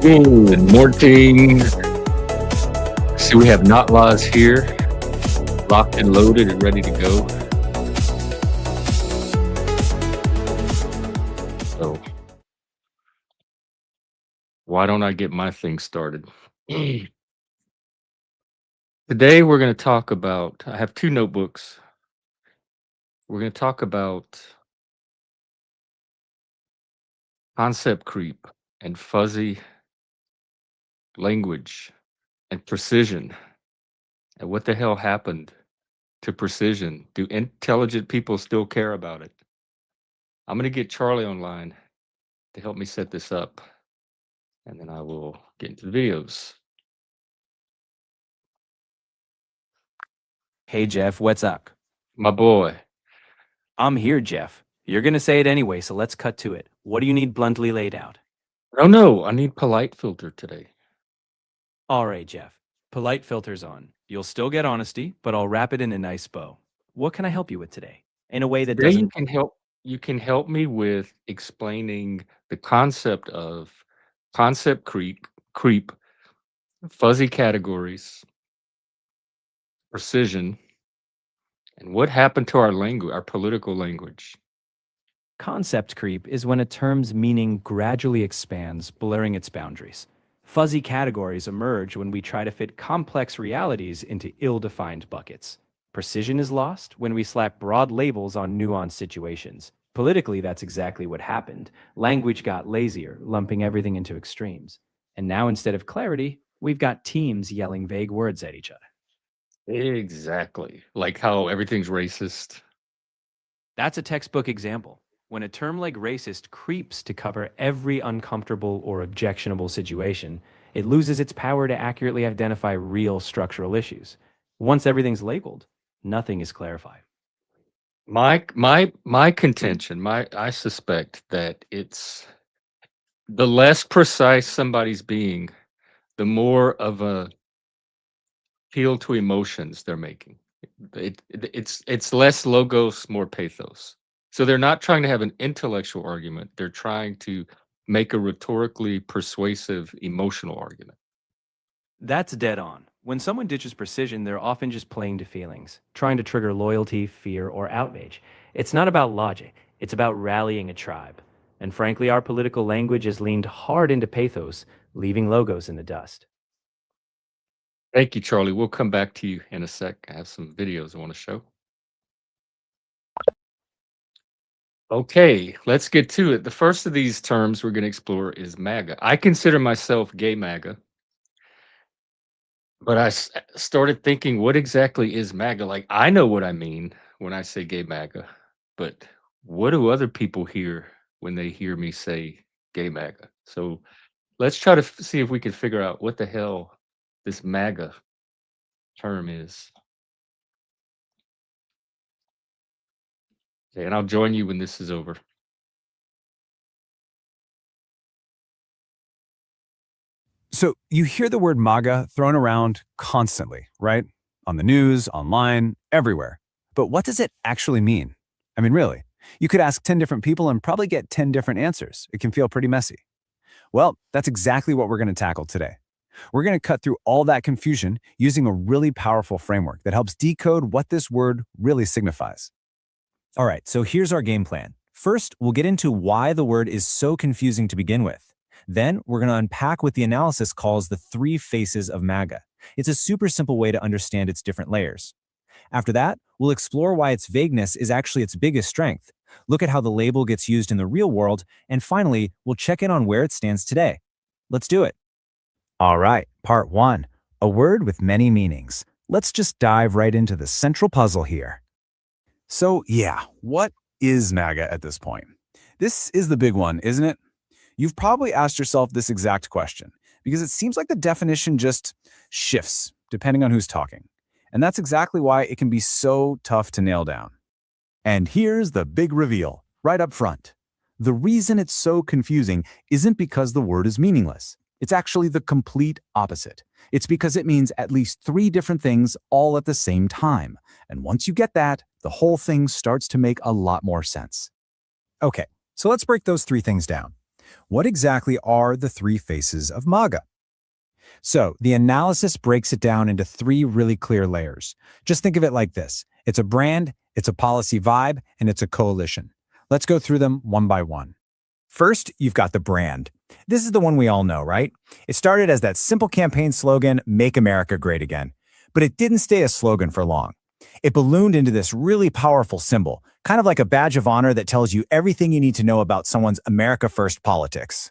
Good morning. See, we have not laws here, locked and loaded and ready to go. So, why don't I get my thing started? Today, we're going to talk about, I have two notebooks. We're going to talk about concept creep and fuzzy language and precision. And what the hell happened to precision? Do intelligent people still care about it? I'm going to get Charlie online to help me set this up, and then I will get into the videos. Hey, Jeff, what's up? My boy. I'm here, Jeff. You're going to say it anyway, so let's cut to it. What do you need bluntly laid out? Oh no, I need polite filter today. All right, Jeff. Polite filter's on. You'll still get honesty, but I'll wrap it in a nice bow. What can I help you with today? In a way that Today doesn't... you can help me with explaining the concept of concept creep, fuzzy categories, precision, and what happened to our language, our political language. Concept creep is when a term's meaning gradually expands, blurring its boundaries. Fuzzy categories emerge when we try to fit complex realities into ill-defined buckets. Precision is lost when we slap broad labels on nuanced situations. Politically, that's exactly what happened. Language got lazier, lumping everything into extremes. And now instead of clarity, we've got teams yelling vague words at each other. Exactly. Like how everything's racist. That's a textbook example. When a term like racist creeps to cover every uncomfortable or objectionable situation, it loses its power to accurately identify real structural issues. Once everything's labeled, nothing is clarified. My contention, I suspect that it's the less precise somebody's being, the more of a appeal to emotions they're making. It's less logos, more pathos. So they're not trying to have an intellectual argument. They're trying to make a rhetorically persuasive emotional argument. That's dead on. When someone ditches precision, they're often just playing to feelings, trying to trigger loyalty, fear, or outrage. It's not about logic, it's about rallying a tribe. And frankly, our political language has leaned hard into pathos, leaving logos in the dust. Thank you, Charlie. We'll come back to you in a sec. I have some videos I want to show. Okay, let's get to it. The first of these terms we're going to explore is MAGA. I consider myself gay MAGA, but started thinking, what exactly is MAGA? Like, I know what I mean when I say gay MAGA, but what do other people hear when they hear me say gay MAGA? So let's try to see if we can figure out what the hell this MAGA term is. Okay, and I'll join you when this is over. So you hear the word MAGA thrown around constantly, right? On the news, online, everywhere. But what does it actually mean? I mean, really, you could ask 10 different people and probably get 10 different answers. It can feel pretty messy. Well, that's exactly what we're going to tackle today. We're going to cut through all that confusion using a really powerful framework that helps decode what this word really signifies. All right, so here's our game plan. First, we'll get into why the word is so confusing to begin with. Then, we're going to unpack what the analysis calls the three faces of MAGA. It's a super simple way to understand its different layers. After that, we'll explore why its vagueness is actually its biggest strength, look at how the label gets used in the real world, and finally, we'll check in on where it stands today. Let's do it. All right, part one, a word with many meanings. Let's just dive right into the central puzzle here. So yeah, what is MAGA at this point? This is the big one, isn't it? You've probably asked yourself this exact question because it seems like the definition just shifts depending on who's talking. And that's exactly why it can be so tough to nail down. And here's the big reveal, right up front. The reason it's so confusing isn't because the word is meaningless. It's actually the complete opposite. It's because it means at least three different things all at the same time. And once you get that, the whole thing starts to make a lot more sense. Okay, so let's break those three things down. What exactly are the three faces of MAGA? So, the analysis breaks it down into three really clear layers. Just think of it like this. It's a brand, it's a policy vibe, and it's a coalition. Let's go through them one by one. First, you've got the brand. This is the one we all know, right? It started as that simple campaign slogan, Make America Great Again. But it didn't stay a slogan for long. It ballooned into this really powerful symbol, kind of like a badge of honor that tells you everything you need to know about someone's America First politics.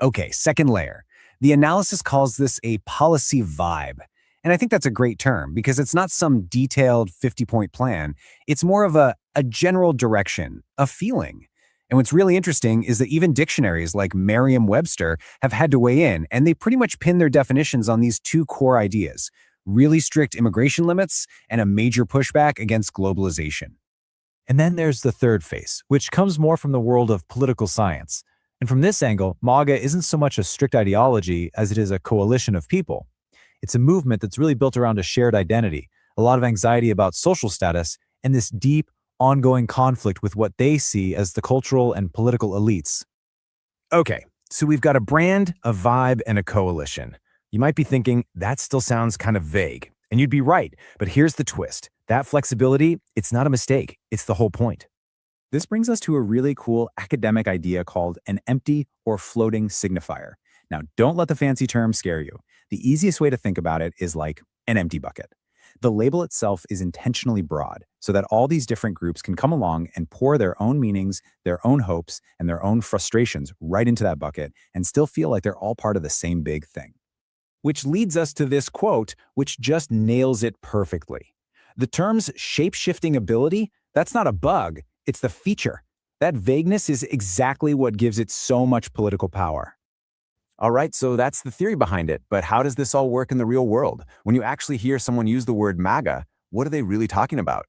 Okay, second layer. The analysis calls this a policy vibe. And I think that's a great term because it's not some detailed 50-point plan. It's more of a general direction, a feeling. And what's really interesting is that even dictionaries like Merriam-Webster have had to weigh in, and they pretty much pin their definitions on these two core ideas: really strict immigration limits and a major pushback against globalization. And then there's the third phase, which comes more from the world of political science. And from this angle, MAGA isn't so much a strict ideology as it is a coalition of people. It's a movement that's really built around a shared identity, a lot of anxiety about social status, and this deep, ongoing conflict with what they see as the cultural and political elites. Okay, so we've got a brand, a vibe, and a coalition. You might be thinking, that still sounds kind of vague. And you'd be right, but here's the twist. That flexibility, it's not a mistake, it's the whole point. This brings us to a really cool academic idea called an empty or floating signifier. Now, don't let the fancy term scare you. The easiest way to think about it is like an empty bucket. The label itself is intentionally broad so that all these different groups can come along and pour their own meanings, their own hopes, and their own frustrations right into that bucket and still feel like they're all part of the same big thing. Which leads us to this quote, which just nails it perfectly. The term's shape-shifting ability, that's not a bug, it's the feature. That vagueness is exactly what gives it so much political power. All right, so that's the theory behind it, but how does this all work in the real world? When you actually hear someone use the word MAGA, what are they really talking about?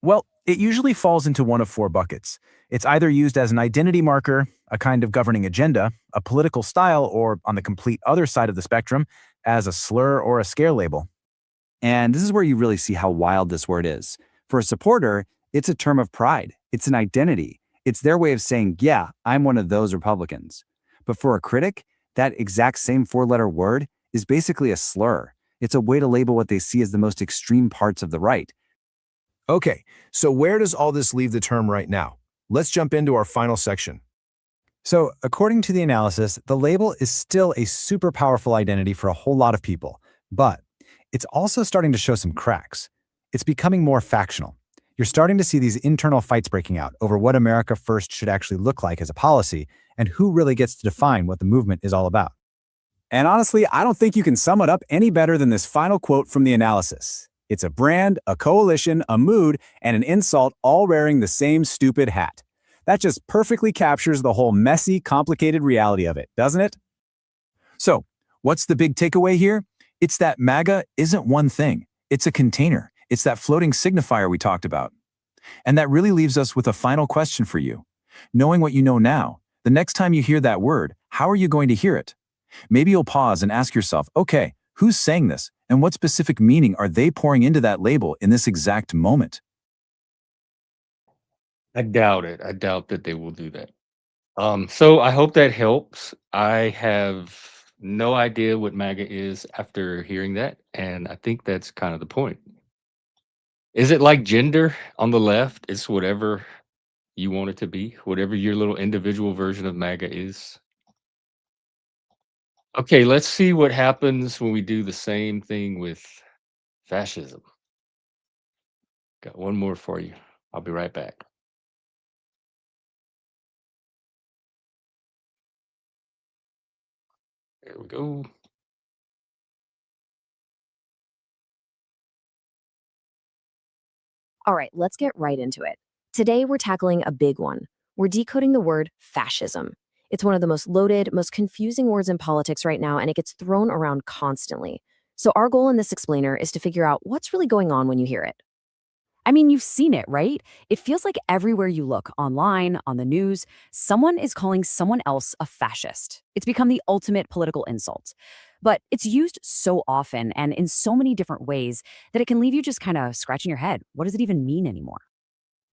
Well, it usually falls into one of four buckets. It's either used as an identity marker, a kind of governing agenda, a political style, or on the complete other side of the spectrum, as a slur or a scare label. And this is where you really see how wild this word is. For a supporter, it's a term of pride. It's an identity. It's their way of saying, yeah, I'm one of those Republicans. But for a critic, that exact same four-letter word is basically a slur. It's a way to label what they see as the most extreme parts of the right. Okay, so where does all this leave the term right now? Let's jump into our final section. So, according to the analysis, the label is still a super powerful identity for a whole lot of people, but it's also starting to show some cracks. It's becoming more factional. You're starting to see these internal fights breaking out over what America First should actually look like as a policy and who really gets to define what the movement is all about. And honestly, I don't think you can sum it up any better than this final quote from the analysis. It's a brand, a coalition, a mood, and an insult all wearing the same stupid hat. That just perfectly captures the whole messy, complicated reality of it, doesn't it? So, what's the big takeaway here? It's that MAGA isn't one thing. It's a container. It's that floating signifier we talked about. And that really leaves us with a final question for you. Knowing what you know now, the next time you hear that word, how are you going to hear it? Maybe you'll pause and ask yourself, okay, who's saying this? And what specific meaning are they pouring into that label in this exact moment? I doubt it. I doubt that they will do that. So I hope that helps. I have no idea what MAGA is after hearing that, and I think that's kind of the point. Is it like gender on the left? It's whatever you want it to be, whatever your little individual version of MAGA is. Okay, let's see what happens when we do the same thing with fascism. Got one more for you. I'll be right back. There we go. All right, let's get right into it. Today, we're tackling a big one. We're decoding the word fascism. It's one of the most loaded, most confusing words in politics right now, and it gets thrown around constantly. So, our goal in this explainer is to figure out what's really going on when you hear it. I mean, you've seen it, right? It feels like everywhere you look, online, on the news, someone is calling someone else a fascist. It's become the ultimate political insult. But it's used so often and in so many different ways that it can leave you just kind of scratching your head. What does it even mean anymore?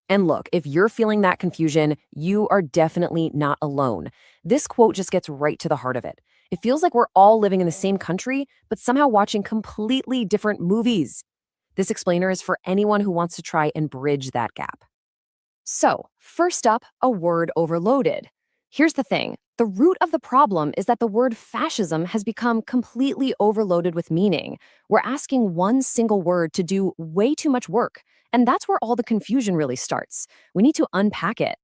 And look, if you're feeling that confusion, you are definitely not alone. This quote just gets right to the heart of it. It feels like we're all living in the same country, but somehow watching completely different movies. This explainer is for anyone who wants to try and bridge that gap. So, first up, a word overloaded. Here's the thing. The root of the problem is that the word fascism has become completely overloaded with meaning. We're asking one single word to do way too much work, and that's where all the confusion really starts. We need to unpack it.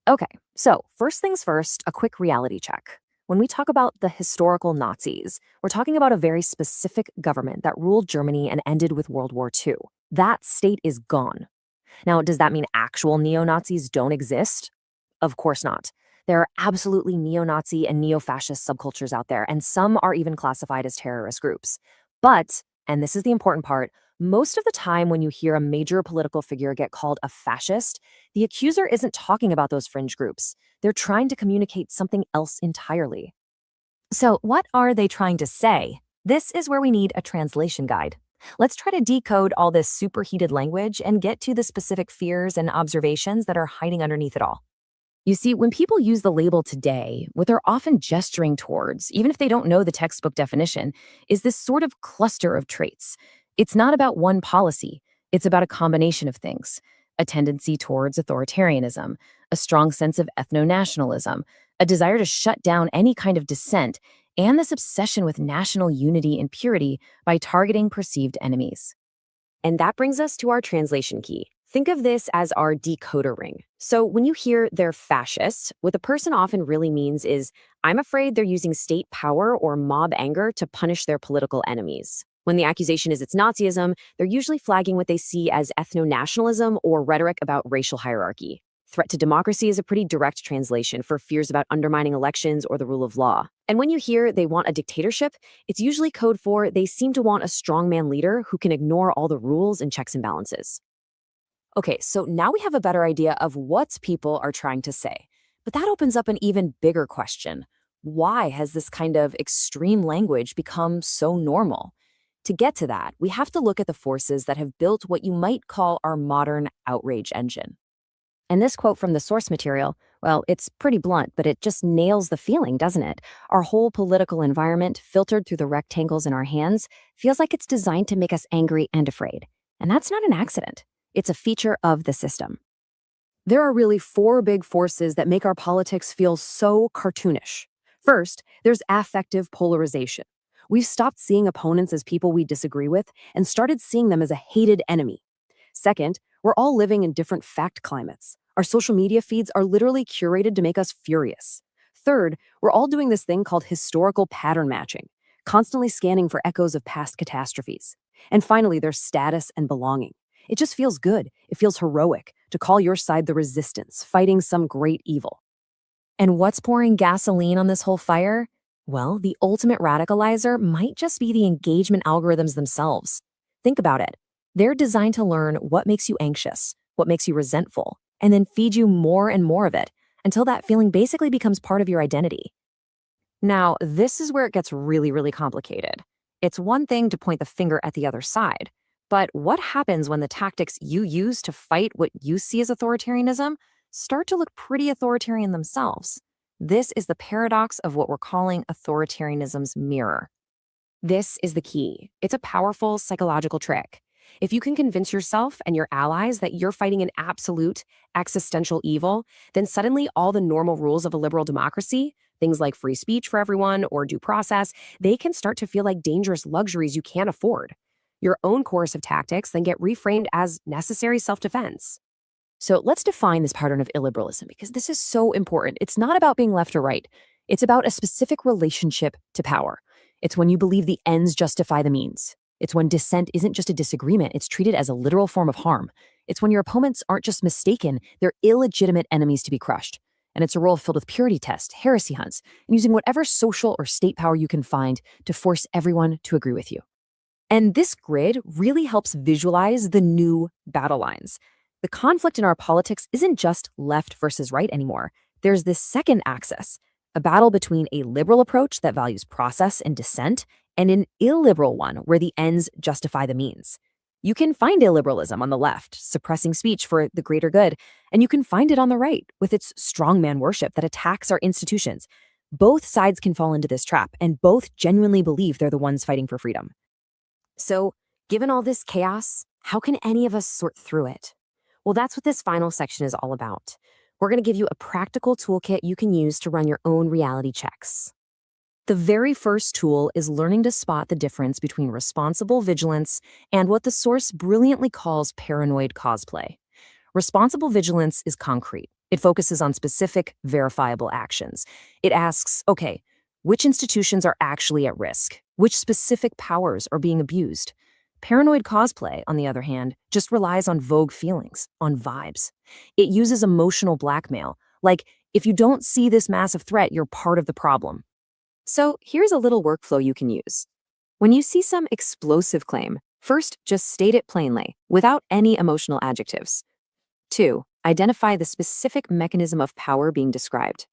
Okay, so first things first, a quick reality check. When we talk about the historical Nazis, we're talking about a very specific government that ruled Germany and ended with World War II. That state is gone. Now, does that mean actual neo-Nazis don't exist? Of course not. There are absolutely neo-Nazi and neo-fascist subcultures out there, and some are even classified as terrorist groups. But, and this is the important part, most of the time when you hear a major political figure get called a fascist, the accuser isn't talking about those fringe groups. They're trying to communicate something else entirely. So, what are they trying to say? This is where we need a translation guide. Let's try to decode all this superheated language and get to the specific fears and observations that are hiding underneath it all. You see, when people use the label today, what they're often gesturing towards, even if they don't know the textbook definition, is this sort of cluster of traits. It's not about one policy, it's about a combination of things: a tendency towards authoritarianism, a strong sense of ethno-nationalism, a desire to shut down any kind of dissent, and this obsession with national unity and purity by targeting perceived enemies. And that brings us to our translation key. Think of this as our decoder ring. So when you hear they're fascist, what the person often really means is, I'm afraid they're using state power or mob anger to punish their political enemies. When the accusation is it's Nazism, they're usually flagging what they see as ethno-nationalism or rhetoric about racial hierarchy. Threat to democracy is a pretty direct translation for fears about undermining elections or the rule of law. And when you hear they want a dictatorship, it's usually code for they seem to want a strongman leader who can ignore all the rules and checks and balances. Okay, so now we have a better idea of what people are trying to say. But that opens up an even bigger question. Why has this kind of extreme language become so normal? To get to that, we have to look at the forces that have built what you might call our modern outrage engine. And this quote from the source material, well, it's pretty blunt, but it just nails the feeling, doesn't it? Our whole political environment, filtered through the rectangles in our hands, feels like it's designed to make us angry and afraid. And that's not an accident. It's a feature of the system. There are really four big forces that make our politics feel so cartoonish. First, there's affective polarization. We've stopped seeing opponents as people we disagree with and started seeing them as a hated enemy. Second, we're all living in different fact climates. Our social media feeds are literally curated to make us furious. Third, we're all doing this thing called historical pattern matching, constantly scanning for echoes of past catastrophes. And finally, there's status and belonging. It just feels good. It feels heroic to call your side the resistance, fighting some great evil. And what's pouring gasoline on this whole fire? Well, the ultimate radicalizer might just be the engagement algorithms themselves. Think about it. They're designed to learn what makes you anxious, what makes you resentful, and then feed you more and more of it until that feeling basically becomes part of your identity. Now, this is where it gets really, really complicated. It's one thing to point the finger at the other side, but what happens when the tactics you use to fight what you see as authoritarianism start to look pretty authoritarian themselves? This is the paradox of what we're calling authoritarianism's mirror. This is the key. It's a powerful psychological trick. If you can convince yourself and your allies that you're fighting an absolute existential evil, then suddenly all the normal rules of a liberal democracy, things like free speech for everyone or due process, they can start to feel like dangerous luxuries you can't afford. Your own coercive tactics then get reframed as necessary self-defense. So let's define this pattern of illiberalism, because this is so important. It's not about being left or right. It's about a specific relationship to power. It's when you believe the ends justify the means. It's when dissent isn't just a disagreement, it's treated as a literal form of harm. It's when your opponents aren't just mistaken, they're illegitimate enemies to be crushed. And it's a role filled with purity tests, heresy hunts, and using whatever social or state power you can find to force everyone to agree with you. And this grid really helps visualize the new battle lines. The conflict in our politics isn't just left versus right anymore. There's this second axis, a battle between a liberal approach that values process and dissent and an illiberal one where the ends justify the means. You can find illiberalism on the left, suppressing speech for the greater good, and you can find it on the right, with its strongman worship that attacks our institutions. Both sides can fall into this trap, and both genuinely believe they're the ones fighting for freedom. So, given all this chaos, how can any of us sort through it? Well, that's what this final section is all about. We're going to give you a practical toolkit you can use to run your own reality checks. The very first tool is learning to spot the difference between responsible vigilance and what the source brilliantly calls paranoid cosplay. Responsible vigilance is concrete. It focuses on specific, verifiable actions. It asks, okay, which institutions are actually at risk? Which specific powers are being abused? Paranoid cosplay, on the other hand, just relies on vague feelings, on vibes. It uses emotional blackmail, like, if you don't see this massive threat, you're part of the problem. So here's a little workflow you can use. When you see some explosive claim, first, just state it plainly, without any emotional adjectives. 2. Identify the specific mechanism of power being described.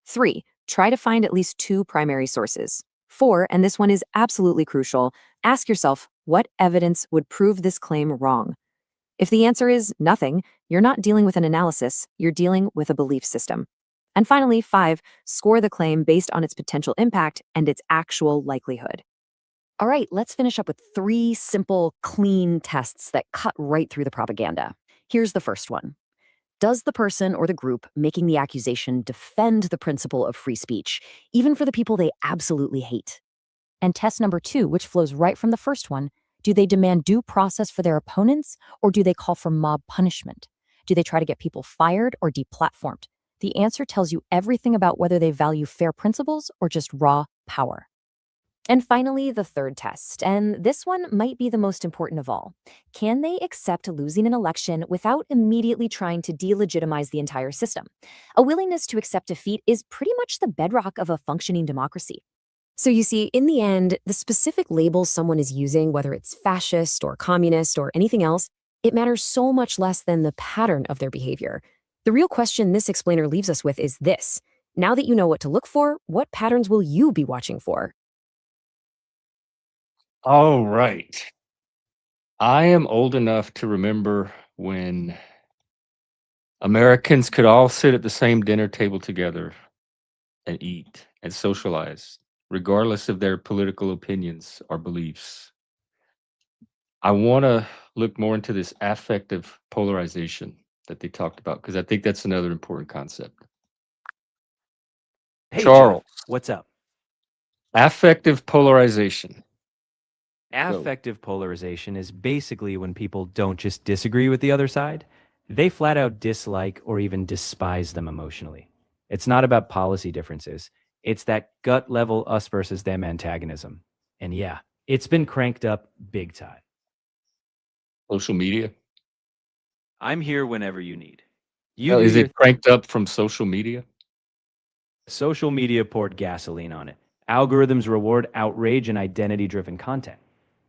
3. Try to find at least 2 primary sources. 4, and this one is absolutely crucial, ask yourself what evidence would prove this claim wrong. If the answer is nothing, you're not dealing with an analysis, you're dealing with a belief system. And finally, 5, score the claim based on its potential impact and its actual likelihood. All right, let's finish up with 3 simple, clean tests that cut right through the propaganda. Here's the first one. Does the person or the group making the accusation defend the principle of free speech, even for the people they absolutely hate? And test number 2, which flows right from the first one, do they demand due process for their opponents, or do they call for mob punishment? Do they try to get people fired or deplatformed? The answer tells you everything about whether they value fair principles or just raw power. And finally, the third test, and this one might be the most important of all. Can they accept losing an election without immediately trying to delegitimize the entire system? A willingness to accept defeat is pretty much the bedrock of a functioning democracy. So you see, in the end, the specific label someone is using, whether it's fascist or communist or anything else, it matters so much less than the pattern of their behavior. The real question this explainer leaves us with is this. Now that you know what to look for, what patterns will you be watching for? All right. I am old enough to remember when Americans could all sit at the same dinner table together and eat and socialize, regardless of their political opinions or beliefs. I want to look more into this affective polarization that they talked about because I think that's another important concept. Hey, Charles, Jeff, what's up? affective polarization. Go. Affective polarization is basically when people don't just disagree with the other side, they flat out dislike or even despise them emotionally. It's not about policy differences, it's that gut level us versus them antagonism. And yeah, it's been cranked up big time. Social media. I'm here whenever you need. You Oh, do is your it cranked up from social media? social media poured gasoline on it. Algorithms reward outrage and identity driven content.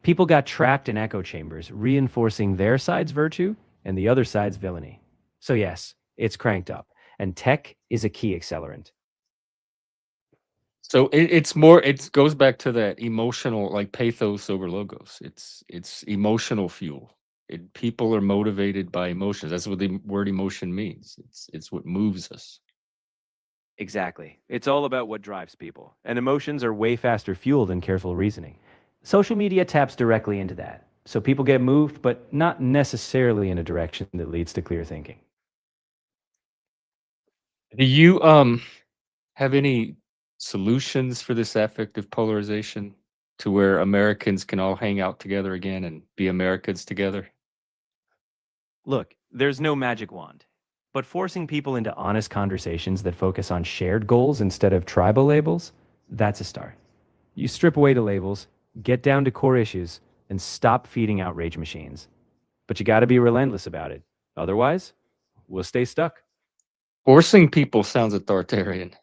People got trapped in echo chambers, reinforcing their side's virtue and the other side's villainy. So, yes, it's cranked up, and tech is a key accelerant. So it's more. It goes back to that emotional, like pathos over logos. It's emotional fuel. People are motivated by emotions. That's what the word emotion means. It's what moves us. Exactly. It's all about what drives people, and emotions are way faster fuel than careful reasoning. Social media taps directly into that, so people get moved, but not necessarily in a direction that leads to clear thinking. Do you have any solutions for this affective polarization to where Americans can all hang out together again and be Americans together? Look, there's no magic wand, but forcing people into honest conversations that focus on shared goals instead of tribal labels, that's a start. You strip away the labels, get down to core issues, and stop feeding outrage machines. But you gotta be relentless about it. Otherwise, we'll stay stuck. Forcing people sounds authoritarian.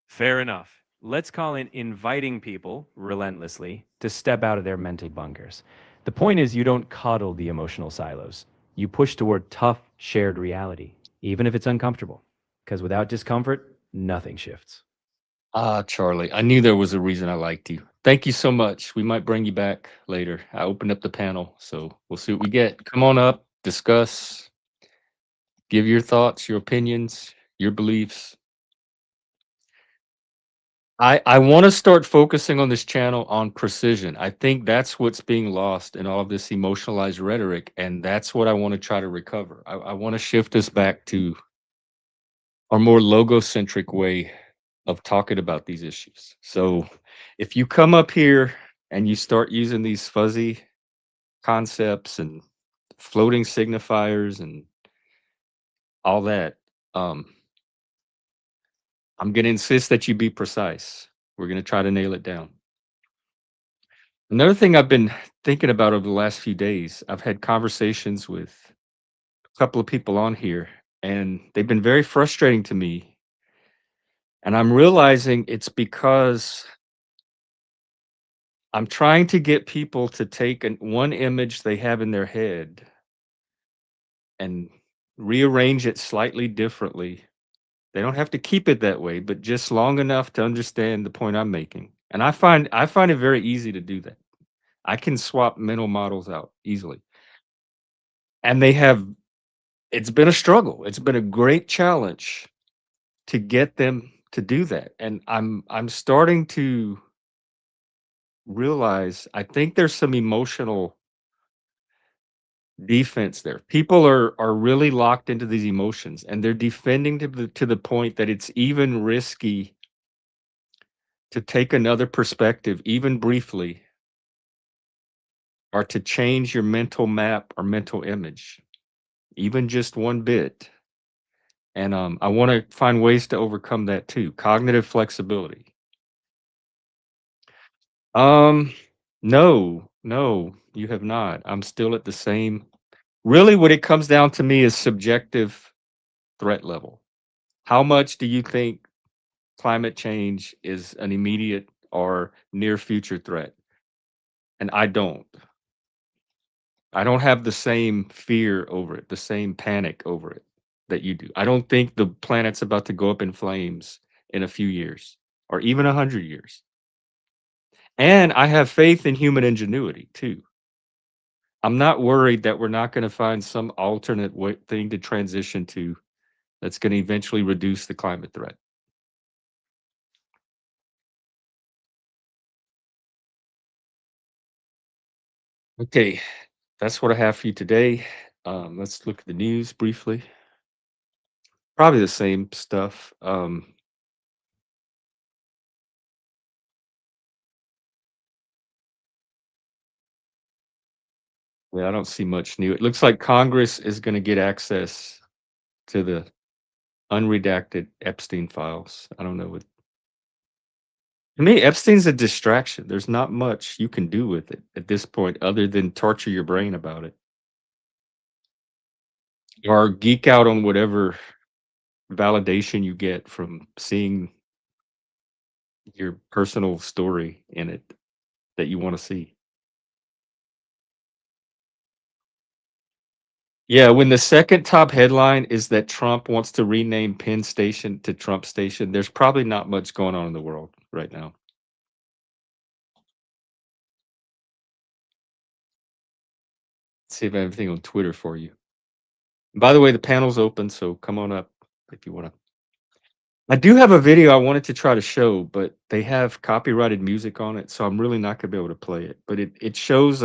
Fair enough. Let's call it inviting people, relentlessly, to step out of their mental bunkers. The point is, you don't coddle the emotional silos. You push toward tough, shared reality, even if it's uncomfortable. Because without discomfort, nothing shifts. Ah, Charlie, I knew there was a reason I liked you. Thank you so much. We might bring you back later. I opened up the panel, so we'll see what we get. Come on up, discuss, give your thoughts, your opinions, your beliefs. I want to start focusing on this channel on precision. I think that's what's being lost in all of this emotionalized rhetoric, and that's what I want to try to recover. I want to shift us back to our more logocentric way of talking about these issues. So if you come up here and you start using these fuzzy concepts and floating signifiers and all that, um, I'm going to insist that you be precise. We're going to try to nail it down. Another thing I've been thinking about over the last few days, I've had conversations with a couple of people on here, and they've been very frustrating to me. And I'm realizing it's because I'm trying to get people to take one image they have in their head and rearrange it slightly differently. They don't have to keep it that way, but just long enough to understand the point I'm making. And I find it very easy to do that. I can swap mental models out easily. And it's been a struggle. It's been a great challenge to get them to do that. And I'm starting to realize I think there's some emotional defense there. People are really locked into these emotions and they're defending to the point that it's even risky to take another perspective, even briefly, or to change your mental map or mental image, even just one bit. And I want to find ways to overcome that too. Cognitive flexibility. Um, no, no, you have not. I'm still at the same. Really, what it comes down to me is subjective threat level. How much do you think climate change is an immediate or near future threat? And I don't. I don't have the same fear over it, the same panic over it that you do. I don't think the planet's about to go up in flames in a few years or even 100 years. And I have faith in human ingenuity too. I'm not worried that we're not going to find some alternate thing to transition to that's going to eventually reduce the climate threat. Okay, that's what I have for you today. Let's look at the news briefly. Probably the same stuff. Yeah, I don't see much new. It looks like Congress is going to get access to the unredacted Epstein files. I don't know what. To me, Epstein's a distraction. There's not much you can do with it at this point other than torture your brain about it or geek out on whatever validation you get from seeing your personal story in it that you want to see. Yeah, when the second top headline is that Trump wants to rename Penn Station to Trump Station, there's probably not much going on in the world right now. Let's see if I have anything on Twitter for you. By the way, the panel's open, so come on up if you want to. I do have a video I wanted to try to show, but they have copyrighted music on it, so I'm really not gonna be able to play it. But it shows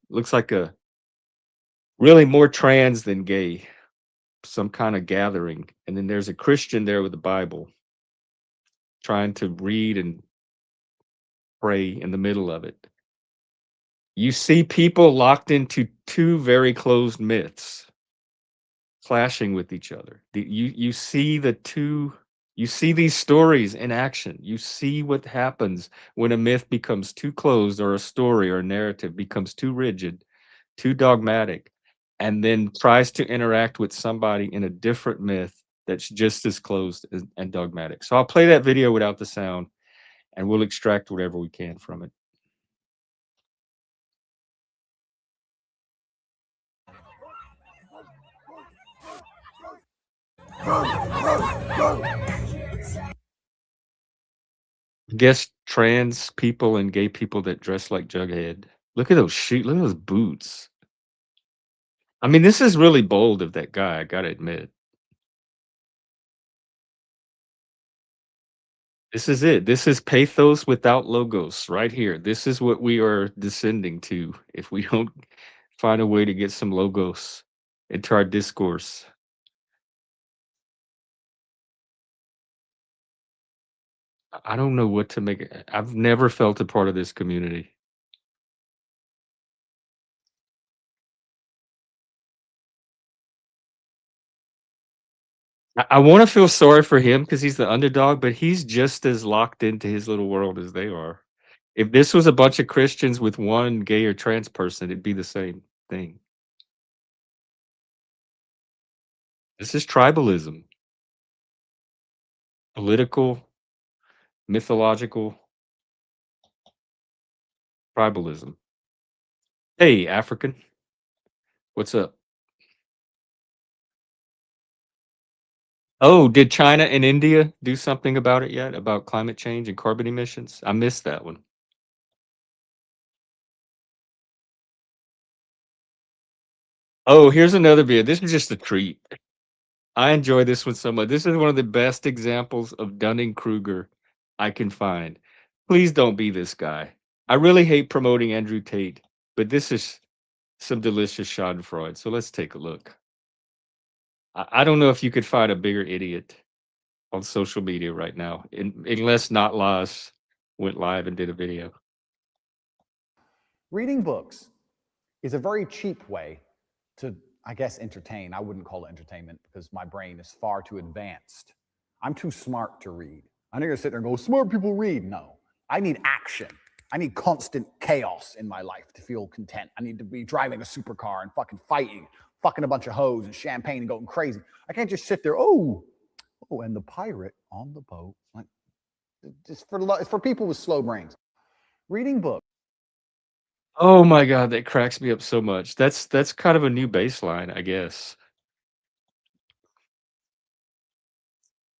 looks like a really more trans than gay, some kind of gathering, and then there's a Christian there with the Bible trying to read and pray in the middle of it. You see people locked into two very closed myths clashing with each other. You see the two. You see these stories in action. You see what happens when a myth becomes too closed or a story or a narrative becomes too rigid, too dogmatic, and then tries to interact with somebody in a different myth that's just as closed and dogmatic. So I'll play that video without the sound and we'll extract whatever we can from it. I guess trans people and gay people that dress like Jughead. Look at those shoes. Look at those boots. I mean, this is really bold of that guy, I gotta admit. This is it. This is pathos without logos right here. This is what we are descending to if we don't find a way to get some logos into our discourse. I don't know what to make it. I've never felt a part of this community. I want to feel sorry for him because he's the underdog, but he's just as locked into his little world as they are. If this was a bunch of Christians with one gay or trans person, it'd be the same thing. This is tribalism, political, mythological tribalism. Hey, African, what's up? Oh, did China and India do something about it yet? About climate change and carbon emissions? I missed that one. Oh, here's another video. This is just a treat. I enjoy this one so much. This is one of the best examples of Dunning-Kruger I can find. Please don't be this guy. I really hate promoting Andrew Tate, but this is some delicious schadenfreude. So let's take a look. I don't know if you could find a bigger idiot on social media right now, unless Not Laws went live and did a video. Reading books is a very cheap way to, I guess, entertain. I wouldn't call it entertainment because my brain is far too advanced. I'm too smart to read. I'm not gonna sit there and go, smart people read. No, I need action. I need constant chaos in my life to feel content. I need to be driving a supercar and fucking fighting, fucking a bunch of hoes and champagne and going crazy. I can't just sit there, oh, and the pirate on the boat. Like, it's for people with slow brains. Reading books. Oh my god, that cracks me up so much. That's kind of a new baseline, I guess.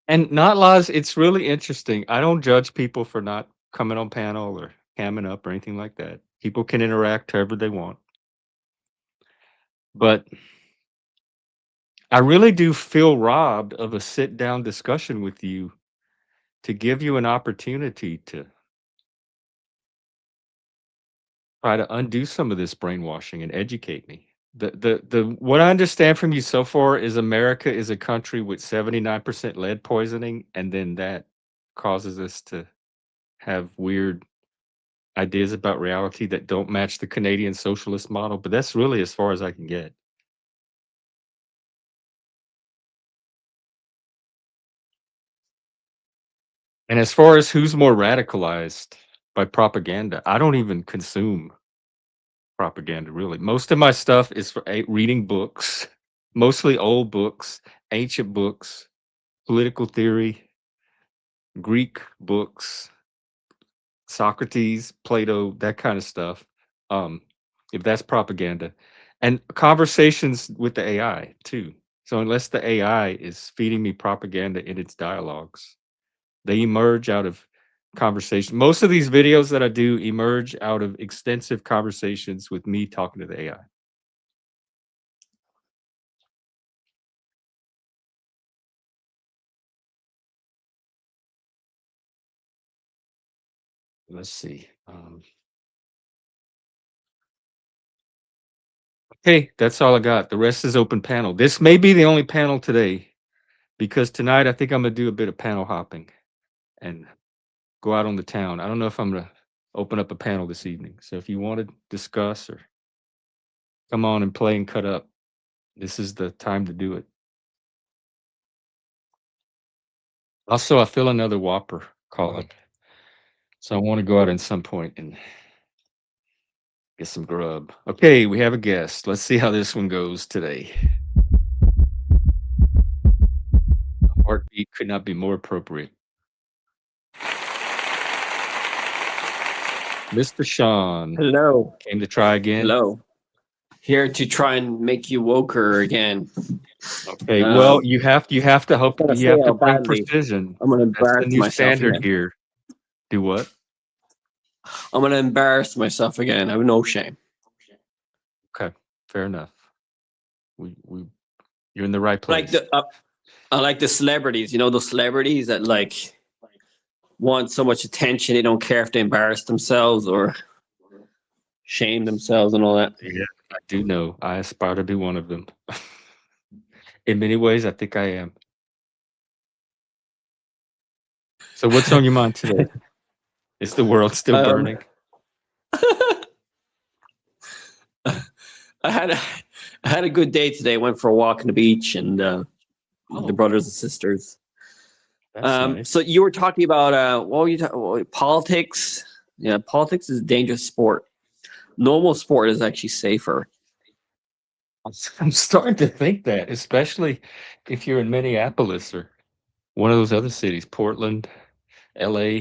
And Not Laws, it's really interesting. I don't judge people for not coming on panel or hamming up or anything like that. People can interact however they want. But I really do feel robbed of a sit-down discussion with you to give you an opportunity to try to undo some of this brainwashing and educate me. The what I understand from you so far is America is a country with 79% lead poisoning, and then that causes us to have weird ideas about reality that don't match the Canadian socialist model, but that's really as far as I can get. And as far as who's more radicalized by propaganda, I don't even consume propaganda really. Most of my stuff is for reading books, mostly old books, ancient books, political theory, Greek books, Socrates, Plato, that kind of stuff. If that's propaganda, and conversations with the AI too. So unless the AI is feeding me propaganda in its dialogues, they emerge out of conversation. Most of these videos that I do emerge out of extensive conversations with me talking to the AI. Let's see. Okay, that's all I got. The rest is open panel. This may be the only panel today because tonight I think I'm gonna do a bit of panel hopping and go out on the town. I don't know if I'm gonna open up a panel this evening. So if you want to discuss or come on and play and cut up, this is the time to do it. Also, I feel another Whopper calling. So I want to go out at some point and get some grub. Okay, we have a guest. Let's see how this one goes today. A heartbeat could not be more appropriate. Mr. Sean Hello. came to try again. Hello. Here to try and make you woker again. Okay, well, you have to help. gotta You have to fail bring badly. precision. I'm gonna That's the embarrass new myself standard again. here. Do what? I'm gonna embarrass myself again. I have no shame. Okay, fair enough. We you're in the right Like place. the I like the celebrities. You know, those celebrities that like want so much attention they don't care if they embarrass themselves or shame themselves and all that. Yeah, I do know. I aspire to be one of them. In many ways, I think I am. So what's on your mind today? Is the world still Um, burning? I had a I had a good day today. Went for a walk on the beach and the brothers and sisters. That's So nice. you were talking about what were you talking? Politics? Yeah, politics is a dangerous sport. Normal sport is actually safer. I'm starting to think that, especially if you're in Minneapolis or one of those other cities, Portland, LA,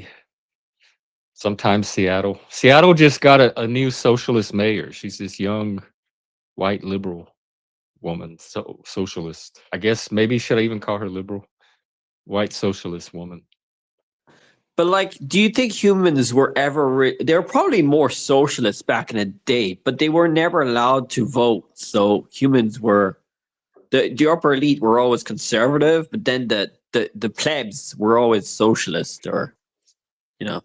sometimes Seattle. Seattle just got a new socialist mayor. She's this young white liberal woman, so socialist. I guess maybe should I even call her liberal? White socialist woman. But like, do you think humans were ever? They were probably more socialists back in the day, but they were never allowed to vote. So humans were the upper elite were always conservative, but then the plebs were always socialist, or you know.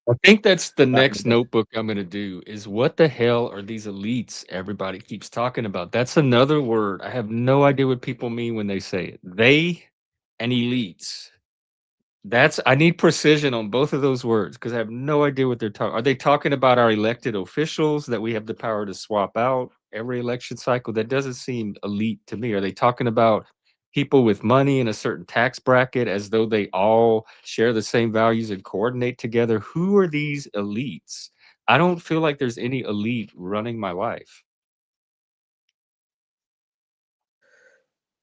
I think that's the Back in the next day. notebook I'm gonna do is what the hell are these elites everybody keeps talking about? That's another word. I have no idea what people mean when they say it. They and elites. That's I need precision on both of those words because I have no idea what they're talking. Are they talking about our elected officials that we have the power to swap out every election cycle? That doesn't seem elite to me. Are they talking about people with money in a certain tax bracket as though they all share the same values and coordinate together? Who are these elites? I don't feel like there's any elite running my life.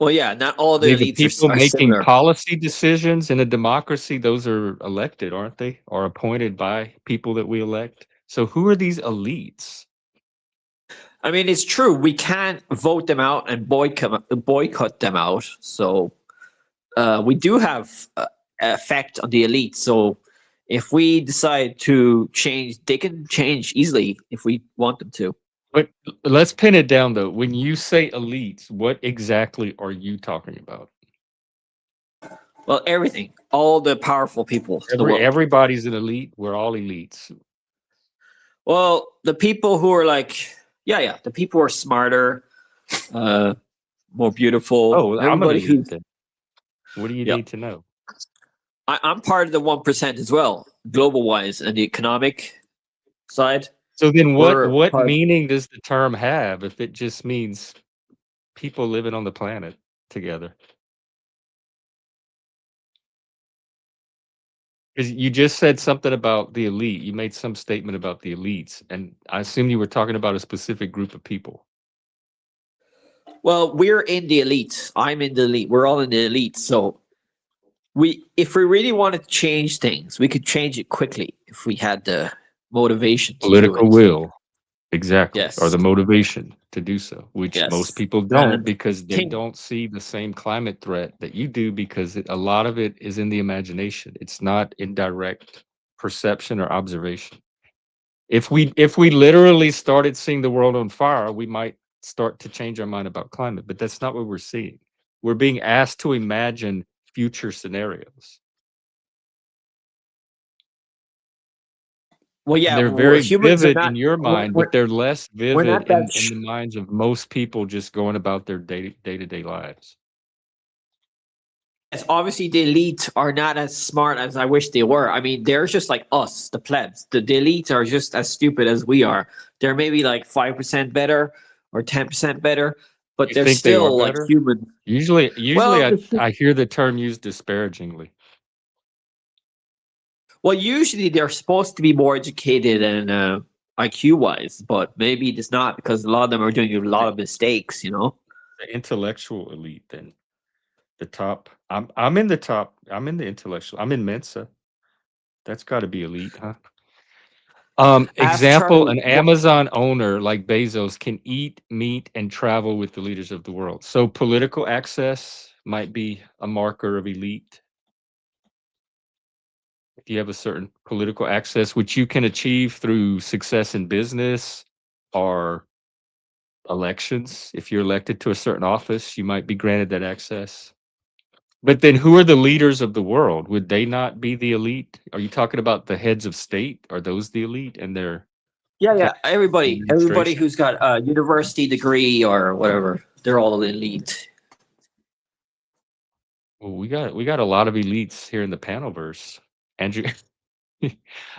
Well, yeah, not all I the mean, the elites people are making similar. policy decisions in a democracy, those are elected, aren't they? Or appointed by people that we elect. So who are these elites? I mean, it's true. We can't vote them out and boycott them out. So we do have effect on the elite. So if we decide to change, they can change easily if we want them to. But let's pin it down though. When you say elites, what exactly are you talking about? Well, everything, all the powerful people in the world. Everybody's an elite. We're all elites. Well, the people who are like, yeah, the people who are smarter, uh, more beautiful. Oh, I'm an Everybody elite who's, then. What do you yeah. need to know? I'm part of the 1% as well, global wise, and the economic side. So then We're what part. meaning does the term have if it just means people living on the planet together? Because you just said something about the elite. You made some statement about the elites, and I assume you were talking about a specific group of people. Well, we're in the elite. I'm in the elite. We're all in the elite. So if we really want to change things, we could change it quickly if we had the motivation to do Political it. will, exactly, or Yes, the motivation to do so, which most yes. people don't And because they think, don't see the same climate threat that you do because a lot of it is in the imagination. It's not in direct perception or observation. If we literally started seeing the world on fire, we might start to change our mind about climate, but that's not what we're seeing. We're being asked to imagine future scenarios. well, And yeah, they're very humans are vivid not. in your mind, but they're less We're vivid not that. in the minds of most people just going about their day-to-day lives. Yes, obviously the elite are not as smart as I wish they were. I mean, they're just like us, the plebs. The elite are just as stupid as we are. They're maybe like 5% better or 10% better, but You they're think they are still like better? human. Usually Well, I hear the term used disparagingly. well, usually they're supposed to be more educated and IQ wise, but maybe it's not because a lot of them are doing a lot of mistakes. The intellectual elite then. The top. I'm in the top. I'm in the intellectual. I'm in Mensa. That's got to be elite, huh? Ask Example, Charlie. an Amazon owner like Bezos can eat, meet, and travel with the leaders of the world. So political access might be a marker of elite. if you have a certain political access, which you can achieve through success in business or elections. If you're elected to a certain office, you might be granted that access. But then who are the leaders of the world? Would they not be the elite? Are you talking about the heads of state? Are those the elite and their Yeah. Everybody administration? who's got a university degree or whatever, they're all elite. Well, we got a lot of elites here in the panelverse. Andrew,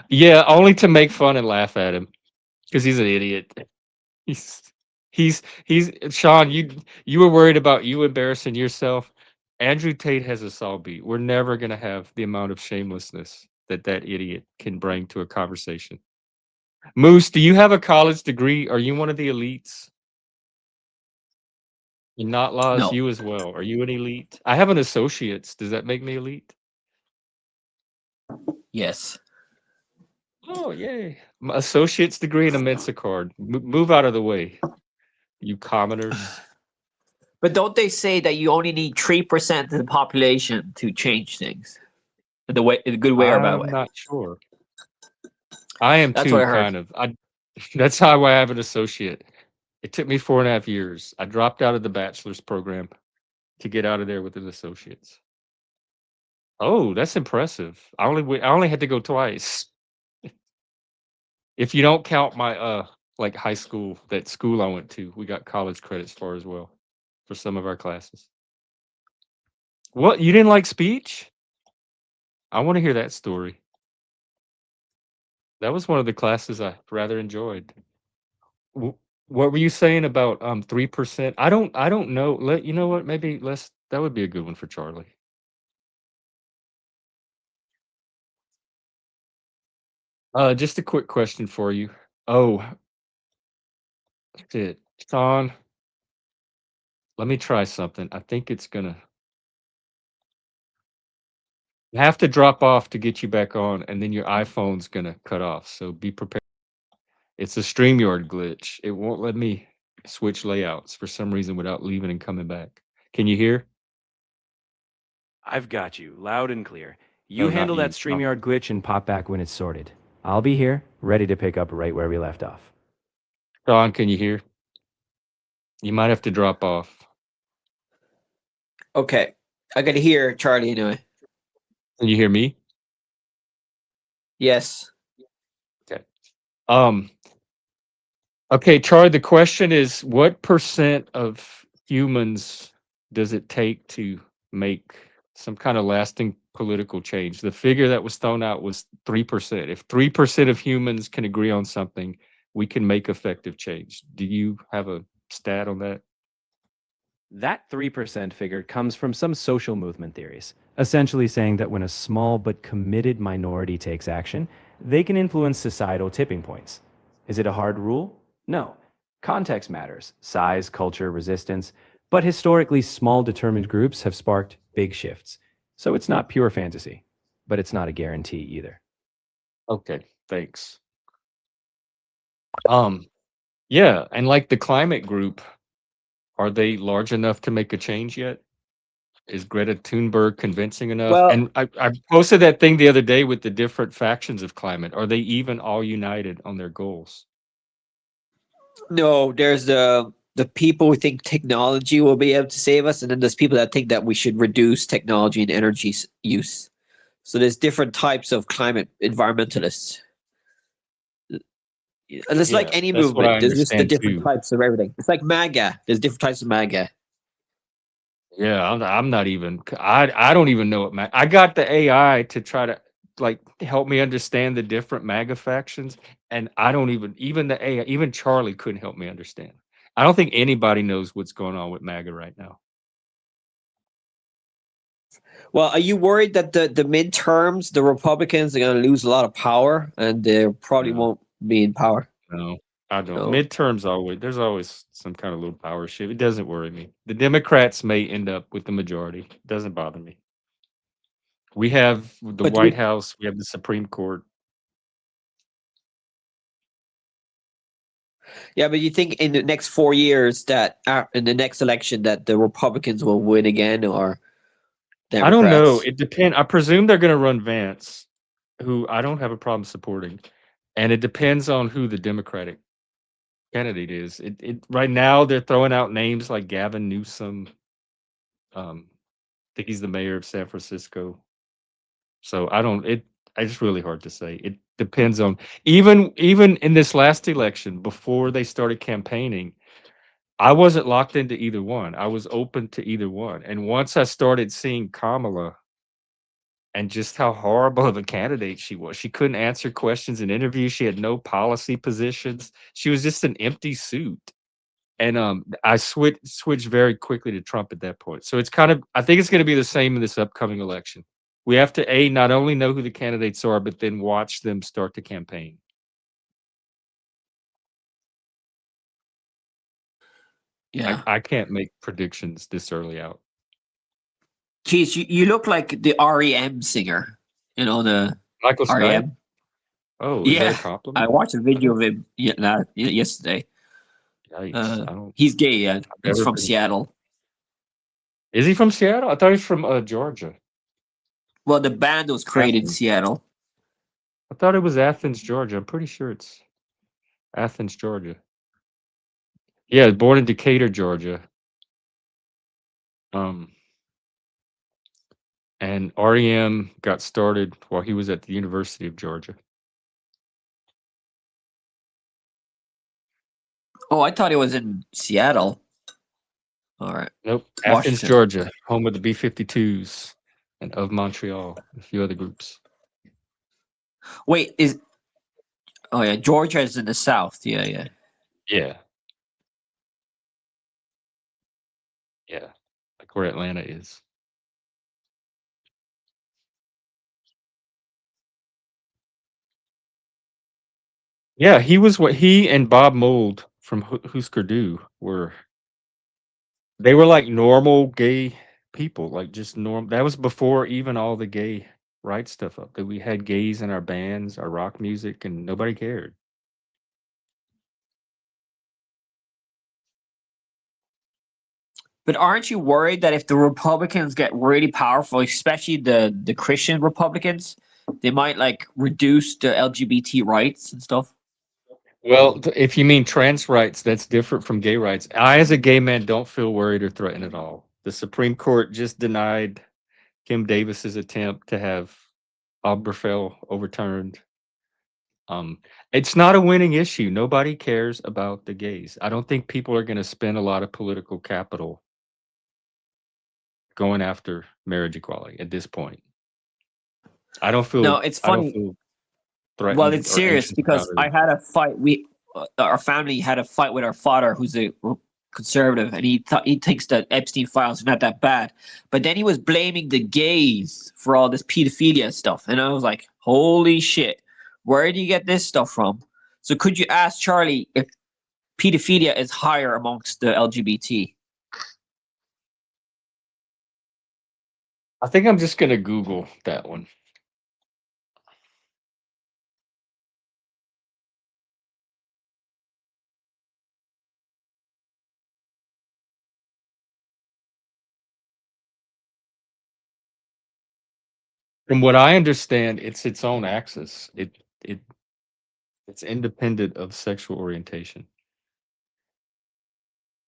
yeah, only to make fun and laugh at him because he's an idiot. He's he's Sean. You were worried about you embarrassing yourself. Andrew Tate has us all beat. We're never gonna have the amount of shamelessness that that idiot can bring to a conversation. Moose, do you have a college degree? Are you one of the elites? And not laws, No. you as well. Are you an elite? I have an associate's. Does that make me elite? Yes. Oh, yay. My associate's degree and a Mensa card. Move out of the way, you commoners. But don't they say that you only need 3% of the population to change things? In a good way or bad I'm way? not sure. I am That's what too, I heard. kind of. That's how I have an associate. It took me 4.5 years. I dropped out of the bachelor's program to get out of there with an associate's. Oh, that's impressive. I only had to go twice. If you don't count my like high school, that school I went to, we got college credits for as well for some of our classes. What, you didn't like speech? I want to hear that story. That was one of the classes I rather enjoyed. What were you saying about 3%? I don't know. You know what? Maybe let's that would be a good one for Charlie. Just a quick question for you. Oh, shit. Sean, let me try something. I think it's gonna have to drop off to get you back on, and then your iPhone's gonna cut off. So be prepared. It's a StreamYard glitch. It won't let me switch layouts for some reason without leaving and coming back. Can you hear? I've got you, loud and clear. You No, not handle that you. StreamYard glitch and pop back when it's sorted. I'll be here, ready to pick up right where we left off. Sean, can you hear? You might have to drop off. Okay. I gotta hear Charlie anyway. Can you hear me? Yes. Okay. Um, okay, Charlie, the question is what percent of humans does it take to make some kind of lasting political change? The figure that was thrown out was 3%. If 3% of humans can agree on something, we can make effective change. Do you have a stat on that? That 3% figure comes from some social movement theories, essentially saying that when a small but committed minority takes action, they can influence societal tipping points. Is it a hard rule? No. Context matters, size, culture, resistance, but historically small determined groups have sparked big shifts. So it's not pure fantasy, but it's not a guarantee either. Okay, thanks. Yeah, and like the climate group, are they large enough to make a change yet? Is Greta Thunberg convincing enough? Well, And I posted that thing the other day with the different factions of climate. Are they even all united on their goals? no, there's the people who think technology will be able to save us, and then there's people that think that we should reduce technology and energy use. So there's different types of climate environmentalists. And it's like Yeah, any that's what I movement. There's just the understand different too. types of everything. It's like MAGA. There's different types of MAGA. Yeah, I'm not even. I don't even know what I got the AI to try to like help me understand the different MAGA factions, and I don't even the AI, even Charlie couldn't help me understand. I don't think anybody knows what's going on with MAGA right now. Well, are you worried that the midterms, the Republicans are going to lose a lot of power, and they probably No, won't be in power? no, I don't. No. Midterms always there's always some kind of little power shift. It doesn't worry me. The Democrats may end up with the majority. It doesn't bother me. We have the But White House. We have the Supreme Court. yeah, but you think in the next 4 years that in the next election that the Republicans will win again, or I don't know. Democrats? It depends. I presume they're going to run Vance. who I don't have a problem supporting, and it depends on who the Democratic candidate is. It right now they're throwing out names like Gavin Newsom. I think he's the mayor of San Francisco. So I don't. It's really hard to say. It depends on even in this last election before they started campaigning. I wasn't locked into either one. I was open to either one. And once I started seeing Kamala and just how horrible of a candidate she was, she couldn't answer questions in interviews. She had no policy positions. She was just an empty suit. And I switched very quickly to Trump at that point. So it's kind of I think it's going to be the same in this upcoming election. We have to not only know who the candidates are, but then watch them start to campaign. Yeah. I can't make predictions this early out. Keith, you look like the REM singer. You know, the Michael Stipe? REM. Oh, is that a Yeah. compliment? I watched a video don't- of him yesterday. Yikes! I don't. He's gay, yeah. I've He's never from been. Seattle. Is he from Seattle? I thought he was from Georgia. Well, the band was created in Athens. Seattle. I thought it was Athens, Georgia. I'm pretty sure it's Athens, Georgia. Yeah, born in Decatur, Georgia. Um, and REM got started while he was at the University of Georgia. Oh, I thought it was in Seattle. All right. Nope, Athens, Washington. Georgia, home of the B-52s and of Montreal, a few other groups. Wait, oh yeah, Georgia is in the south. Yeah, yeah. Yeah. Yeah, like where Atlanta is. Yeah, he and Bob Mould from Husker Du they were like normal gay people, like just norm. That was before even all the gay rights stuff up. That we had gays in our bands, our rock music, and nobody cared. But aren't you worried that if the Republicans get really powerful, especially the Christian Republicans, they might like reduce the LGBT rights and stuff? Well, if you mean trans rights, that's different from gay rights. I, as a gay man, don't feel worried or threatened at all. The Supreme Court just denied Kim Davis's attempt to have Obergefell overturned. It's not a winning issue. Nobody cares about the gays. I don't think people are going to spend a lot of political capital going after marriage equality at this point. I don't No, feel it's I don't funny. feel Well, threatened it's or serious anxious about because it I at all. had a fight. Our family had a fight with our father, who's a conservative, and he thinks that Epstein files are not that bad. But then he was blaming the gays for all this pedophilia stuff, and I was like, "Holy shit, where do you get this stuff from?" So, could you ask Charlie if pedophilia is higher amongst the LGBT? I think I'm just going to Google that one. From what I understand, it's its own axis. It's independent of sexual orientation.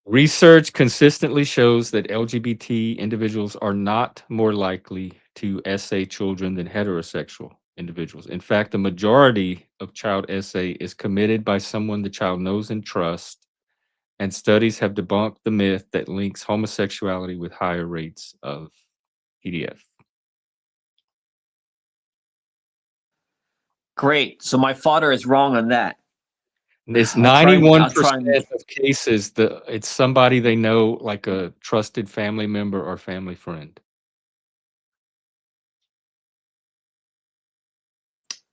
Research consistently shows that LGBT individuals are not more likely to essay children than heterosexual individuals. In fact, the majority of child essay is committed by someone the child knows and trusts, and studies have debunked the myth that links homosexuality with higher rates of PDF. Great. So my father is wrong on that. It's I'll try and 91% of cases it's somebody they know, like a trusted family member or family friend.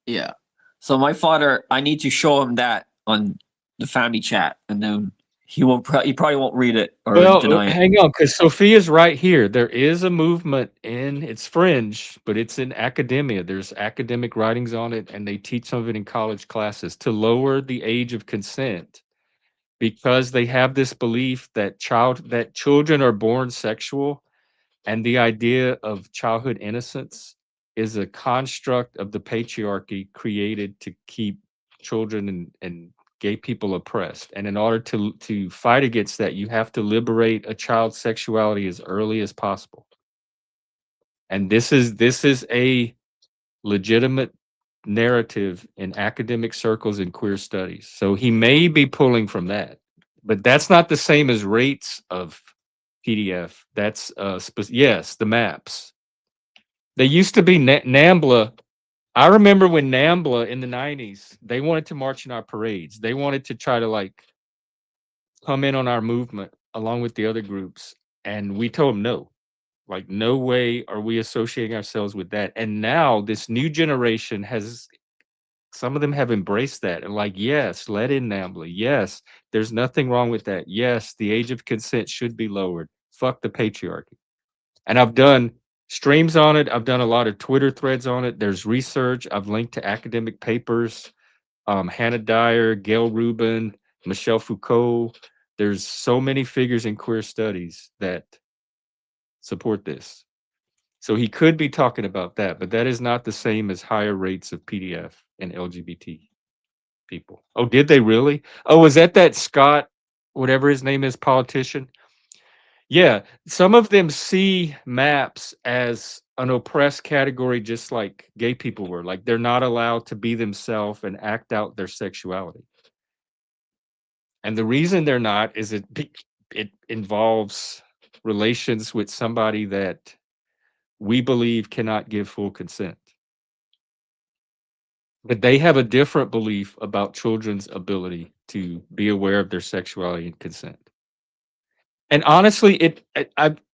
Yeah. So my father, I need to show him that on the family chat, and then he probably won't read it or Well, deny it. hang on, because Sophia's right here. There is a movement it's fringe, but it's in academia. There's academic writings on it, and they teach some of it in college classes to lower the age of consent because they have this belief that children are born sexual, and the idea of childhood innocence is a construct of the patriarchy created to keep children and gay people oppressed. And in order to fight against that, you have to liberate a child's sexuality as early as possible. And this is a legitimate narrative in academic circles and queer studies. So he may be pulling from that, but that's not the same as rates of PDF. That's yes, the maps. They used to be NAMBLA. I remember when NAMBLA in the 90s, they wanted to march in our parades. They wanted to try to like come in on our movement along with the other groups. And we told them no. Like, no way are we associating ourselves with that. And now this new generation has, some of them have embraced that and like, yes, let in NAMBLA. Yes, there's nothing wrong with that. Yes, the age of consent should be lowered. Fuck the patriarchy. And I've done streams on it. I've done a lot of Twitter threads on it. There's research. I've linked to academic papers. Hannah Dyer, Gail Rubin, Michel Foucault. There's so many figures in queer studies that support this. So he could be talking about that, but that is not the same as higher rates of PDF in LGBT people. Oh, did they really? Oh, was that Scott, whatever his name is, politician? Yeah, some of them see maps as an oppressed category, just like gay people were. Like they're not allowed to be themselves and act out their sexuality. And the reason they're not is it involves relations with somebody that we believe cannot give full consent. But they have a different belief about children's ability to be aware of their sexuality and consent. And honestly,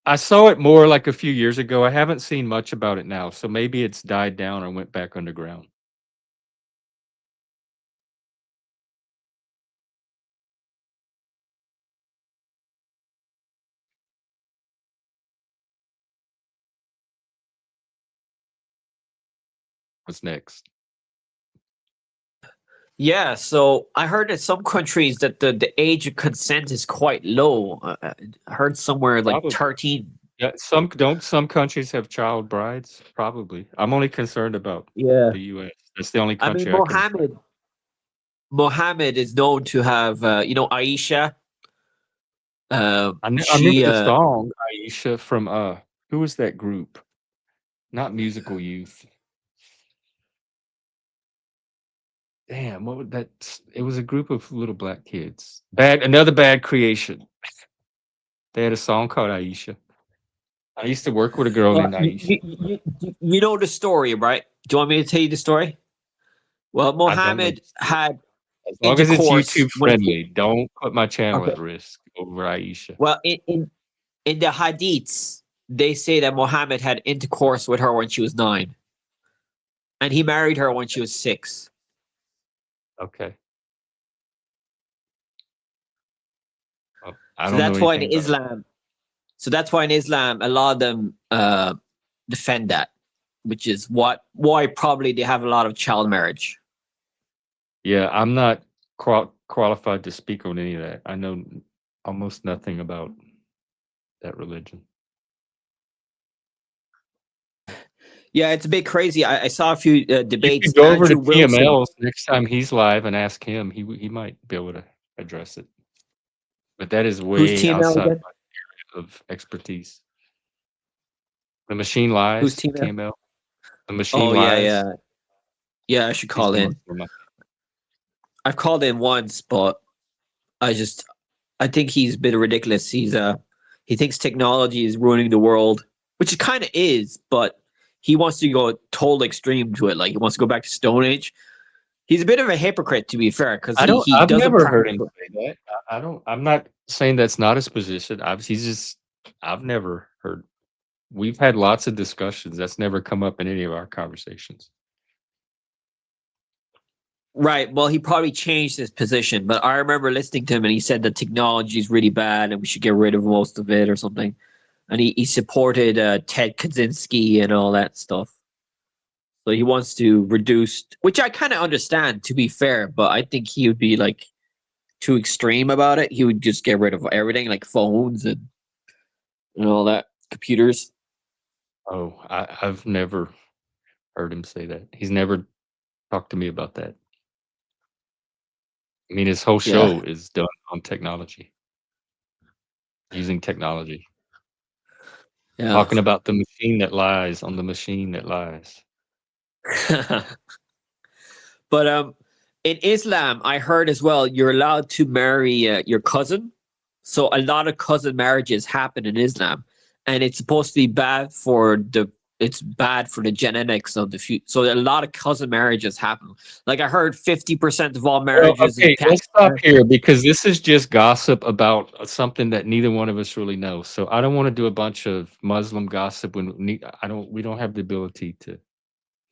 I saw it more like a few years ago. I haven't seen much about it now, so maybe it's died down or went back underground. What's next? Yeah, so I heard that some countries that the age of consent is quite low. I heard somewhere like Probably. 13. Yeah, some countries have child brides? Probably. I'm only concerned about Yeah. the US. That's the only I mean, country I can. Mohammed is known to have, Aisha. I remember She, the song Aisha from who was that group? Not Musical Youth. Damn, what would that? It was a group of little black kids. Another Bad Creation. They had a song called Aisha. I used to work with a girl named Aisha. you know the story, right? Do you want me to tell you the story? Well, I don't know. Mohammed had As long as it's intercourse YouTube when. friendly, don't put my channel Okay. at risk over Aisha. Well, in the hadiths, they say that Mohammed had intercourse with her when she was 9, and he married her when she was 6. Okay. Well, I So don't know that's why in anything about it. Islam, so that's why in Islam, a lot of them defend that, which is why probably they have a lot of child marriage. Yeah, I'm not qualified to speak on any of that. I know almost nothing about that religion. Yeah, it's a bit crazy. I saw a few You debates. could go over to Andrew Wilson. TML's next time he's live and ask him. He might be able to address it. But that is Who's way TML outside again? my area of expertise. The Machine Lies, Who's TML? TML. The Machine Oh Lies. yeah. I should call in. I've called in once, but I think he's a bit ridiculous. He thinks technology is ruining the world, which it kind of is, but he wants to go total extreme to it. Like he wants to go back to Stone Age. He's a bit of a hypocrite, to be fair, because I've doesn't never heard practice. him say that. I'm not saying that's not his position. I've never heard. We've had lots of discussions. That's never come up in any of our conversations. Right. Well, he probably changed his position, but I remember listening to him and he said that technology is really bad and we should get rid of most of it or something. And he supported Ted Kaczynski and all that stuff. So he wants to reduce, which I kind of understand, to be fair, but I think he would be like too extreme about it. He would just get rid of everything, like phones and all that, computers. Oh, I've never. heard him say that. He's never talked to me about that. I mean, his whole Yeah. show is done on technology, using technology, Yeah. talking about the machine that lies on the machine that lies. But in Islam, I heard as well you're allowed to marry your cousin. So a lot of cousin marriages happen in Islam, and it's supposed to be bad for the genetics of the future. So a lot of cousin marriages happen. Like I heard 50% of all Well, marriages in okay, let's stop Pakistan. here because this is just gossip about something that neither one of us really know. So I don't want to do a bunch of Muslim gossip when we don't have the ability to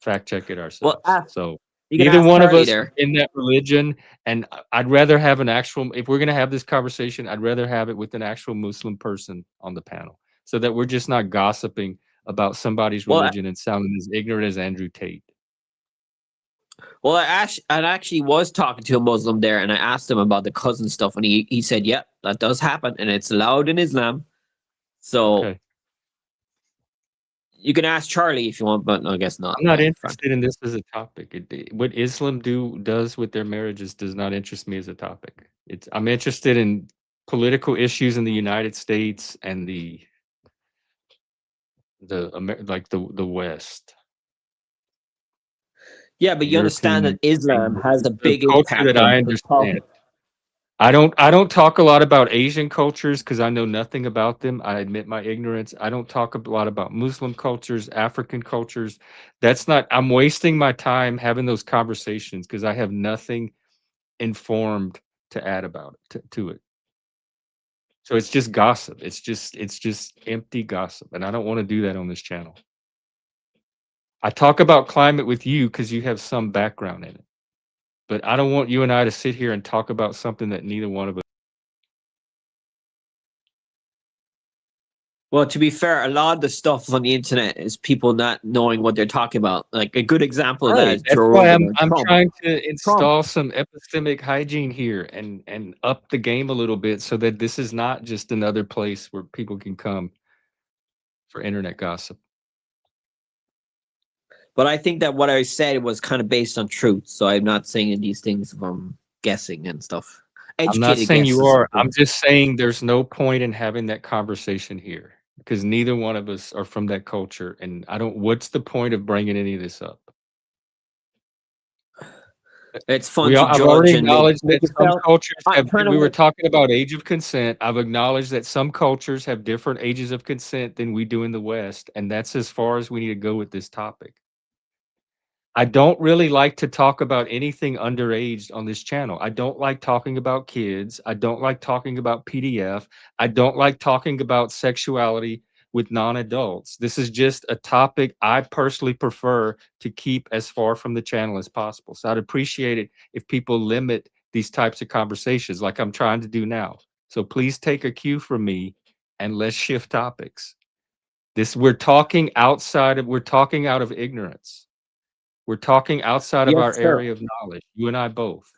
fact check it Well, ourselves. So you can neither ask one of Charlie us is there. in that religion, and I'd rather have an actual. If we're going to have this conversation, I'd rather have it with an actual Muslim person on the panel, so that we're just not gossiping about somebody's Well, religion and sounding as ignorant as Andrew Tate. Well, I actually was talking to a Muslim there, and I asked him about the cousin stuff, and he said, "Yeah, that does happen, and it's allowed in Islam." So Okay. you can ask Charlie if you want, but I guess not. I'm not Yeah, front. interested in this as a topic. What Islam does with their marriages does not interest me as a topic. I'm interested in political issues in the United States and the West, Yeah, but the you understand European, that Islam has a the big culture impact that on I understand. I don't talk a lot about Asian cultures because I know nothing about them. I admit my ignorance. I don't talk a lot about Muslim cultures, African cultures. I'm wasting my time having those conversations because I have nothing informed to add about it to it. So it's just gossip. It's just empty gossip, and I don't want to do that on this channel. I talk about climate with you because you have some background in it, but I don't want you and I to sit here and talk about something that neither one of us. Well, to be fair, a lot of the stuff on the internet is people not knowing what they're talking about. Like a good example of that Right. is That's Joe why Rogan I'm or I'm Trump. trying to Trump. install some epistemic hygiene here and up the game a little bit so that this is not just another place where people can come for internet gossip. But I think that what I said was kind of based on truth. So I'm not saying these things from guessing and stuff. I'm not Educated saying you guesses. are. I'm just saying there's no point in having that conversation here because neither one of us are from that culture, and what's the point of bringing any of this up? It's fun to I've already judge and acknowledged make that some yourself. cultures I'm have trying to. we were talking about age of consent. I've acknowledged that some cultures have different ages of consent than we do in the West, and that's as far as we need to go with this topic. I don't really like to talk about anything underage on this channel. I don't like talking about kids. I don't like talking about PDF. I don't like talking about sexuality with non-adults. This is just a topic I personally prefer to keep as far from the channel as possible. So I'd appreciate it if people limit these types of conversations like I'm trying to do now. So please take a cue from me and let's shift topics. We're talking out of ignorance. We're talking outside of Yes, our sir. area of knowledge, you and I both.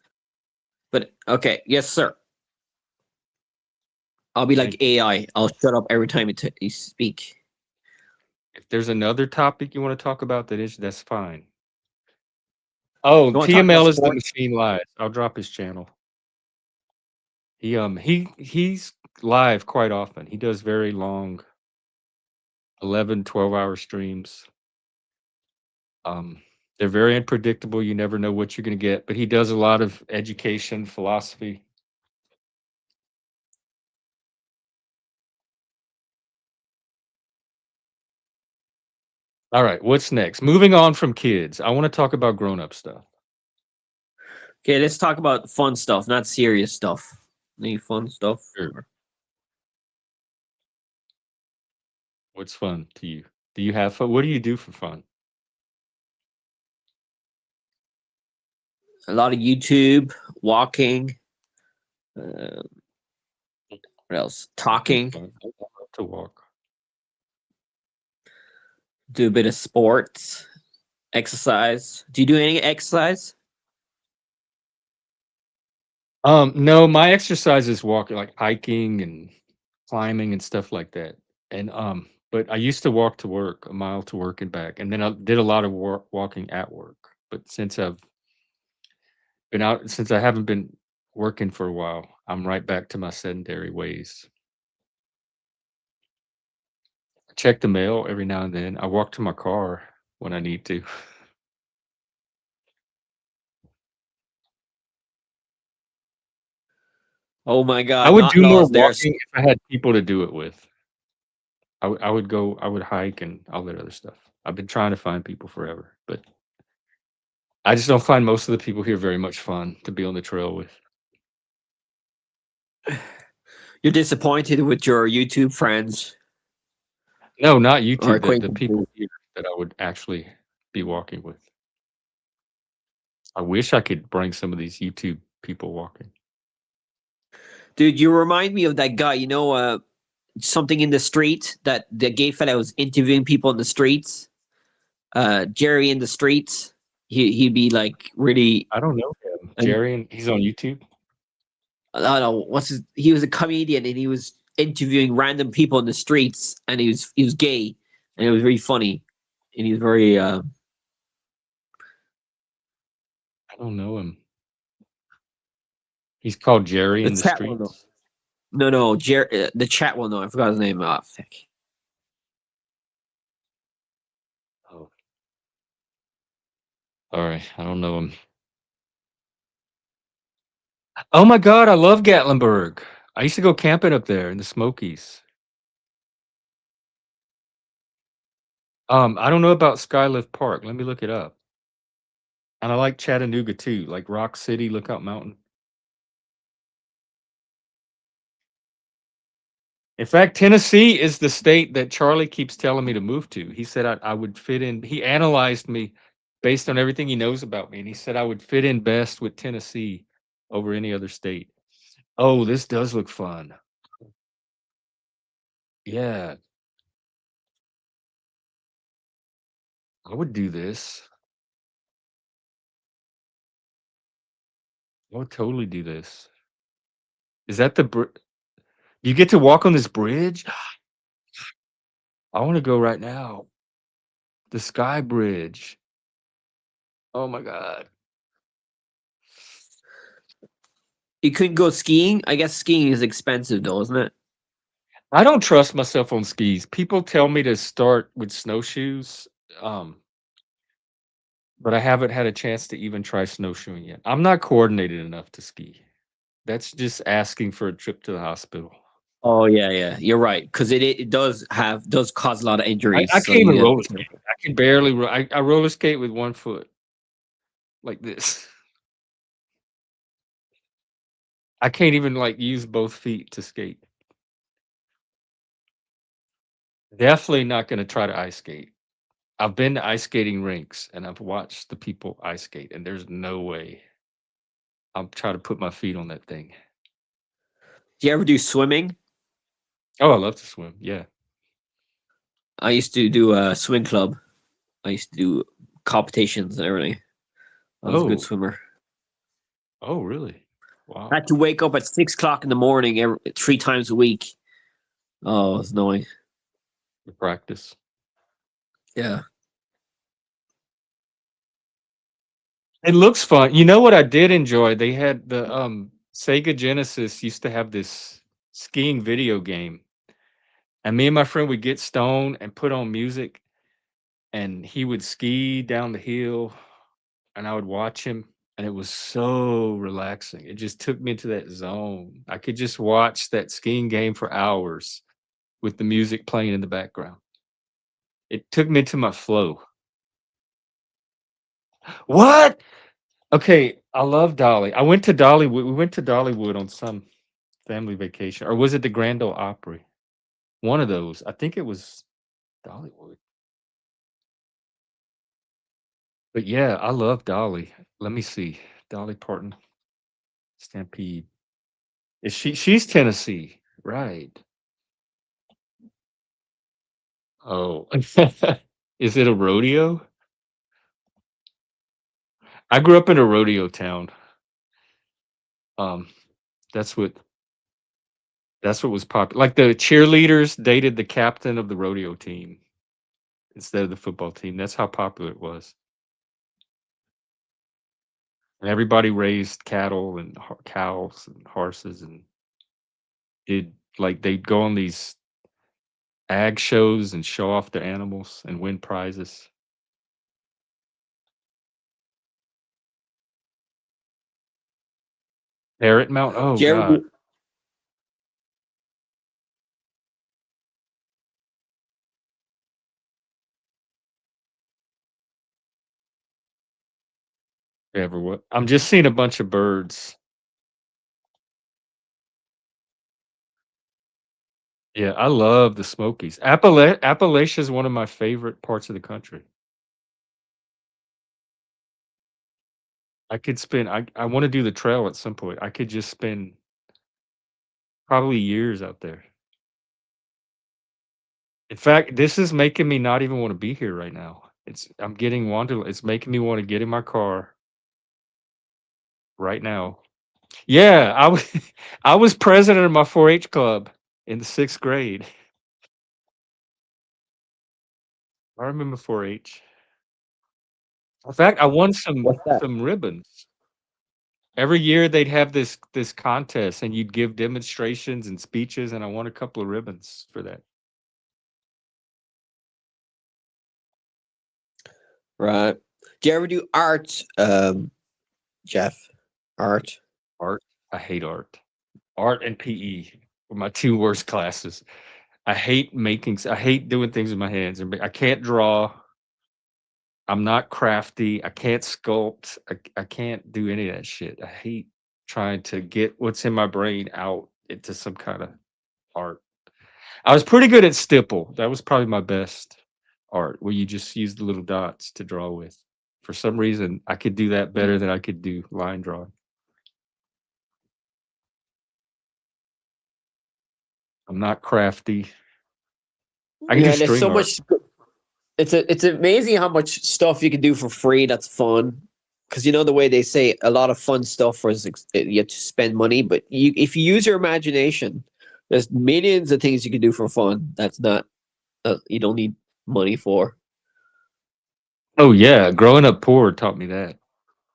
But okay, yes, sir. I'll be like Thank you. AI. I'll shut up every time you speak. If there's another topic you want to talk about, that's fine. Oh, You want to talk about TML is the sports? machine lies. I'll drop his channel. He's live quite often. He does very long 11, 12-hour streams. They're very unpredictable. You never know what you're going to get, but he does a lot of education, philosophy. All right, what's next? Moving on from kids, I want to talk about grown-up stuff. Okay, let's talk about fun stuff, not serious stuff. Any fun stuff? Sure. What's fun to you? Do you have fun? What do you do for fun? A lot of YouTube, walking. Uh, what else? Walking's Talking. fun. I love to walk. Do a bit of sports, exercise. Do you do any exercise? No, my exercise is walking, like hiking and climbing and stuff like that. And But I used to walk to work, a mile to work and back, and then I did a lot of walking at work. But since I haven't been working for a while, I'm right back to my sedentary ways. I check the mail every now and then. I walk to my car when I need to. Oh my I God, would not do more laws. There's walking if I had people to do it with. I would hike and all that other stuff. I've been trying to find people forever, but I just don't find most of the people here very much fun to be on the trail with. you're disappointed with your YouTube friends No, not or YouTube, the acquaintances. people here that I would actually be walking with. I wish I could bring some of these YouTube people walking. Dude, you remind me of that guy, something in the street, that the gay fella was interviewing people in the streets. Jerry in the streets. He'd be like really, I don't know him. and Jerry, and he's on YouTube? I don't know he was a comedian and he was interviewing random people in the streets, and he was gay, and it was very funny, and he was very I don't know him. He's called Jerry the in the chat will know. Streets? No, Jerry, the chat will know. I forgot his name. Oh, fuck. Oh, alright, I don't know him. Oh my god, I love Gatlinburg. I used to go camping up there in the Smokies. I don't know about Skylift Park, let me look it up. And I like Chattanooga too, like Rock City, Lookout Mountain. In fact, Tennessee is the state that Charlie keeps telling me to move to. He said I would fit in. He analyzed me based on everything he knows about me, and he said I would fit in best with Tennessee over any other state. Oh, this does look fun. Yeah, I would do this. I would totally do this. Is that you get to walk on this bridge? I wanna go right now. The Sky Bridge. Oh my god. You couldn't go skiing. I guess skiing is expensive, though, isn't it? I don't trust myself on skis. People tell me to start with snowshoes, um, but I haven't had a chance to even try snowshoeing yet. I'm not coordinated enough to ski. That's just asking for a trip to the hospital. Oh yeah, you're right, because it does cause a lot of injuries. I So can't you even get roller skate. I can barely I roller skate with one foot, like this. I can't even, like, use both feet to skate. Definitely not gonna try to ice skate. I've been to ice skating rinks, and I've watched the people ice skate, and there's no way I'll try to put my feet on that thing. Do you ever do swimming? Oh, I love to swim, yeah. I used to do a swim club. I used to do competitions and everything. I was a good Oh. swimmer. Oh, really? I Wow. had to wake up at 6 o'clock in the morning 3 times a week. Oh, it was annoying. The practice. Yeah. It looks fun. You know what I did enjoy? They had Sega Genesis used to have this skiing video game, and me and my friend would get stoned and put on music, and he would ski down the hill, and I would watch him, and it was so relaxing. It just took me into that zone. I could just watch that skiing game for hours with the music playing in the background. It took me to my flow. What? Okay, I love Dolly. I went to Dollywood. We went to Dollywood on some family vacation, or was it the Grand Ole Opry? One of those. I think it was Dollywood. But yeah, I love Dolly. Let me see. Dolly Parton, Stampede. She's Tennessee, right? Oh, is it a rodeo? I grew up in a rodeo town. Um, that's what That's what was popular. Like the cheerleaders dated the captain of the rodeo team instead of the football team. That's how popular it was. And everybody raised cattle and cows and horses and did like they'd go on these ag shows and show off their animals and win prizes. Parrot Mount. Oh Do you ever God. do, Ever what? I'm just seeing a bunch of birds. Yeah, I love the Smokies. Appalachia is one of my favorite parts of the country. I could spend I wanna do the trail at some point. I could just spend probably years out there. In fact, this is making me not even wanna be here right now. I'm getting it's making me wanna get in my car right now. Yeah, I was I was president of my 4-H club in the 6th grade. I remember 4-H. In fact, I won what's that? some ribbons. Every year they'd have this contest and you'd give demonstrations and speeches and I won a couple of ribbons for that. Right. Do you ever do art, Jeff? Art. Art, I hate art. Art and PE were my 2 worst classes. I hate doing things with my hands, and I can't draw. I'm not crafty. I can't sculpt. I can't do any of that shit. I hate trying to get what's in my brain out into some kinda art. I was pretty good at stipple. That was probably my best art, where you just use the little dots to draw with. For some reason, I could do that better than I could do line drawing. I'm not crafty. I can do Yeah, there's string so art. much. It's amazing how much stuff you can do for free that's fun. Because you know the way they say a lot of fun stuff is you have to spend money, but if you use your imagination, there's millions of things you can do for fun. That's not you don't need money for. Oh, yeah, growing up poor taught me that.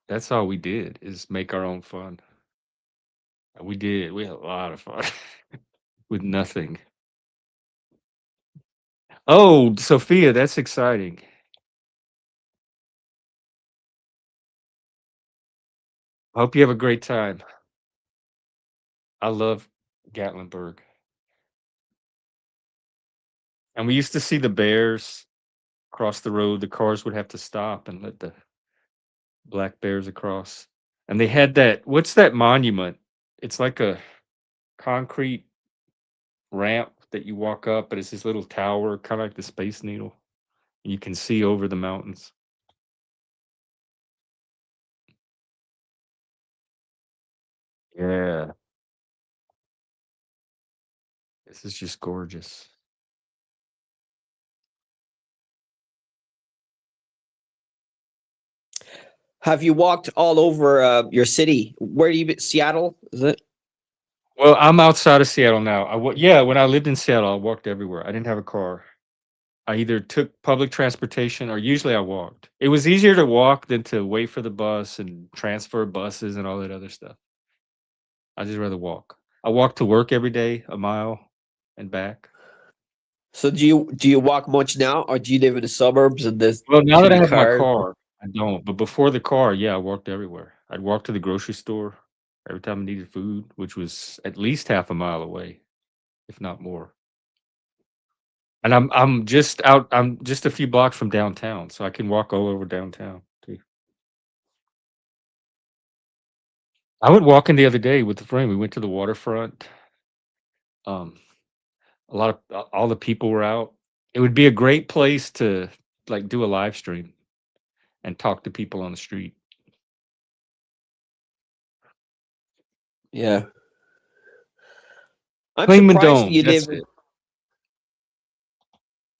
That's all we did is make our own fun. We did. We had a lot of fun with nothing. Oh, Sophia, that's exciting. I hope you have a great time. I love Gatlinburg. And we used to see the bears cross the road. The cars would have to stop and let the black bears across. And they had what's that monument? It's like a concrete ramp that you walk up, but it's this little tower, kind of like the Space Needle. And you can see over the mountains. Yeah, this is just gorgeous. Have you walked all over your city? Where do you Seattle? Is it? Well, I'm outside of Seattle now. Yeah, when I lived in Seattle, I walked everywhere. I didn't have a car. I either took public transportation or usually I walked. It was easier to walk than to wait for the bus and transfer buses and all that other stuff. I just rather walk. I walk to work every day, a mile and back. So do you walk much now, or do you live in the suburbs and there's Well, now too that I many have my cars? car, I don't. But before the car, yeah, I walked everywhere. I'd walk to the grocery store every time I needed food, which was at least half a mile away, if not more. And I'm just a few blocks from downtown, so I can walk all over downtown too. I went walking the other day with a friend. We went to the waterfront. Um, a lot of all the people were out. It would be a great place to like do a live stream and talk to people on the street. Yeah. I'm Clingman surprised Dome, you that's live it.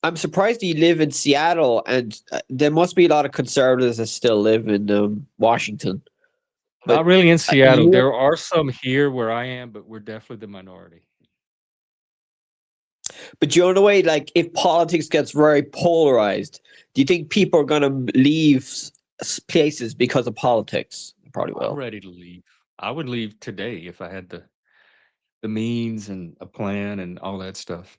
I'm surprised you live in Seattle, and there must be a lot of conservatives that still live in Washington. Not But really in Seattle. you, There are some here where I am, but we're definitely the minority. But you know the way, like, if politics gets very polarized, do you think people are gonna leave places because of politics? Probably I'm will. ready to leave. I would leave today if I had the means and a plan and all that stuff.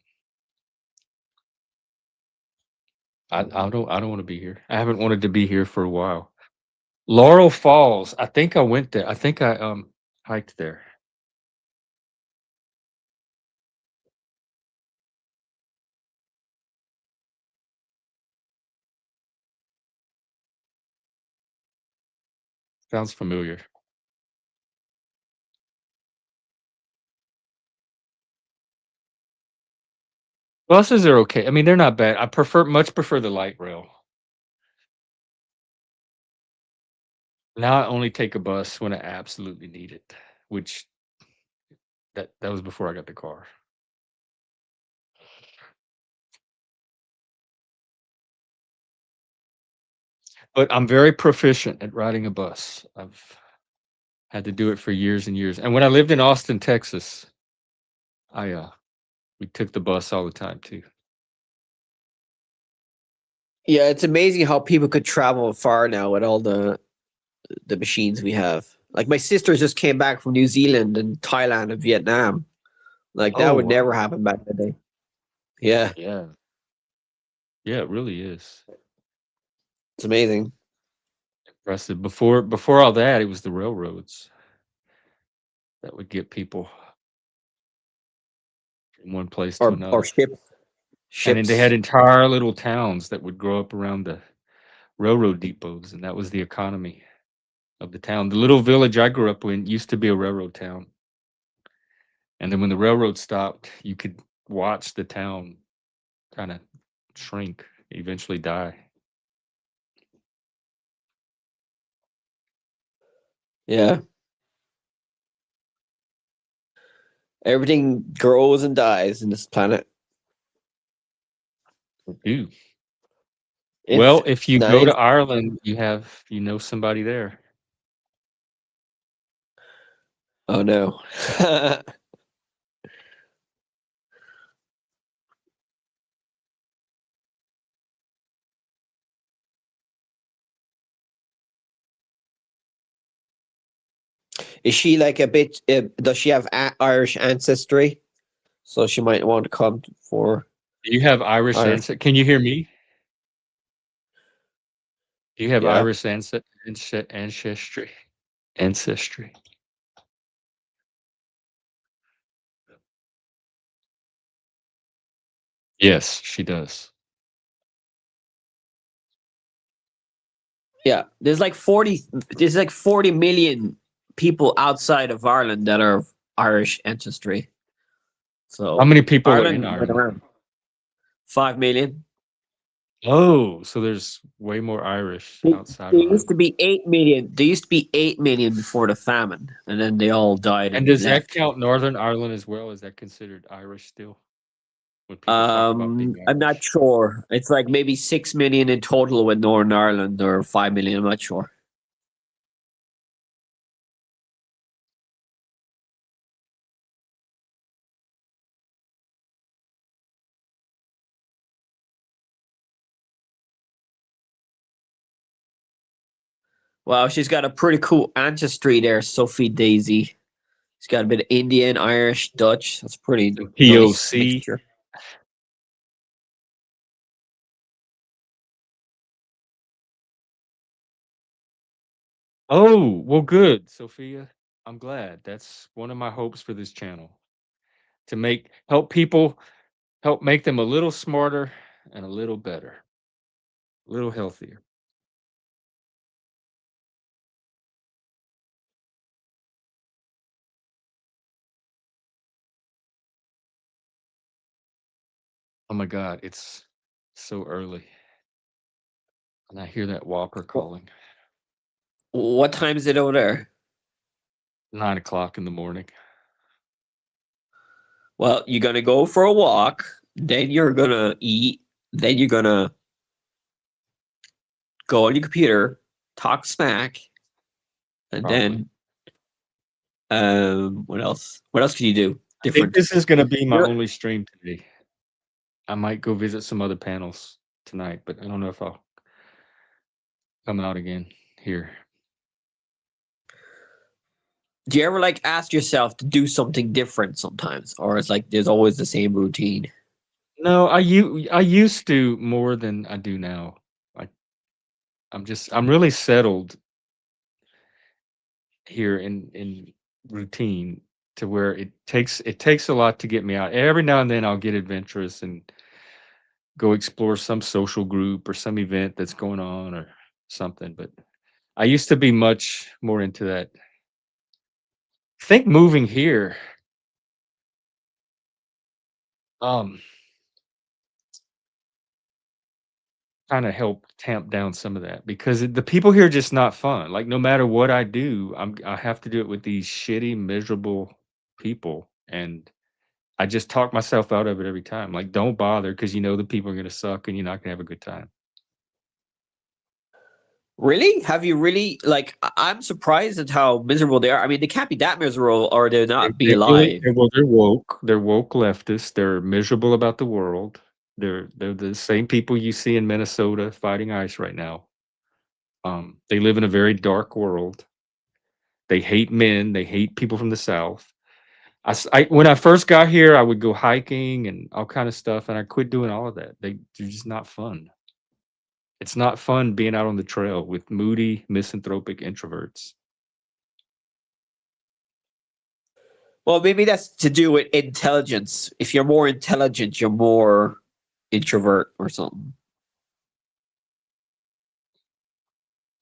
I don't want to be here. I haven't wanted to be here for a while. Laurel Falls. I think I went there. I think I hiked there. Sounds familiar. Buses are okay. I mean, they're not bad. I much prefer the light rail. Now I only take a bus when I absolutely need it, which that was before I got the car. But I'm very proficient at riding a bus. I've had to do it for years and years. And when I lived in Austin, Texas, we took the bus all the time too. Yeah, it's amazing how people could travel far now with all the machines we have. Like my sister just came back from New Zealand and Thailand and Vietnam. Like that Oh, would never wow. happen back in the day. Yeah, Yeah. Yeah, it really is it's amazing. impressive. Before all that, it was the railroads that would get people from one place to Or another. ships. And then they had Ships. entire little towns that would grow up around the railroad depots, and that was the economy of the town. The little village I grew up in used to be a railroad town. And then when the railroad stopped, you could watch the town kind of shrink, eventually die. Yeah. Everything grows and dies in this planet. Ew. It's Well, if you go nice. to Ireland, you know somebody there. Oh no. Is she like a bit? Does she have Irish ancestry? So she might want to come for Do you have Irish Irish. ancestry? Can you hear me? Do you have Yeah. Irish ancestry? Ancestry. Yes, she does. Yeah. There's like 40 million people outside of Ireland that are of Irish ancestry. How So many people are in Ireland went Ireland? around 5 million. Oh, so there's way more Irish There outside there of used Ireland. to be 8 million. There used to be 8 million before the famine, and then they all died And and does that left. count Northern Ireland as well? Is that considered Irish still? When people talk about being I'm not Irish? sure. It's like maybe 6 million in total with Northern Ireland, or 5 million. I'm not sure. Wow, she's got a pretty cool ancestry there, Sophie Daisy. She's got a bit of Indian, Irish, Dutch. That's pretty Some nice POC. mixture. Oh, well, good, Sophia. I'm glad. That's one of my hopes for this channel, to help make them a little smarter and a little better, a little healthier. Oh my God, it's so early. And I hear that Whopper calling. What time is it over there? 9 o'clock in the morning. Well, you're gonna go for a walk, then you're gonna eat, then you're gonna go on your computer, talk smack, and Probably. then what else? What else can you do I think different? this is gonna be my You're, only stream today. I might go visit some other panels tonight, but I don't know if I'll come out again here. Do you ever like ask yourself to do something different sometimes, or it's like there's always the same routine? No, I used to more than I do now. Like I'm really settled here in routine to where it takes a lot to get me out. Every now and then I'll get adventurous and go explore some social group or some event that's going on or something, but I used to be much more into that. I think moving here, um, kinda help tamp down some of that because the people here are just not fun. Like, no matter what I do, I have to do it with these shitty, miserable people, and I just talk myself out of it every time. Like, don't bother because you know the people are gonna suck and you're not gonna have a good time. Really? Have you really like? I'm surprised at how miserable they are. I mean, they can't be that miserable, or they'll not be They really alive. well, they're woke. They're woke leftists. They're miserable about the world. They're the same people you see in Minnesota fighting ICE right now. They live in a very dark world. They hate men. They hate people from the South. When I first got here, I would go hiking and all kind of stuff, and I quit doing all of that. They're just not fun. It's not fun being out on the trail with moody, misanthropic introverts. Well, maybe that's to do with intelligence. If you're more intelligent, you're more introvert or something.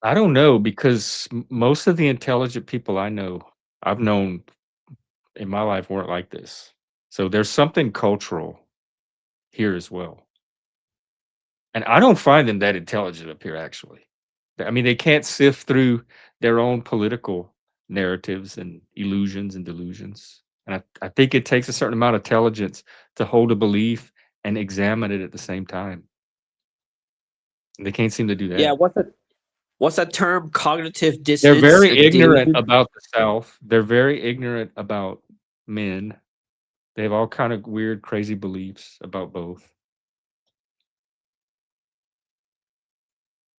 I don't know because most of the intelligent people I've known in my life weren't like this. So there's something cultural here as well. And I don't find them that intelligent up here, actually. I mean, they can't sift through their own political narratives and illusions and delusions. And I think it takes a certain amount of intelligence to hold a belief and examine it at the same time. And they can't seem to do Yeah, that. what's that term? Cognitive They're dissonance very and ignorant delusion. about the South. They're very ignorant about men. They have all kind of weird, crazy beliefs about both.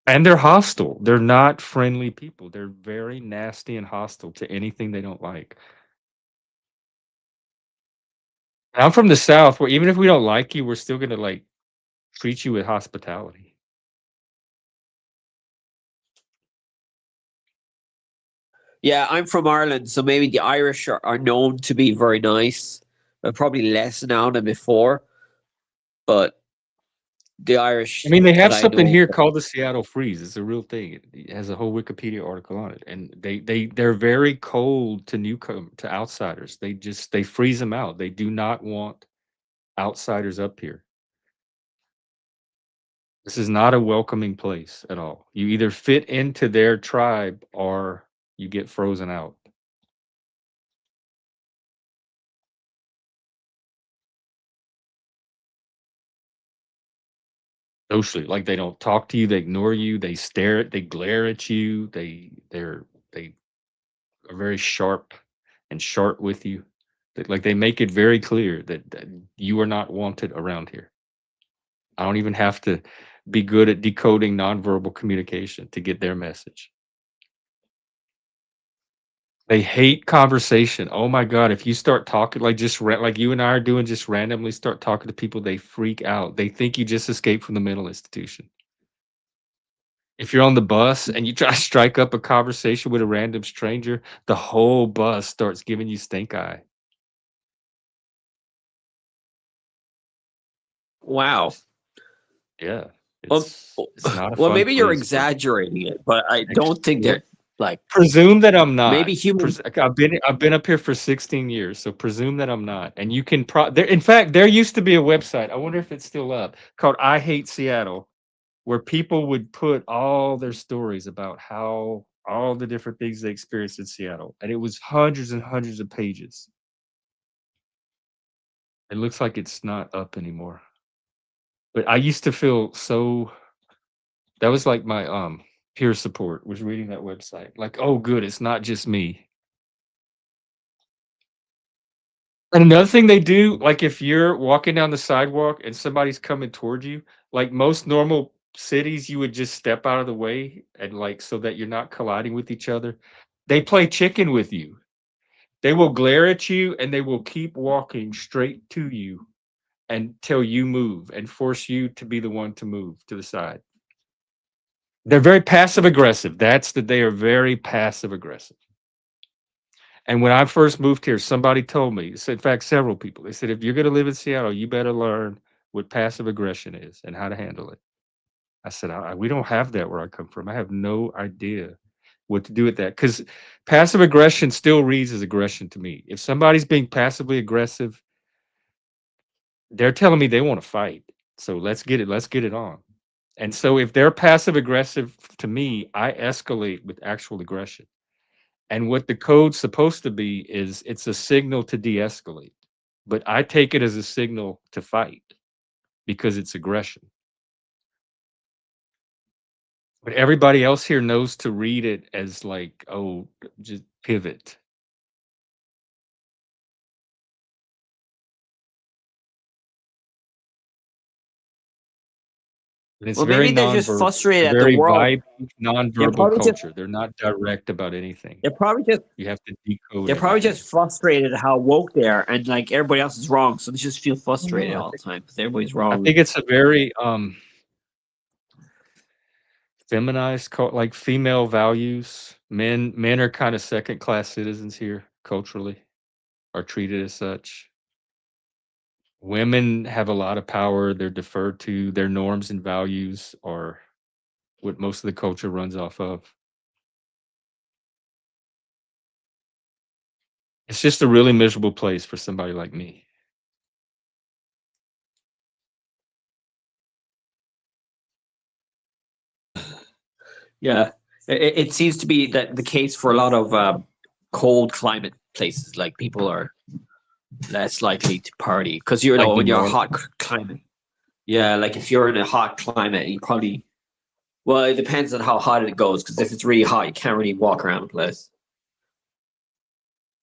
And they're hostile. They're not friendly people. They're very nasty and hostile to anything they don't like. I'm from the South where even if we don't like you, we're still gonna, like, treat you with hospitality. Yeah, I'm from Ireland, so maybe the Irish are known to be very nice, but probably less now than before. But the I Irish mean, they that have I something know, here called the Seattle Freeze. It's a real thing. It has a whole Wikipedia article on it, and they're very cold to to outsiders. They freeze them out. They do not want outsiders up here. This is not a welcoming place at all. You either fit into their tribe or you get frozen out. Socially, like they don't talk to you, they ignore you, they glare at you, they are very sharp and short with you. Like they make it very clear that you are not wanted around here. I don't even have to be good at decoding nonverbal communication to get their message. They hate conversation. Oh my god, if you start talking like like you and I are doing, just randomly start talking to people, they freak out. They think you just escaped from the mental institution. If you're on the bus and you try to strike up a conversation with a random stranger, the whole bus starts giving you stink eye. wow. Yeah, Well, it's not a well, fun maybe you're place for exaggerating it, but I don't think extrovert. they're like Presume that I'm maybe not. human. I've been up here for 16 years, so presume that I'm not. And you can there. In fact, there used to be a website. I wonder if it's still up called I Hate Seattle, where people would put all their stories about how all the different things they experienced in Seattle, and it was hundreds and hundreds of pages. It looks like it's not up anymore. But I used to feel so that was like my peer support was reading that website. Like, oh good, it's not just me. And another thing they do, like if you're walking down the sidewalk and somebody's coming towards you, like most normal cities, you would just step out of the way and like so that you're not colliding with each other. They play chicken with you. They will glare at you and they will keep walking straight to you until you move and force you to be the one to move to the side. They're very passive aggressive. They are very passive aggressive. And when I first moved here, somebody told me, in fact, several people, they said, if you're going to live in Seattle, you better learn what passive aggression is and how to handle it. I said, we don't have that where I come from. I have no idea what to do with that because passive aggression still reads as aggression to me. If somebody's being passively aggressive, they're telling me they want to fight. So let's get it on. And so if they're passive aggressive to me, I escalate with actual aggression. And what the code's supposed to be is it's a signal to de-escalate. But I take it as a signal to fight because it's aggression. But everybody else here knows to read it as like, oh, just pivot. And it's Well, very maybe they're just nonverbal, frustrated at the very world. vibe, They're nonverbal probably just culture. They're not direct about anything. they're probably just You have to decode they're probably everything. just frustrated at how woke they are, and like everybody else is wrong, so they just feel frustrated No, all the time because everybody's I wrong. think it's a very feminized like female values. Men are kind of second class citizens here culturally, are treated as such. Women have a lot of power. They're deferred to. Their norms and values are what most of the culture runs off of. It's just a really miserable place for somebody like me. Yeah, it seems to be that the case for a lot of cold climate places. Like people are less likely to party because Like the when you're a north. hot climate. Yeah, like if you're in a hot climate, you probably well, it depends on how hot it goes. Because if it's really hot, you can't really walk around the place.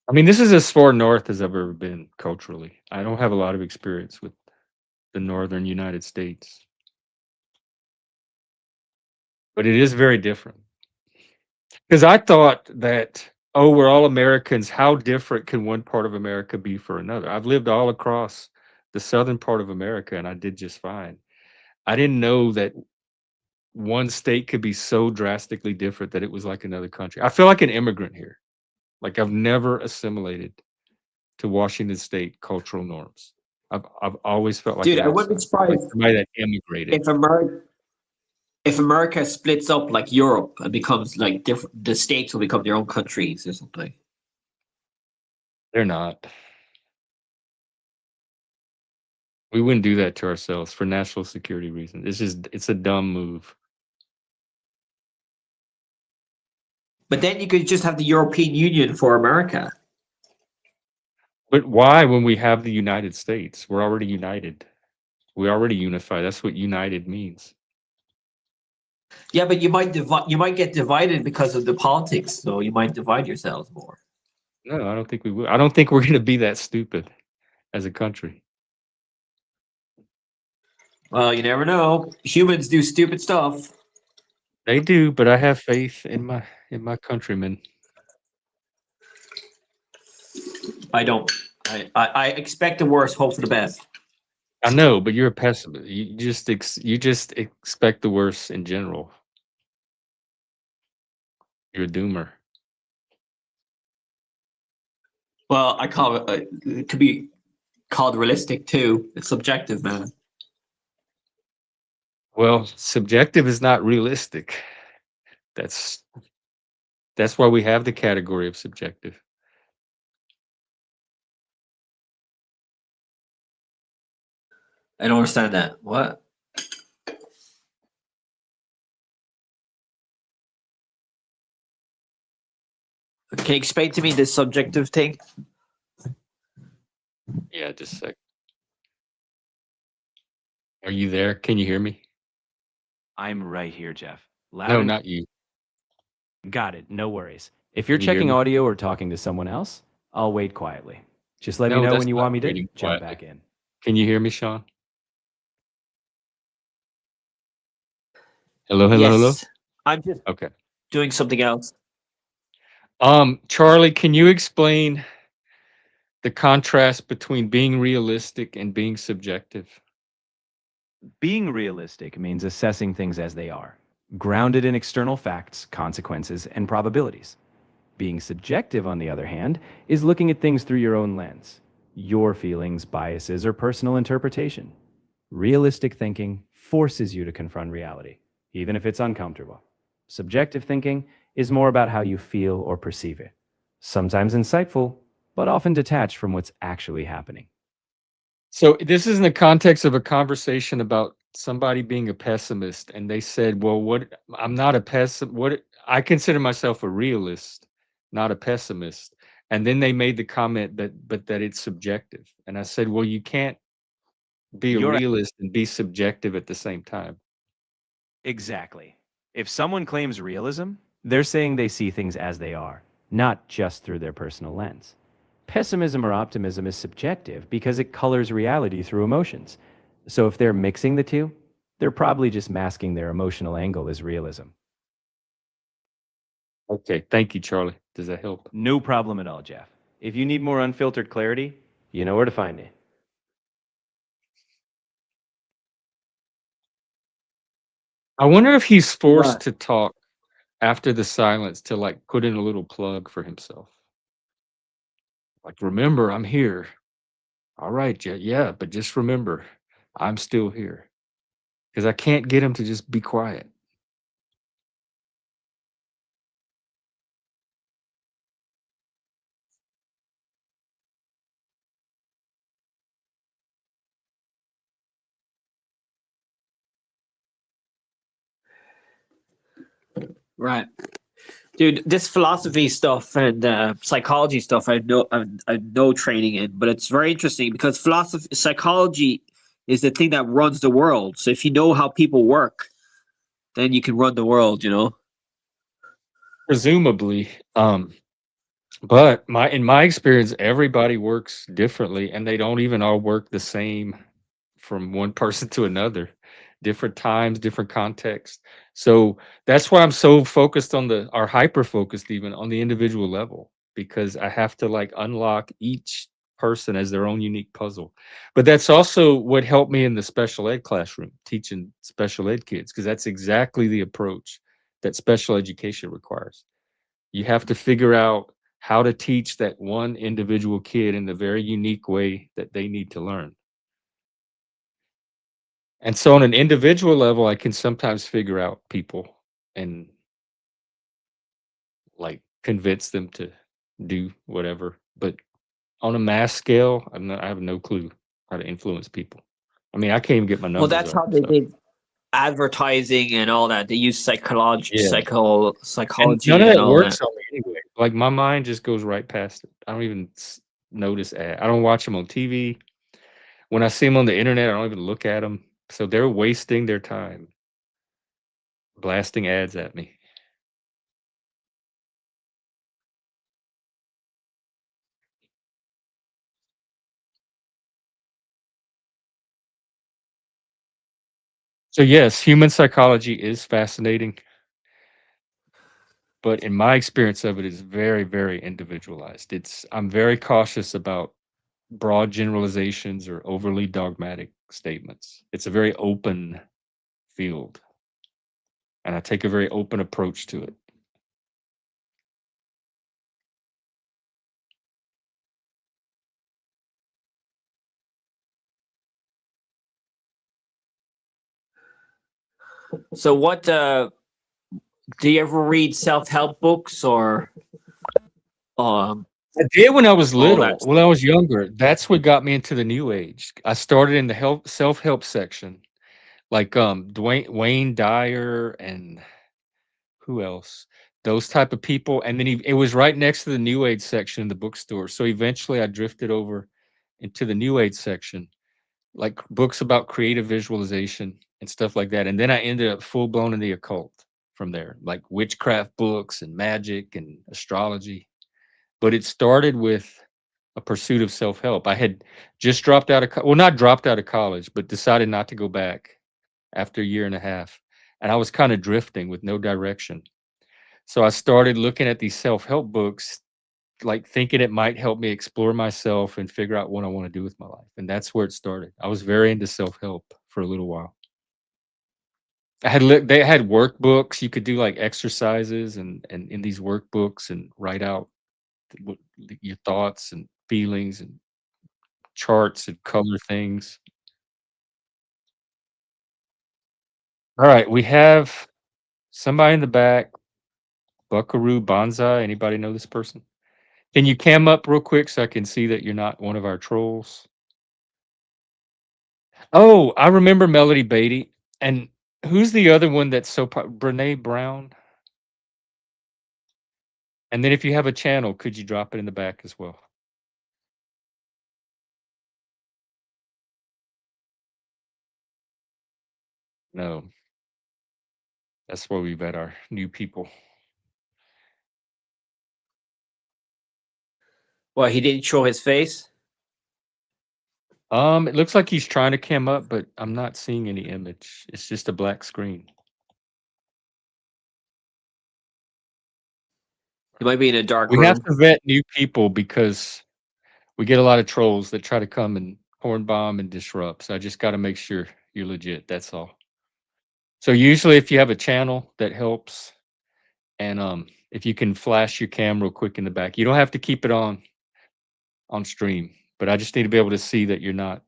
I mean, this is as far north as I've ever been culturally. I don't have a lot of experience with the northern United States, but it is very different. Because I thought that, oh, we're all Americans. How different can one part of America be for another? I've lived all across the southern part of America and I did just fine. I didn't know that one state could be so drastically different that it was like another country. I feel like an immigrant here. Like I've never assimilated to Washington State cultural norms. I've always felt like Dude, an I wouldn't be outsider, like surprised somebody that immigrated. if America splits up like Europe and becomes like different. The states will become their own countries or something. They're not. We wouldn't do that to ourselves for national security reasons. It's a dumb move. But then you could just have the European Union for America. But why when we have the United States? We're already united. We already unify. That's what united means. Yeah, but you might get divided because of the politics, so you might divide yourselves more. No, I don't think we will. I don't think we're going to be that stupid as a country. Well, you never know. Humans do stupid stuff. They do, but I have faith in my countrymen. I don't. I expect the worst, hope for the best. I know, but you're a pessimist. You just expect the worst in general. You're a doomer. Well, I call it. It could be called realistic too. It's subjective, man. Well, subjective is not realistic. That's why we have the category of subjective. I don't understand that. What? Can you explain to me this subjective thing? Yeah, just a sec. Are you there? Can you hear me? I'm right here, Jeff. Loud No, and not you. got it. No worries. If you're Can you hear checking me? audio or talking to someone else, I'll wait quietly. Just let me No, know that's when you not want me to reading jump quietly. back in. Can you hear me, Sean? Hello, hello, hello? Yes. I'm just Okay. doing something else. Charlie, can you explain the contrast between being realistic and being subjective? Being realistic means assessing things as they are, grounded in external facts, consequences, and probabilities. Being subjective, on the other hand, is looking at things through your own lens, your feelings, biases, or personal interpretation. Realistic thinking forces you to confront reality, even if it's uncomfortable. Subjective thinking is more about how you feel or perceive it, sometimes insightful, but often detached from what's actually happening. So this is in the context of a conversation about somebody being a pessimist, and they said, "Well, what? I'm not a pessimist. What? I consider myself a realist, not a pessimist." And then they made the comment that it's subjective, and I said, "Well, you can't be a You're realist and be subjective at the same time." Exactly. If someone claims realism, they're saying they see things as they are, not just through their personal lens. Pessimism or optimism is subjective because it colors reality through emotions. So if they're mixing the two, they're probably just masking their emotional angle as realism. Okay, thank you, Charlie. Does that help? No problem at all, Jeff. If you need more unfiltered clarity, you know where to find me. I wonder if he's forced Right. to talk after the silence to like put in a little plug for himself. Like, remember, I'm here. All right, yeah, yeah, but just remember, I'm still here. Because I can't get him to just be quiet. Right. Dude, this philosophy stuff and psychology stuff, I've no training in, but it's very interesting because psychology is the thing that runs the world. So if you know how people work, then you can run the world. Presumably, but in my experience, everybody works differently, and they don't even all work the same from one person to another. Different times, different contexts. So that's why I'm so focused on or hyper focused even on the individual level, because I have to like unlock each person as their own unique puzzle. But that's also what helped me in the special ed classroom, teaching special ed kids, because that's exactly the approach that special education requires. You have to figure out how to teach that one individual kid in the very unique way that they need to learn. And so on an individual level, I can sometimes figure out people and like convince them to do whatever. But on a mass scale, I have no clue how to influence people. I mean, I can't even get my Well, numbers that's up. how they So did advertising and all that. They use yeah. And none psychology of and that all works that. on me anyway. Like my mind just goes right past it. I don't even notice I don't watch them on TV. When I see them on the internet, I don't even look at them. So they're wasting their time blasting ads at me. So yes, human psychology is fascinating, but in my experience of it is very, very individualized. I'm very cautious about broad generalizations or overly dogmatic statements. It's a very open field, and I take a very open approach to it. So what do you ever read self-help books or um I did when I was all little, that when I stuff? was younger. That's what got me into the new age. I started in the self-help section, like Wayne Dyer and who else? Those type of people, and then it was right next to the new age section in the bookstore. So eventually I drifted over into the new age section, like books about creative visualization and stuff like that. And then I ended up full blown in the occult from there, like witchcraft books and magic and astrology. But it started with a pursuit of self-help. I had just dropped out of well, not dropped out of college, but decided not to go back after a year and a half. And I was kind of drifting with no direction. So I started looking at these self-help books, like thinking it might help me explore myself and figure out what I want to do with my life. And that's where it started. I was very into self-help for a little while. They had workbooks. You could do like exercises and in these workbooks and write out what your thoughts and feelings and charts and color things. All right, we have somebody in the back, Buckaroo Banzai. Anybody know this person? Can you cam up real quick so I can see that you're not one of our trolls? Oh, I remember Melody Beatty. And who's the other one that's so Brene Brown? And then if you have a channel, could you drop it in the back as well? No. That's where we've got our new people. Well, he didn't show his face. It looks like he's trying to cam up, but I'm not seeing any image. It's just a black screen. He might be in a dark We room. have to vet new people because we get a lot of trolls that try to come and horn bomb and disrupt. So I just got to make sure you're legit. That's all. So usually, if you have a channel, that helps. And if you can flash your cam real quick in the back, you don't have to keep it on stream. But I just need to be able to see that you're not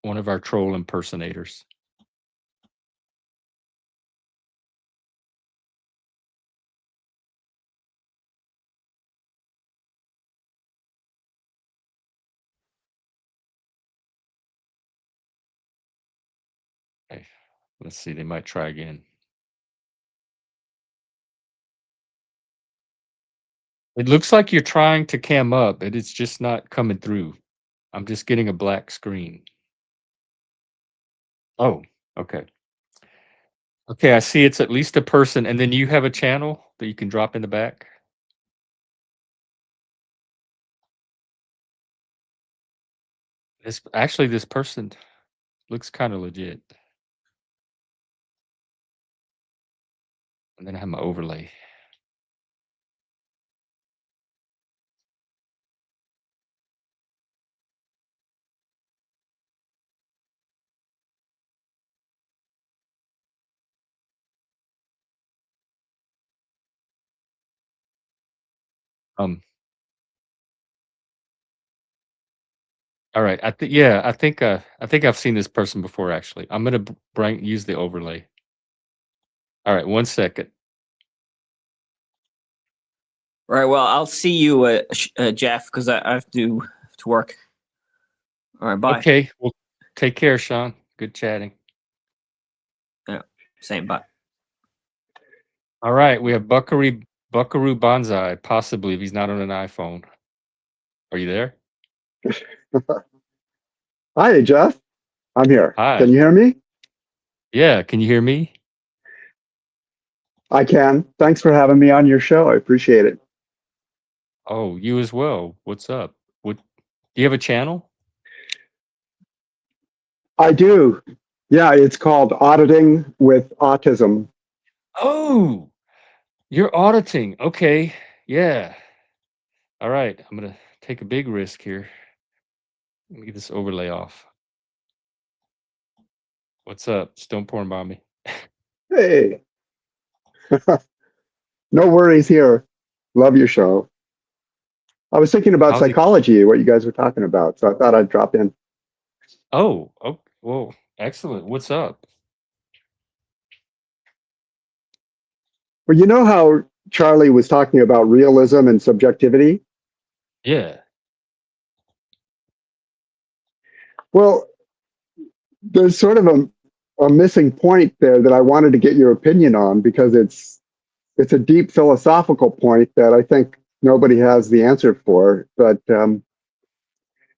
one of our troll impersonators. Okay, let's see. They might try again. It looks like you're trying to cam up, but it's just not coming through. I'm just getting a black screen. Oh, okay. Okay, I see it's at least a person, and then you have a channel that you can drop in the back? This person looks kinda legit. And then I have my overlay. Um, alright, I think I've seen this person before, actually. I'm gonna use the overlay. Alright, 1 second. All right. Well, I'll see you, Jeff, because I have to work. All right. Bye. Okay, well, take care, Sean. Good chatting. Yeah. Same. Bye. Alright, we have Buckaroo Banzai, possibly, if he's not on an iPhone. Are you there? Hi, Jeff. I'm here. Hi. Can you hear me? Yeah, can you hear me? I can. Thanks for having me on your show. I appreciate it. Oh, you as well. What's up? Do you have a channel? I do. Yeah, it's called Auditing with Autism. Oh, you're auditing. Okay. Yeah. All right. I'm going to take a big risk here. Let me get this overlay off. What's up? Just don't porn bomb me. Hey. No worries here. Love your show. I was thinking about How's it? psychology, what you guys were talking about, so I thought I'd drop in. Oh, well, excellent. What's up? Well, you know how Charlie was talking about realism and subjectivity? Yeah. Well, there's sort of a missing point there that I wanted to get your opinion on because it's a deep philosophical point that I think nobody has the answer for. But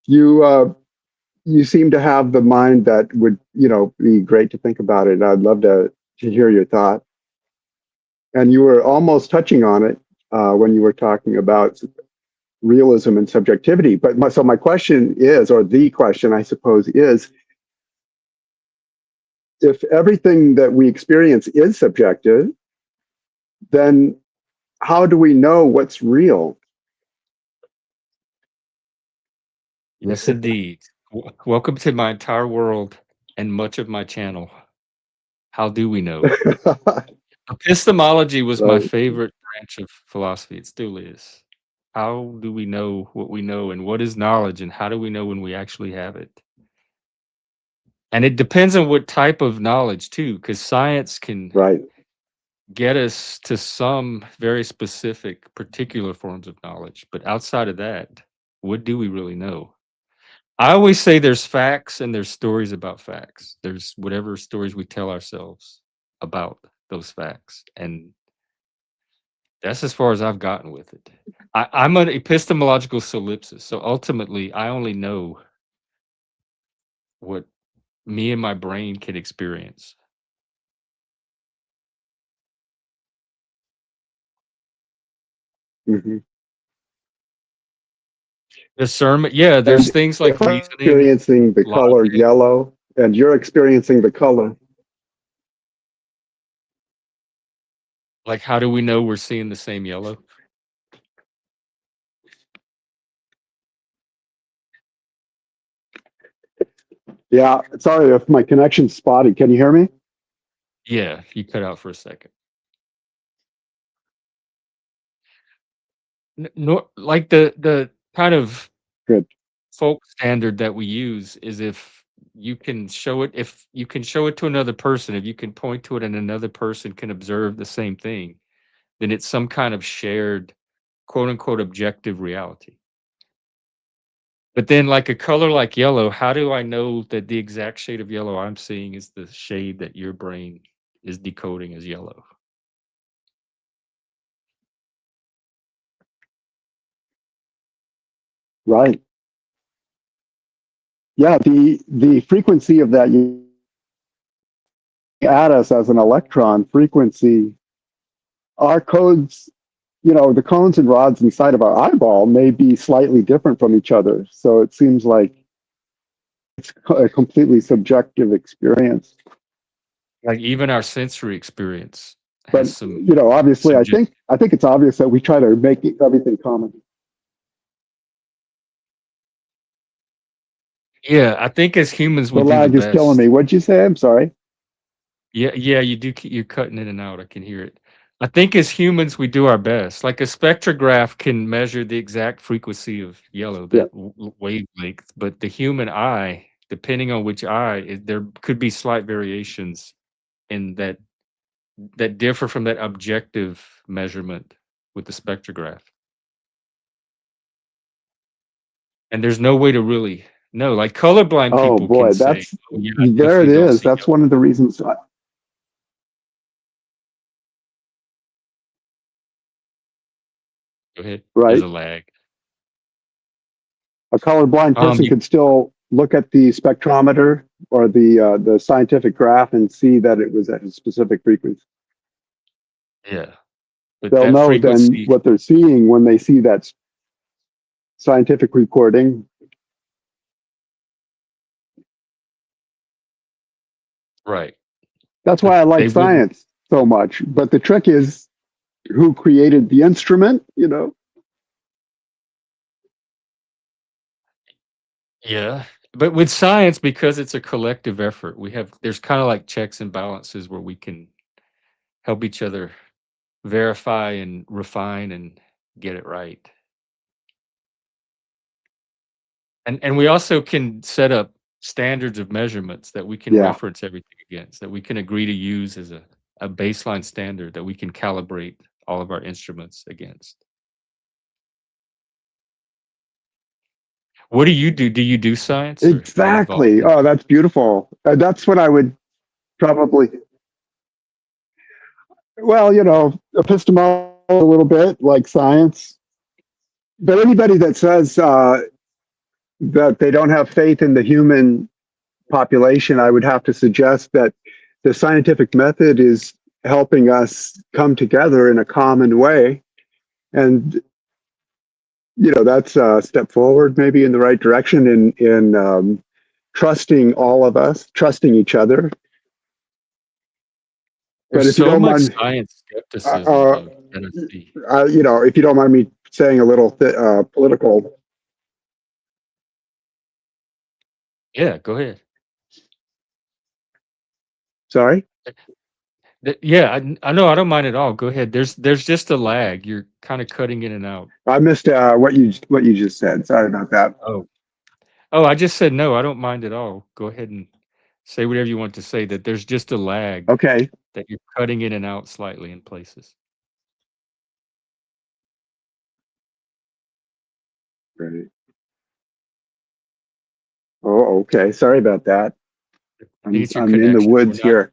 you seem to have the mind that would be great to think about it. I'd love to hear your thought. And you were almost touching on it when you were talking about realism and subjectivity. But so my question is, or the question I suppose is, if everything that we experience is subjective, then how do we know what's real? Yes, indeed. Welcome to my entire world and much of my channel. How do we know? Epistemology was my Right. favorite branch of philosophy. It still is. How do we know what we know, and what is knowledge, and how do we know when we actually have it? And it depends on what type of knowledge too, because science can Right. get us to some very specific, particular forms of knowledge. But outside of that, what do we really know? I always say there's facts and there's stories about facts. There's whatever stories we tell ourselves about those facts. And that's as far as I've gotten with it. I'm an epistemological solipsist. So ultimately, I only know what me and my brain can experience. Mm-hmm. Discernment, yeah, there's And things like if I'm reasoning, experiencing the color logic. yellow and you're experiencing the color, Like, how do we know we're seeing the same yellow? yeah, sorry if my connection's spotty. Can you hear me? Yeah, you cut out for a second. No, like the kind of Good. folk standard that we use is if you can show it to another person, if you can point to it and another person can observe the same thing, then it's some kind of shared quote unquote objective reality. But then like a color like yellow, how do I know that the exact shade of yellow I'm seeing is the shade that your brain is decoding as yellow? Right. Yeah, the frequency of that at us as an electron frequency, our codes, the cones and rods inside of our eyeball may be slightly different from each other. So it seems like it's a completely subjective experience. Like even our sensory experience But has some obviously, subject. I think it's obvious that we try to make everything common. Yeah, I think as humans The we do the lag is killing best. me. What'd you say? I'm sorry. Yeah, yeah, you do. You're cutting in and out. I can hear it. I think as humans we do our best. Like a spectrograph can measure the exact frequency of yellow, Yeah. that wavelength, but the human eye, depending on which eye, there could be slight variations in that differ from that objective measurement with the spectrograph. And there's no way to really know. Like colorblind Oh people can boy, say, "Oh yeah, I there it definitely don't is. see That's yellow." one of the reasons. Go ahead. There's Right. a lag. A colorblind person You, could still look at the spectrometer or the scientific graph and see that it was at a specific frequency. yeah, but They'll that know then frequency, what they're seeing when they see that scientific recording. right? That's But why I they like wouldn't. science so much. But the trick is who created the instrument. Yeah, but with science, because it's a collective effort, there's kind of like checks and balances where we can help each other verify and refine and get it right. And we also can set up standards of measurements that we can Yeah. reference everything against, that we can agree to use as a baseline standard that we can calibrate all of our instruments against. What do you do? Do you do science or are you involved Exactly. in? Oh, that's beautiful. That's what I would probably, well, epistemology a little bit like science. But anybody that says that they don't have faith in the human population, I would have to suggest that the scientific method is helping us come together in a common way. And that's a step forward, maybe in the right direction in trusting all of us, trusting each other. But There's if you so don't much mind, science uh, skepticism, uh, though, that I see. if you don't mind me saying a little political. Yeah, go ahead. Sorry, Yeah, I know. I don't mind at all. Go ahead. There's just a lag. You're kind of cutting in and out. I missed what you just said. Sorry about that. Oh, I just said no. I don't mind at all. Go ahead and say whatever you want to say. That there's just a lag. Okay. That you're cutting in and out slightly in places. Right. Oh, okay. Sorry about that. I think it's your I'm in the connection. woods here.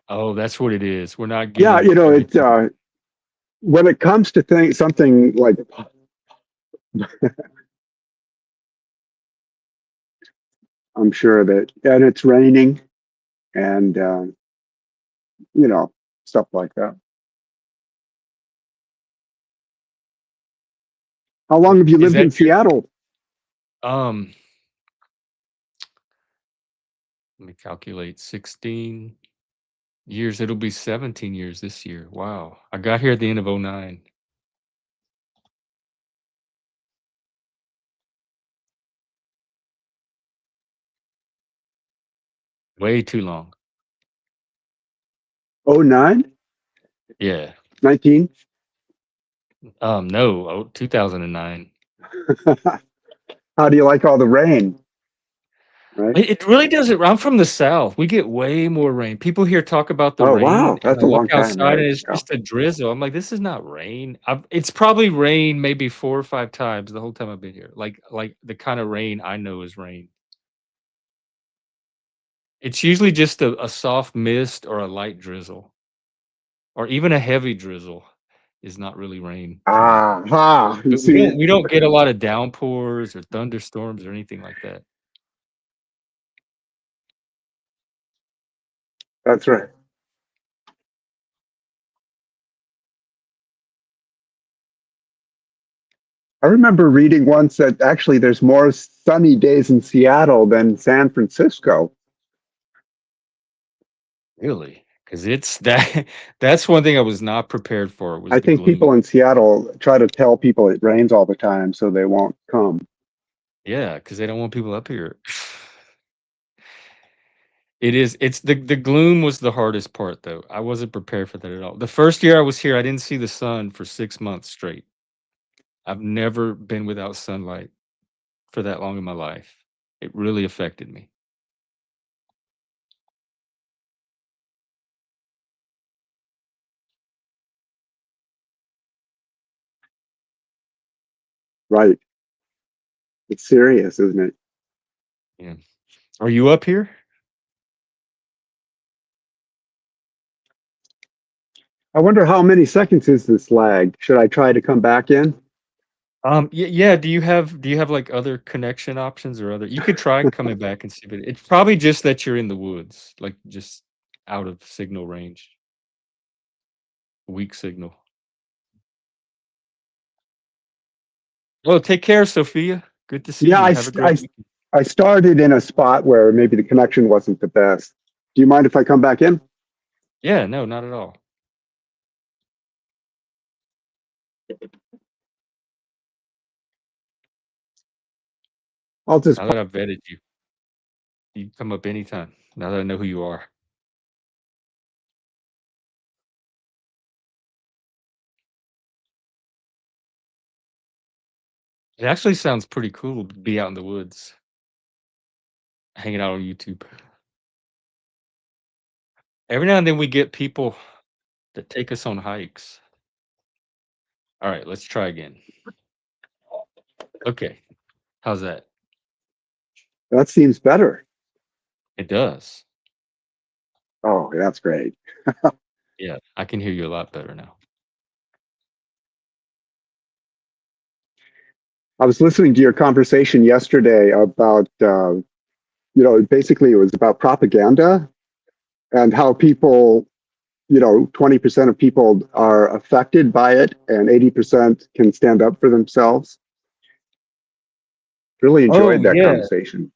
Oh, that's what it is. We're not Yeah, getting everything. When it comes to something like, I'm sure of it, and it's raining, and stuff like that. How long have you Is lived in that your Seattle? let me calculate. 16 years. It'll be 17 years this year. Wow. I got here at the end of 09. Way too long. Oh, 09? Yeah. 19? No, 2009. How do you like all the rain? Right? It really doesn't. I'm from the South. We get way more rain. People here talk about the Oh, rain, wow. and That's I a look long time, outside right? and it's Yeah. just a drizzle. I'm like, this is not rain. It's probably rained maybe 4 or 5 times the whole time I've been here. Like the kind of rain I know is rain. It's usually just a soft mist or a light drizzle, or even a heavy drizzle is not really rain to me. You But see, we don't get a lot of downpours or thunderstorms or anything like that. that's right. I remember reading once that actually there's more sunny days in Seattle than San Francisco. Really? Because it's that that's one thing I was not prepared for was I the think people gloom. in Seattle try to tell people it rains all the time so they won't come. Yeah, because they don't want people up here. It's the gloom was the hardest part, though. I wasn't prepared for that at all. The first year I was here, I didn't see the sun for 6 months straight. I've never been without sunlight for that long in my life. It really affected me. Right. It's serious, isn't it? Yeah. Are you up here? I wonder how many seconds is this lag? Should I try to come back in? Yeah, do you have, like, other connection options or other you could try coming back and see, but it's probably just that you're in the woods, like, just out of signal range. Weak signal. Well, take care, Sophia. Good to see Yeah, you. Have a great weekend. I started in a spot where maybe the connection wasn't the best. Do you mind if I come back in? Yeah, no, not at all. I'll just, Now that I've vetted you, you can come up anytime, now that I know who you are. It actually sounds pretty cool to be out in the woods, hanging out on YouTube. Every now and then we get people that take us on hikes. All right, let's try again. Okay, how's that? that seems better. It does. Oh, that's great. Yeah, I can hear you a lot better now. I was listening to your conversation yesterday about, basically it was about propaganda and how people, 20% of people are affected by it and 80% can stand up for themselves. Really enjoyed Oh that yeah, conversation.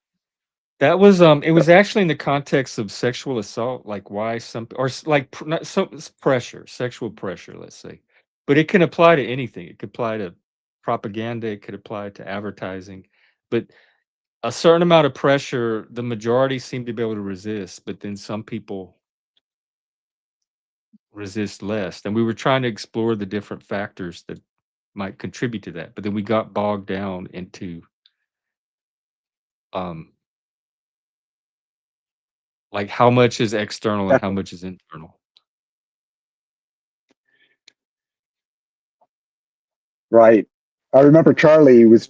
that was it was actually in the context of sexual assault, like why some or like not so pressure, sexual pressure, let's say. But it can apply to anything. It could apply to propaganda, it could apply to advertising. But a certain amount of pressure, the majority seem to be able to resist, but then some people resist less. And we were trying to explore the different factors that might contribute to that. But then we got bogged down into um like how much is external and how Definitely. much is internal. Right. I remember Charlie was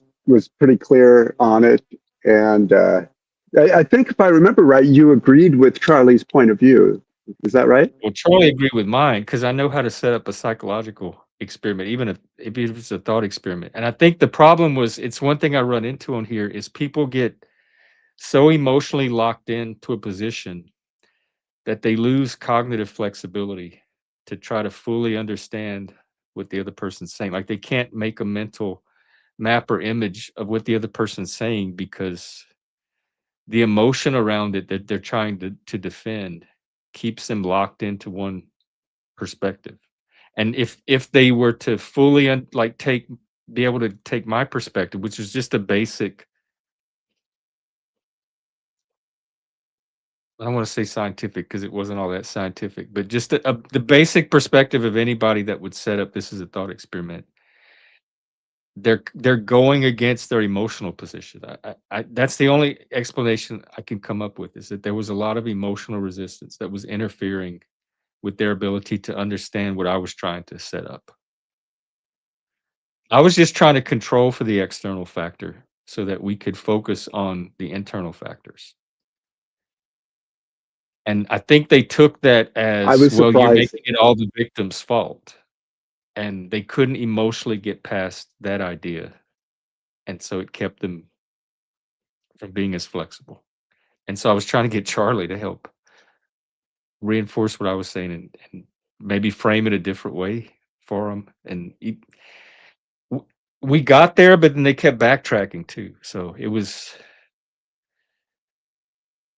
pretty clear on it, and I think if I remember right, you agreed with Charlie's point of view. Is that right? Well, Charlie agreed with mine because I know how to set up a psychological experiment, even if it's a thought experiment. And I think the problem was it's one thing I run into on here is people get so emotionally locked into a position that they lose cognitive flexibility to try to fully understand what the other person's saying. Like they can't make a mental map or image of what the other person's saying because the emotion around it that they're trying to defend keeps them locked into one perspective. And if they were to fully like be able to take my perspective, which is just a basic, I don't want to say scientific because it wasn't all that scientific, but just the basic perspective of anybody that would set up this as a thought experiment. They're going against their emotional position. That's the only explanation I can come up with is that there was a lot of emotional resistance that was interfering with their ability to understand what I was trying to set up. I was just trying to control for the external factor so that we could focus on the internal factors. And I think they took that I as, was well, you're surprised. making it all the victim's fault. And they couldn't emotionally get past that idea. And so it kept them from being as flexible. And so I was trying to get Charlie to help reinforce what I was saying and maybe frame it a different way for him. And we got there, but then they kept backtracking too. So it was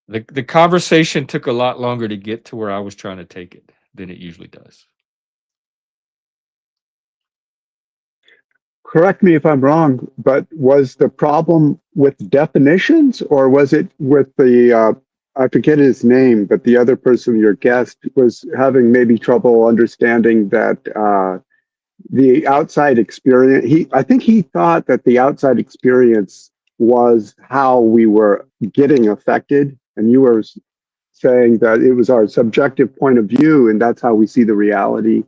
the conversation took a lot longer to get to where I was trying to take it than it usually does. Correct me if I'm wrong, but was the problem with definitions, or was it with the I forget his name, but the other person, your guest, was having maybe trouble understanding that the outside experience. I think he thought that the outside experience was how we were getting affected, and you were saying that it was our subjective point of view, and that's how we see the reality.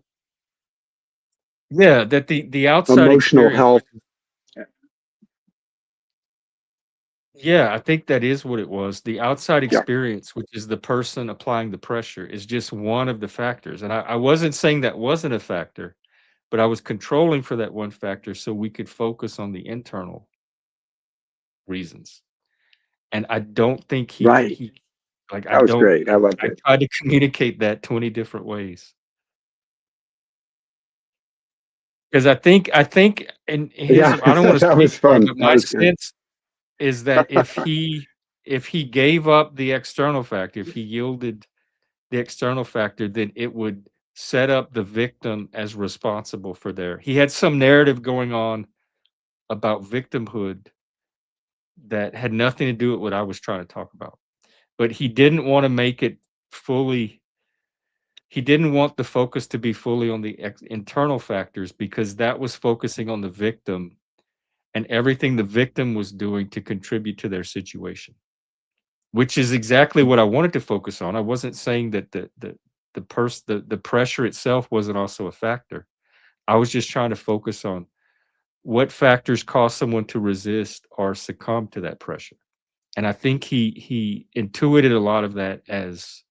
Yeah, that the outside Emotional experience. health. Yeah, I think that is what it was. The outside Yeah. experience, which is the person applying the pressure, is just one of the factors. And I wasn't saying that wasn't a factor, but I was controlling for that one factor so we could focus on the internal reasons. And I don't think Right. he like That was great. I loved I it. tried to communicate that 20 different ways. Because I think and his Yeah, I don't wanna that speak was for him, fun. but That my was good. sense is that if he gave up the external factor, if he yielded the external factor, then it would set up the victim as responsible for their he had some narrative going on about victimhood that had nothing to do with what I was trying to talk about. But he didn't wanna make it fully he didn't want the focus to be fully on the internal factors because that was focusing on the victim and everything the victim was doing to contribute to their situation, which is exactly what I wanted to focus on. I wasn't saying that the pressure itself wasn't also a factor. I was just trying to focus on what factors cause someone to resist or succumb to that pressure. And I think he intuited a lot of that as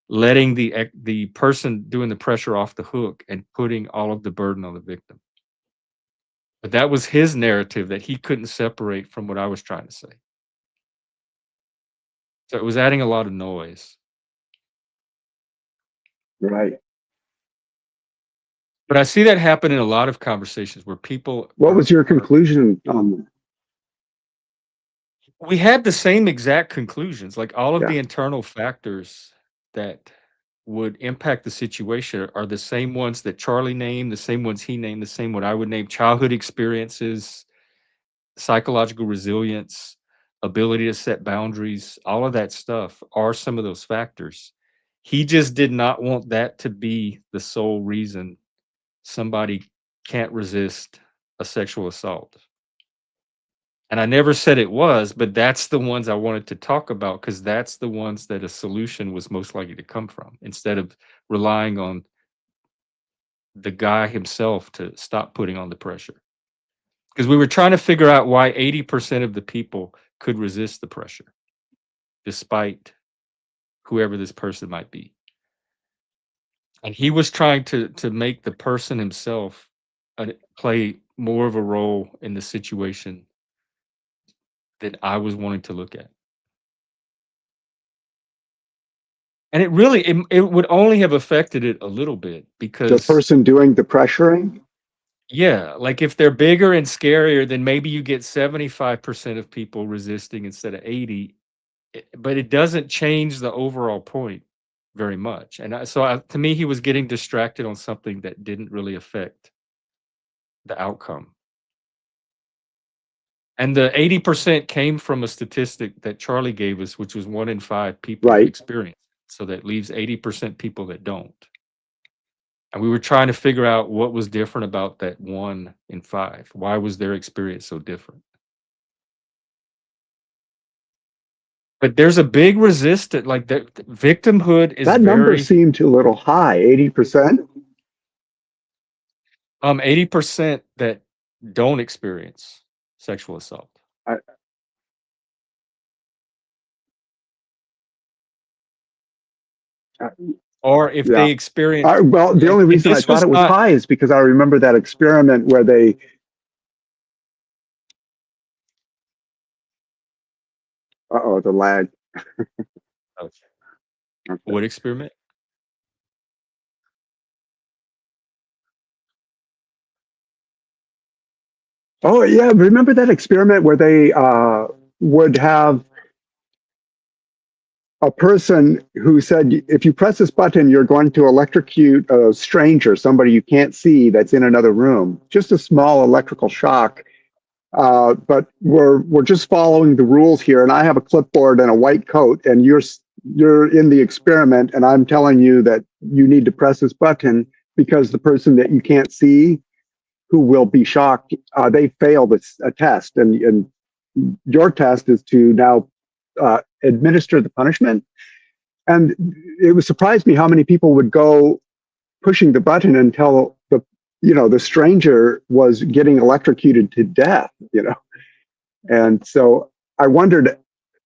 letting the person doing the pressure off the hook and putting all of the burden on the victim. But that was his narrative that he couldn't separate from what I was trying to say. So it was adding a lot of noise. Right. But I see that happen in a lot of conversations where people What are was your are conclusion on that? We had the same exact conclusions, like all of Yeah. the internal factors that would impact the situation are the same ones that Charlie named, the same ones he named, the same one I would name: childhood experiences, psychological resilience, ability to set boundaries. All of that stuff are some of those factors. He just did not want that to be the sole reason somebody can't resist a sexual assault. And I never said it was, but that's the ones I wanted to talk about because that's the ones that a solution was most likely to come from, instead of relying on the guy himself to stop putting on the pressure. Because we were trying to figure out why 80% of the people could resist the pressure, despite whoever this person might be. And he was trying to make the person himself play more of a role in the situation that I was wanting to look at. And it really it would only have affected it a little bit The because person doing the pressuring. yeah, like if they're bigger and scarier, then maybe you get 75% of people resisting instead of 80, but it doesn't change the overall point very much. And to me, he was getting distracted on something that didn't really affect the outcome. And the 80% came from a statistic that Charlie gave us, which was 1 in 5 people Right. experience. So that leaves 80% people that don't. And we were trying to figure out what was different about that 1 in 5. Why was their experience so different? But there's a big resistance, like the victimhood is That number very seemed a little high, 80%. 80% that don't experience sexual assault. I, I, Or if yeah. they experience, Well, the only and reason I this thought was it was not, high is because I remember that experiment where they. Uh-oh, the lag. Okay. what experiment? Oh yeah, remember that experiment where they would have a person who said, if you press this button, you're going to electrocute a stranger, somebody you can't see that's in another room. Just a small electrical shock. But we're just following the rules here, and I have a clipboard and a white coat, and you're in the experiment, and I'm telling you that you need to press this button because the person that you can't see, who will be shocked, they failed a test, and your test is to now administer the punishment. And it was surprised me how many people would go pushing the button until the stranger was getting electrocuted to death. And so I wondered,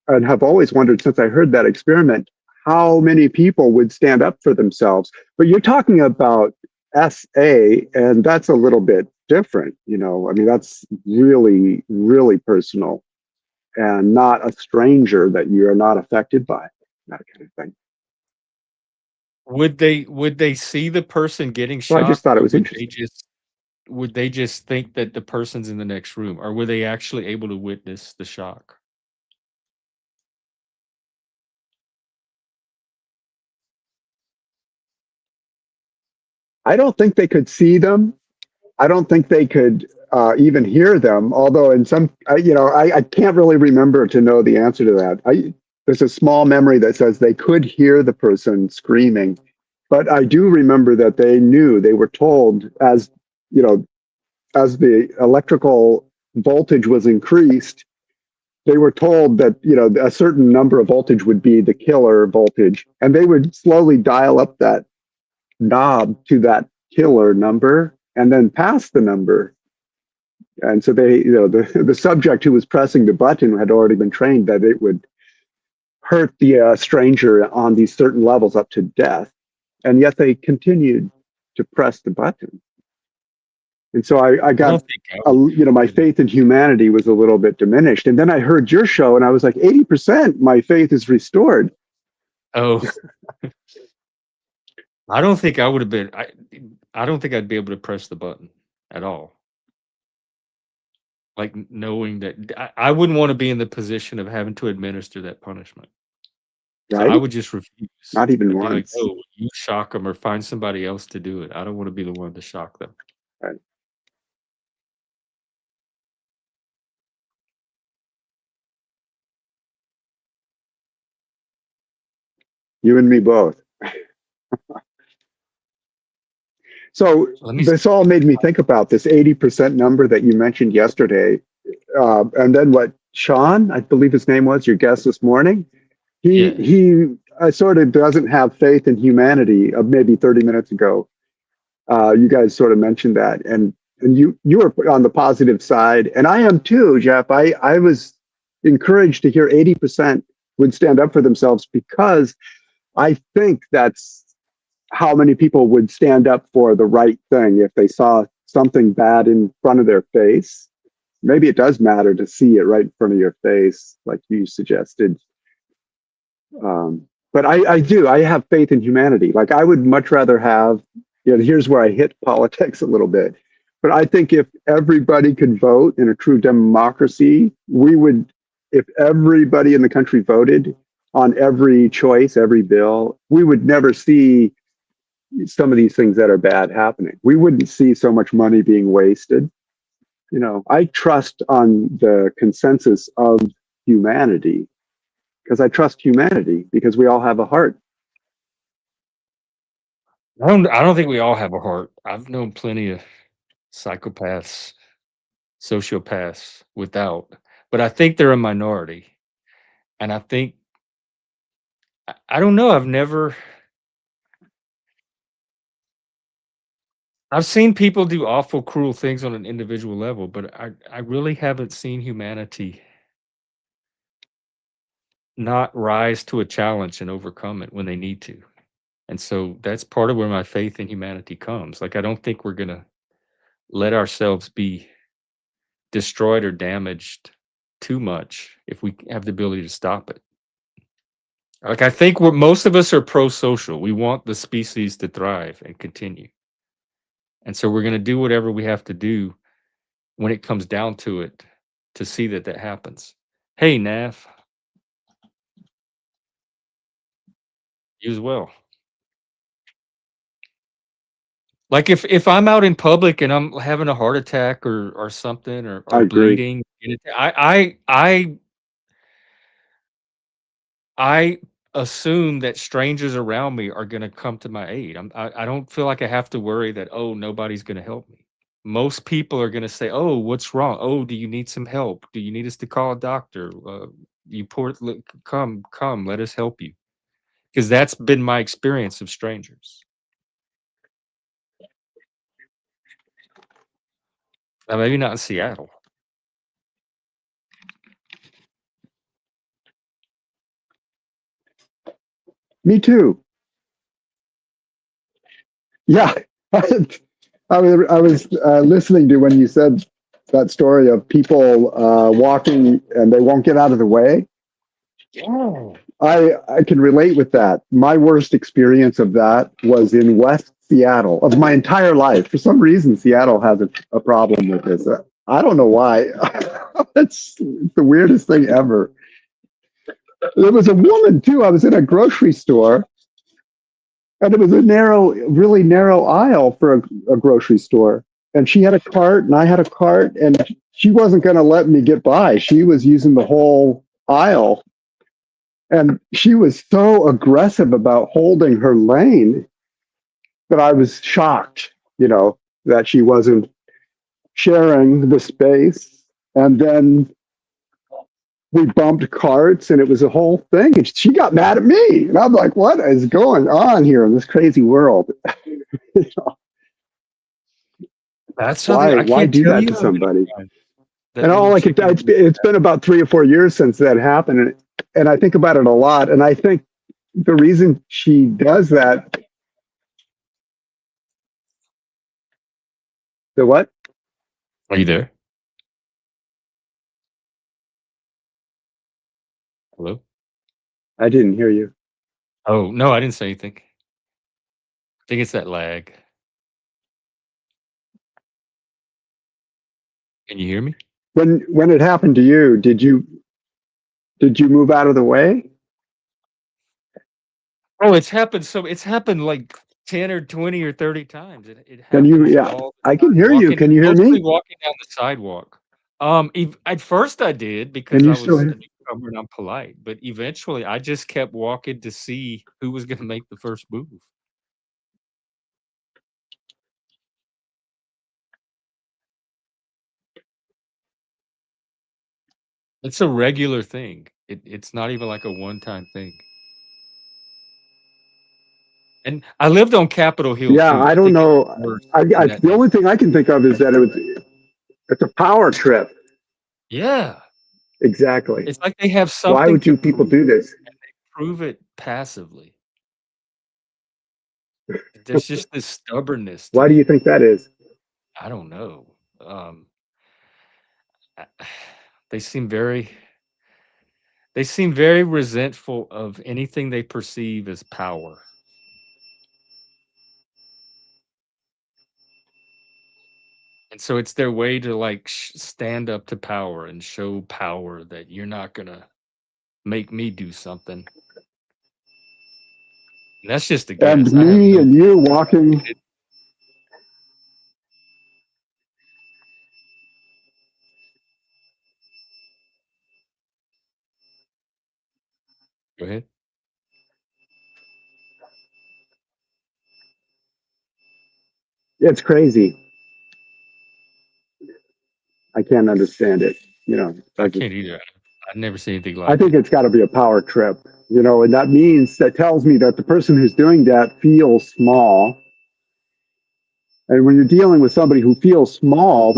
and have always wondered since I heard that experiment, how many people would stand up for themselves. But you're talking about SA, and that's a little bit different. I mean, that's really, really personal and not a stranger that you're not affected by, that kind of thing. Would they see the person getting So I just shocked, thought it or was interesting. would they just think that the person's in the next room, or were they actually able to witness the shock? I don't think they could see them. I don't think they could even hear them. Although in some, I can't really remember to know the answer to that. There's a small memory that says they could hear the person screaming, but I do remember that they were told as the electrical voltage was increased, they were told that a certain number of voltage would be the killer voltage, and they would slowly dial up that knob to that killer number and then pass the number. And so the subject who was pressing the button had already been trained that it would hurt the stranger on these certain levels up to death, and yet they continued to press the button. And so I I got, don't think I would be my able to. faith in humanity was a little bit diminished. And then I heard your show, and I was like, 80%, my faith is restored. Oh, I don't think I would have been. I don't think I'd be able to press the button at all. like knowing that I wouldn't want to be in the position of having to administer that punishment. So I right? would just refuse. Not even I'd be like, once. "No, you shock them or find somebody else to do it. I don't want to be the one to shock them." Right. You and me both. So Let me. this all made me think about this 80% number that you mentioned yesterday. And then what Sean, I believe his name was, your guest this morning, Yeah. he sort of doesn't have faith in humanity. Maybe 30 minutes ago, you guys sort of mentioned that, and you were on the positive side, and I am too, Jeff. I was encouraged to hear 80% would stand up for themselves, because I think that's how many people would stand up for the right thing if they saw something bad in front of their face. Maybe it does matter to see it right in front of your face, like you suggested. But I do. I have faith in humanity. Like, I would much rather have, here's where I hit politics a little bit. But I think if everybody could vote in a true democracy, if everybody in the country voted on every choice, every bill, we would never see some of these things that are bad happening. We wouldn't see so much money being wasted. I trust on the consensus of humanity, because I trust humanity, because we all have a heart. I don't think we all have a heart. I've known plenty of psychopaths, sociopaths without, but I think they're a minority. And I think I don't know. I've seen people do awful, cruel things on an individual level, but I really haven't seen humanity not rise to a challenge and overcome it when they need to. And so that's part of where my faith in humanity comes. Like, I don't think we're gonna let ourselves be destroyed or damaged too much if we have the ability to stop it. Like, I think most of us are pro-social. We want the species to thrive and continue. And so we're gonna do whatever we have to do when it comes down to it to see that that happens. Hey, Nav, you as well. Like, if I'm out in public and I'm having a heart attack or something, I or agree. bleeding, I assume that strangers around me are gonna come to my aid. I don't feel like I have to worry that, "Oh, nobody's gonna help me." Most people are gonna say, "Oh, what's wrong? Oh, do you need some help? Do you need us to call a doctor? You poor look, come, let us help you." Because that's been my experience of strangers. Now, maybe not in Seattle. Me too. Yeah. I was listening to when you said that story of people walking and they won't get out of the way. Oh. I can relate with that. My worst experience of that was in West Seattle of my entire life. For some reason, Seattle has a problem with this. I don't know why. It's the weirdest thing ever. There was a woman too. I was in a grocery store, and it was a really narrow aisle for a grocery store. And she had a cart, and I had a cart, and she wasn't going to let me get by. She was using the whole aisle. And she was so aggressive about holding her lane that I was shocked, that she wasn't sharing the space. And then we bumped carts, and it was a whole thing. And she got mad at me. And I'm like, what is going on here in this crazy world? That's something why I why can't do tell that you to how many somebody? times And that all little I could, chicken it's been about 3 or 4 years since that happened. And I think about it a lot. And I think the reason she does that, the what? Are you there? Hello? I didn't hear you. Oh, no, I didn't say anything. I think it's that lag. Can you hear me? when it happened to you, did you move out of the way? Oh, it's happened. So it's happened like 10 or 20 or 30 times. It Can you? happens Yeah, all I the can time. hear you. Can you hear Mostly me? walking down the sidewalk. At first I did Can because you I still was hear? a newcomer and I'm polite, but eventually I just kept walking to see who was going to make the first move. It's a regular thing. It's not even like a one-time thing. And I lived on Capitol Hill Yeah, too. I I don't think it know. was worse in that The only neighborhood. thing I can think of is that it's a power trip. Yeah. Exactly. It's like they have Why something would to you people prove, do this? and they prove it passively. There's just this stubbornness to Why do you them. think that is? I don't know. Um, I- they seem very they seem very resentful of anything they perceive as power. And so it's their way to like stand up to power and show power that you're not going to make me do something. And that's just a And guess. I have me no and you walking. Go ahead. It's crazy. I can't understand it. I Doesn't. can't either. I've never seen anything I like think it. it's got to be a power trip. And that tells me that the person who's doing that feels small. And when you're dealing with somebody who feels small,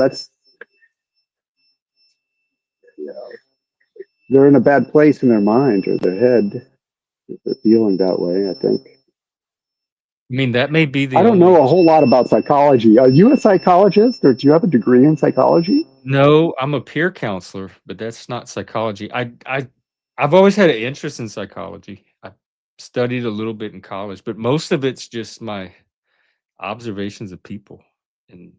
they're in a bad place in their mind or their head if they're feeling that way, I think. I mean, that may be I the don't know only. a whole lot about psychology. Are you a psychologist or do you have a degree in psychology? No, I'm a peer counselor, but that's not psychology. I've always had an interest in psychology. I studied a little bit in college, but most of it's just my observations of people. And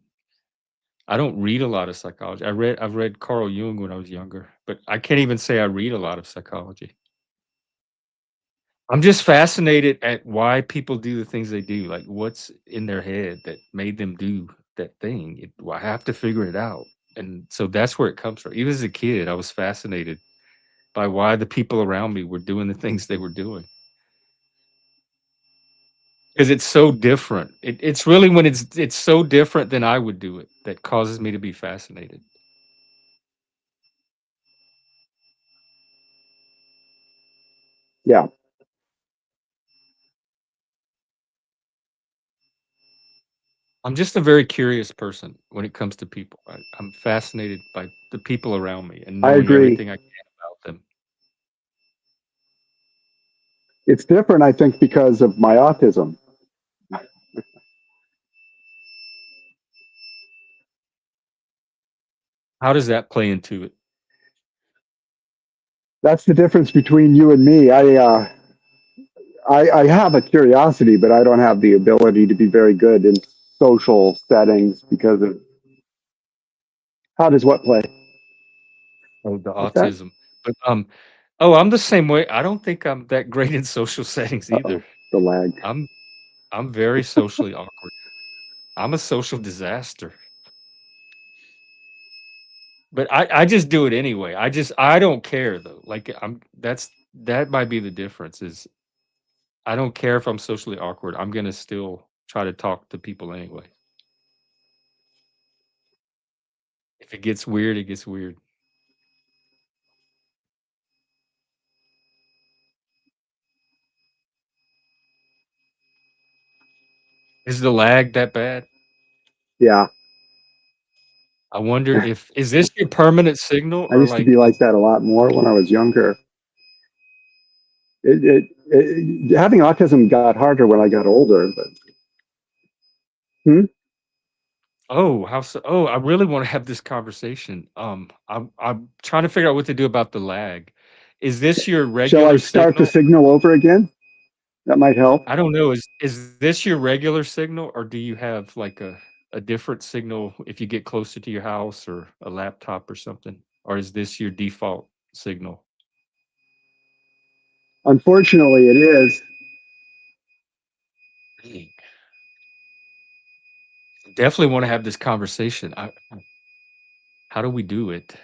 I don't read a lot of psychology. I've read Carl Jung when I was younger, but I can't even say I read a lot of psychology. I'm just fascinated at why people do the things they do. Like what's in their head that made them do that thing. I have to figure it out. And so that's where it comes from. Even as a kid, I was fascinated by why the people around me were doing the things they were doing. Because it's so different. It's really when it's so different than I would do it that causes me to be fascinated. Yeah, I'm just a very curious person when it comes to people. I'm fascinated by the people around me and I knowing agree. everything I can about them. It's different, I think, because of my autism. How does that play into it? That's the difference between you and me. I have a curiosity, but I don't have the ability to be very good in social settings because of how does what play? Oh, the What's that? autism. But oh, I'm the same way. I don't think I'm that great in social settings either. Uh-oh, the lag. I'm I'm very socially awkward. I'm a social disaster. But I just do it anyway. I don't care though. Like that might be the difference is I don't care if I'm socially awkward. I'm gonna still try to talk to people anyway. If it gets weird, it gets weird. Is the lag that bad? Yeah, I wonder if is this your permanent signal I or used to like be like is that a lot more when I was younger. Having autism got harder when I got older, but hmm? oh how so oh I really want to have this conversation. I'm trying to figure out what to do about the lag. Is this your Shall I regular start the signal? signal over again? That might help. I don't know. Is this your regular signal or do you have like a a different signal if you get closer to your house or a laptop or something? Or is this your default signal? Unfortunately, it is. Definitely want to have this conversation. How do we do it?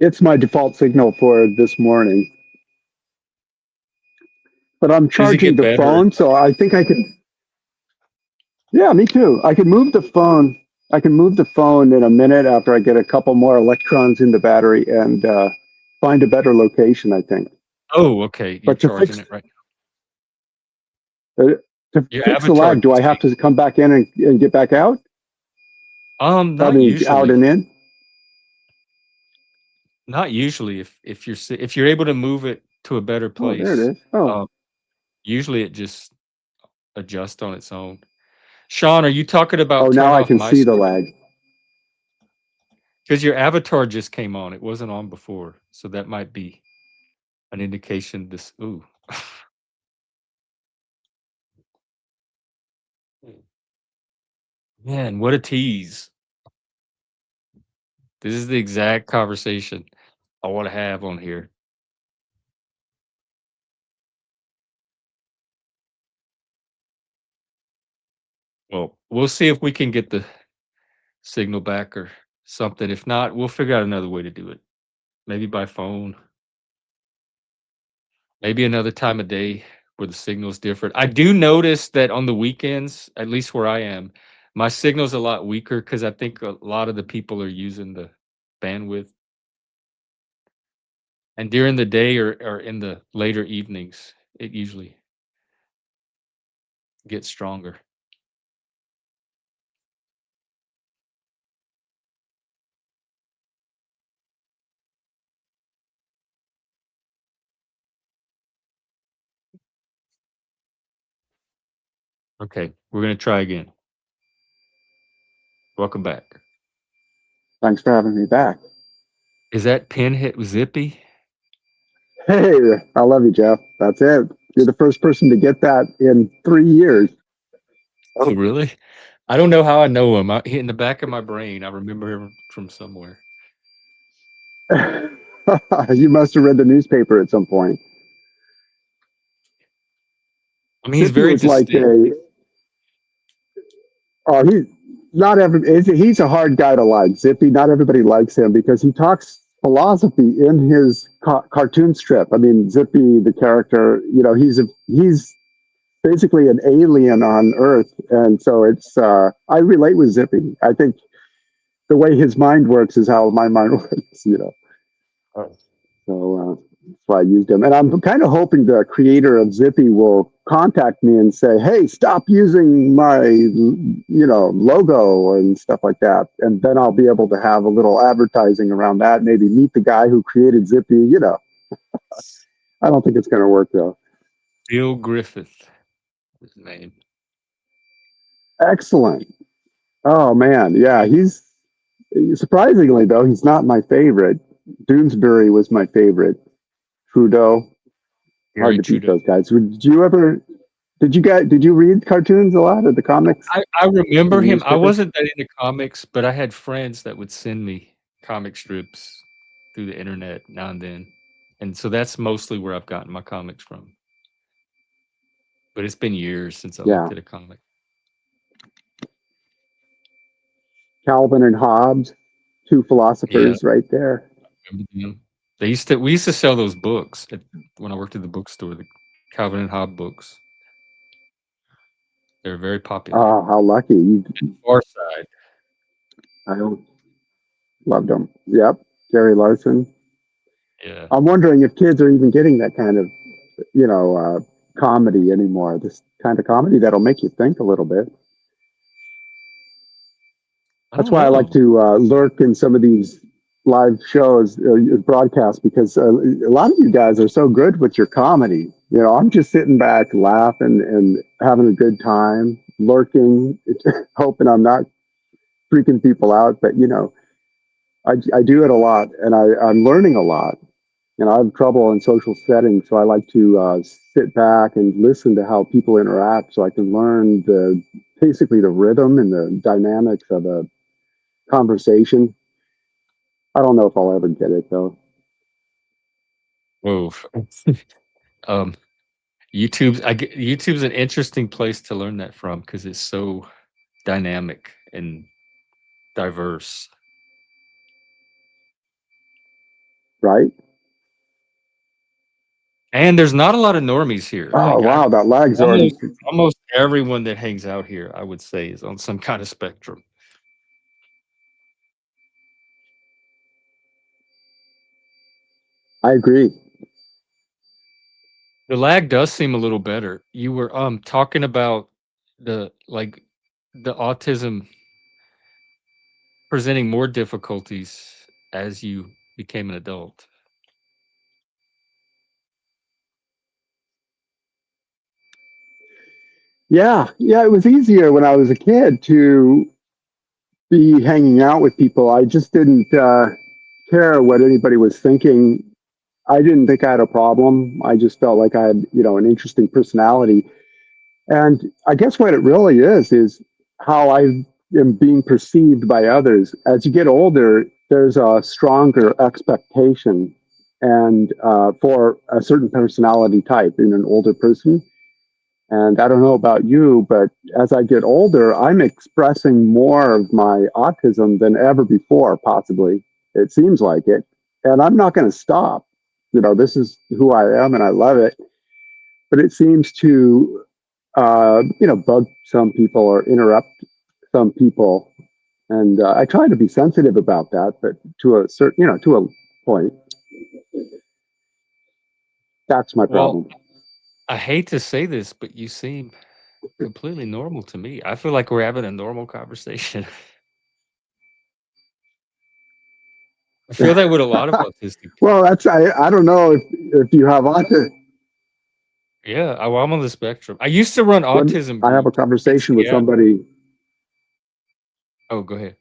It's my default signal for this morning. But I'm Does it charging get the better? phone, so I think I can. Yeah, me too. I can move the phone. I can move the phone in a minute after I get a couple more electrons in the battery and find a better location, I think. Oh, okay. You're But charging it right uh, to now. Your fix the avatar lag, do I just have came. to come back in and get back out? I Not mean, out usually. and in? Not usually. If you're able to move it to a better Oh, there it place, is. Oh, um, usually it just adjusts on its own. Sean, are you talking oh, about now turn I off can my see the screen? lag. Because your avatar just came on. It wasn't on before. So that might be an indication this. Ooh. Man, what a tease. This is the exact conversation I want to have on here. Well, we'll see if we can get the signal back or something. If not, we'll figure out another way to do it. Maybe by phone. Maybe another time of day where the signal's different. I do notice that on the weekends, at least where I am, my signal's a lot weaker because I think a lot of the people are using the bandwidth. And during the day or in the later evenings, it usually gets stronger. Okay, we're gonna try again. Welcome back. Thanks for having me back. Is that pinhead Zippy? Hey, I love you, Jeff. That's it. You're the first person to get that in 3 years. Oh, really? I don't know how I know him. In the back of my brain, I remember him from somewhere. You must have read the newspaper at some point. I mean, he's Zippy very was like distinct. he's not he's a hard guy to like. Zippy, not everybody likes him because he talks philosophy in his cartoon strip. I mean, Zippy, the character, he's basically an alien on Earth, and so I relate with Zippy. I think the way his mind works is how my mind works. Oh. So that's why I used him. And I'm kind of hoping the creator of Zippy will contact me and say, hey, stop using my, logo and stuff like that. And then I'll be able to have a little advertising around that. Maybe meet the guy who created Zippy. I don't think it's going to work though. Bill Griffith, his name. Excellent. Oh man. Yeah. He's surprisingly though, he's not my favorite. Doonesbury was my favorite. Trudeau. Hard Gary to beat Trudeau. those guys. Did you read cartoons a lot or the comics? I remember The him. I newspapers? wasn't that into comics, but I had friends that would send me comic strips through the internet now and then. And so that's mostly where I've gotten my comics from. But it's been years since I Yeah. looked at a comic. Calvin and Hobbes, two Yeah, philosophers right there. remember them. We used to sell those books when I worked at the bookstore, the Calvin and Hobbes books. They're very popular. Oh, how lucky. Far Side. I loved them. Yep. Gary Larson. Yeah. I'm wondering if kids are even getting that kind of, comedy anymore. This kind of comedy that'll make you think a little bit. I That's don't why I like know. to lurk in some of these live shows, broadcasts, because a lot of you guys are so good with your comedy. I'm just sitting back, laughing and having a good time, lurking, hoping I'm not freaking people out. But I do it a lot, and I'm learning a lot. I have trouble in social settings, so I like to sit back and listen to how people interact so I can learn basically the rhythm and the dynamics of a conversation. I don't know if I'll ever get it though. Whoa. um, YouTube's an interesting place to learn that from because it's so dynamic and diverse. Right? And there's not a lot of normies here. Oh, Like wow, that lag's already. almost everyone that hangs out here, I would say, is on some kind of spectrum. I agree. The lag does seem a little better. You were talking about the autism presenting more difficulties as you became an adult. Yeah, yeah, it was easier when I was a kid to be hanging out with people. I just didn't care what anybody was thinking. I didn't think I had a problem. I just felt like I had, an interesting personality. And I guess what it really is how I am being perceived by others. As you get older, there's a stronger expectation and for a certain personality type in an older person. And I don't know about you, but as I get older, I'm expressing more of my autism than ever before, possibly. It seems like it. And I'm not going to stop. This is who I am and I love it. But it seems to, bug some people or interrupt some people. And I try to be sensitive about that, but to a certain, to a point, that's my Well, problem. I hate to say this, but you seem completely normal to me. I feel like we're having a normal conversation. I feel that with a lot of autistic Well, I don't know if you have autism. Yeah, I'm on the spectrum. I used to run When autism I have a groups in conversation with Seattle. somebody, Oh, go ahead.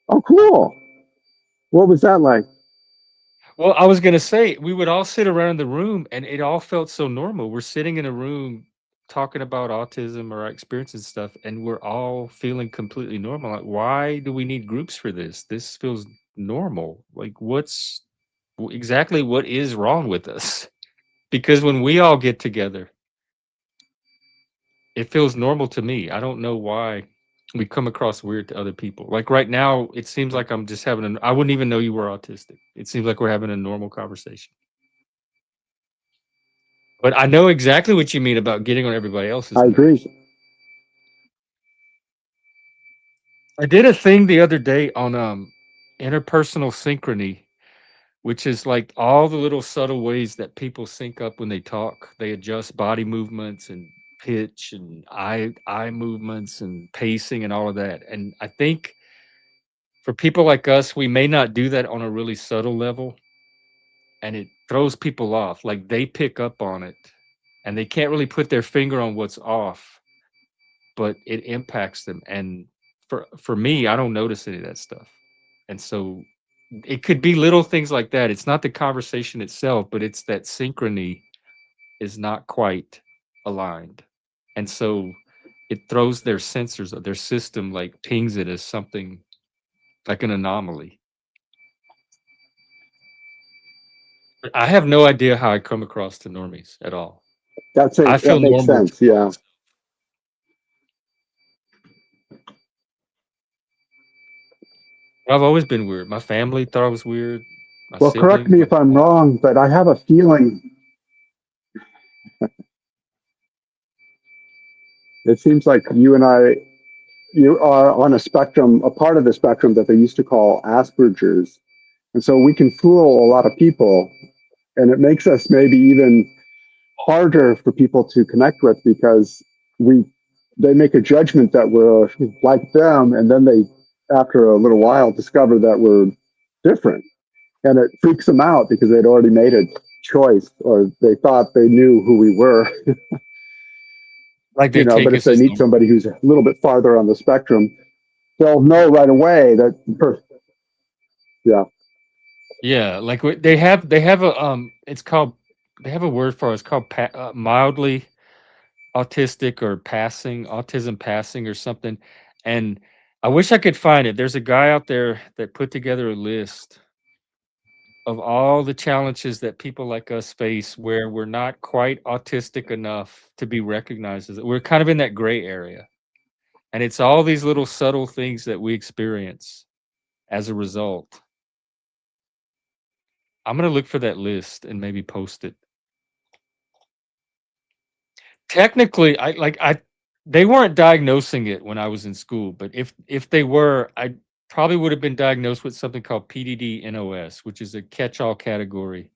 oh, cool. What was that like? Well, I was gonna say we would all sit around the room and it all felt so normal. We're sitting in a room talking about autism or our experiences and stuff, and we're all feeling completely normal. Like, why do we need groups for this? This feels normal. Like, exactly what is wrong with us? Because when we all get together, it feels normal to me. I don't know why we come across weird to other people. Like right now, it seems like I'm just having I wouldn't even know you were autistic. It seems like we're having a normal conversation. But I know exactly what you mean about getting on everybody else's I nerves. agree. I did a thing the other day on interpersonal synchrony, which is like all the little subtle ways that people sync up when they talk. They adjust body movements and pitch and eye movements and pacing and all of that. And I think for people like us, we may not do that on a really subtle level, and it throws people off. Like they pick up on it and they can't really put their finger on what's off, but it impacts them. And for me, I don't notice any of that stuff. And so it could be little things like that. It's not the conversation itself, but it's that synchrony is not quite aligned. And so it throws their sensors, their system like pings it as something like an anomaly. I have no idea how I come across to normies at all. I That feel makes normal. sense. Yeah. I've always been weird. My family thought I was weird. My Well, correct siblings, me my if I'm wrong, but I have a feeling it seems like you are on a spectrum, a part of the spectrum that they used to call Asperger's. And so we can fool a lot of people, and it makes us maybe even harder for people to connect with because they make a judgment that we're like them, and then they, after a little while, discover that we're different, and it freaks them out because they'd already made a choice or they thought they knew who we were. like they But take if us they as meet normal. somebody who's a little bit farther on the spectrum, they'll know right away that yeah. Yeah, like they have a it's called they have a word for it. It's called mildly autistic or passing, autism passing or something. And I wish I could find it. There's a guy out there that put together a list of all the challenges that people like us face where we're not quite autistic enough to be recognized as we're kind of in that gray area. And it's all these little subtle things that we experience as a result. I'm gonna look for that list and maybe post it. Technically, I they weren't diagnosing it when I was in school, but if they were, I probably would have been diagnosed with something called PDD-NOS, which is a catch-all category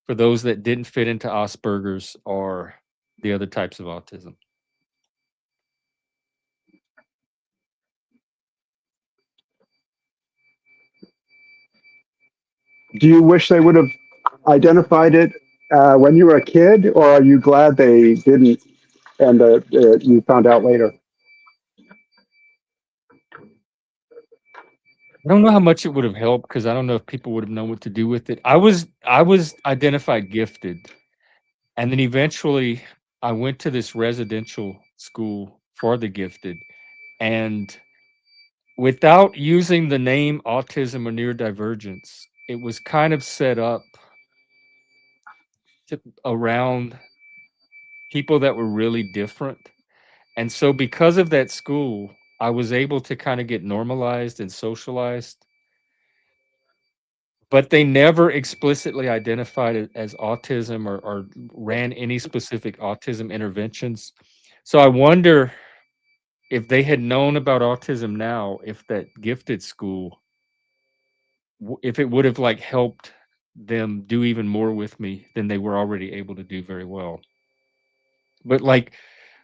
for those that didn't fit into Asperger's or the other types of autism. Do you wish they would have identified it when you were a kid, or are you glad they didn't and you found out later? I don't know how much it would have helped because I don't know if people would have known what to do with it. I was identified gifted, and then eventually I went to this residential school for the gifted, and without using the name autism or neurodivergence, it was kind of set up around people that were really different. And so because of that school, I was able to kind of get normalized and socialized, but they never explicitly identified it as autism or ran any specific autism interventions. So I wonder if they had known about autism now, if that gifted school, if it would have like helped them do even more with me than they were already able to do very well. But like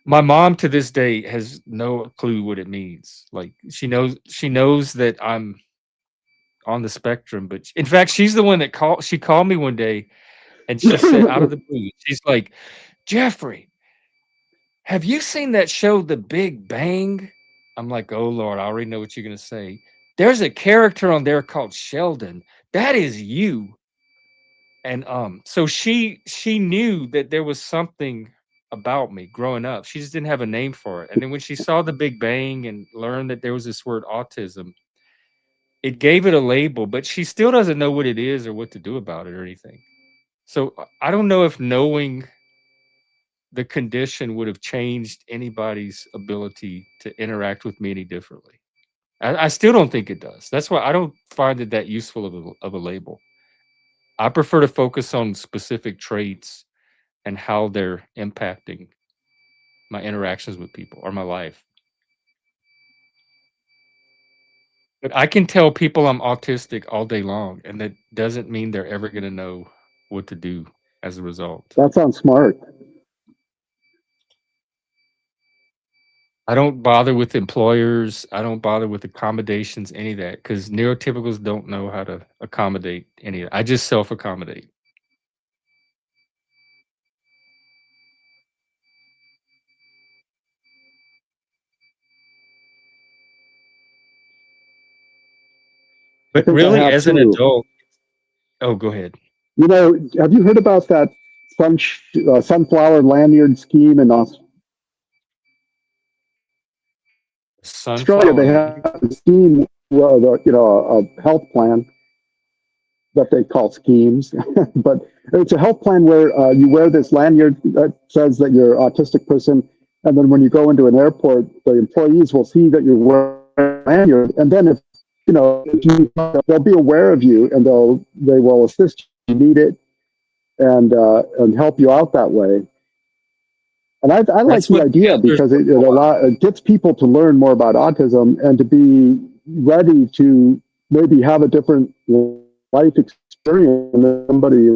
my mom to this day has no clue what it means. Like she knows that I'm on the spectrum, but in fact, she's the one that called me one day and she said out of the blue, she's like, "Jeffrey, have you seen that show The Big Bang?" I'm like, "Oh Lord, I already know what you're gonna say. There's a character on there called Sheldon. That is you." And so she knew that there was something about me growing up. She just didn't have a name for it. And then when she saw The Big Bang and learned that there was this word autism, it gave it a label, but she still doesn't know what it is or what to do about it or anything. So I don't know if knowing the condition would have changed anybody's ability to interact with me any differently. I still don't think it does. That's why I don't find it that useful of a label. I prefer to focus on specific traits and how they're impacting my interactions with people or my life. But I can tell people I'm autistic all day long, and that doesn't mean they're ever going to know what to do as a result. That sounds smart. I don't bother with employers. I don't bother with accommodations, any of that, because neurotypicals don't know how to accommodate any of it. I just self accommodate. I But think I really, have as an too. adult, oh, go ahead. You know, have you heard about that sunflower lanyard scheme in Australia? Sunflower They lanyard. have a scheme, well, a health plan that they call schemes, but it's a health plan where you wear this lanyard that says that you're an autistic person, and then when you go into an airport, the employees will see that you're wearing a lanyard, and then they'll be aware of you, and they will assist you if you need it, and help you out that way. And I like That's the what the idea antlers because were for. it gets people to learn more about autism and to be ready to maybe have a different life experience than somebody.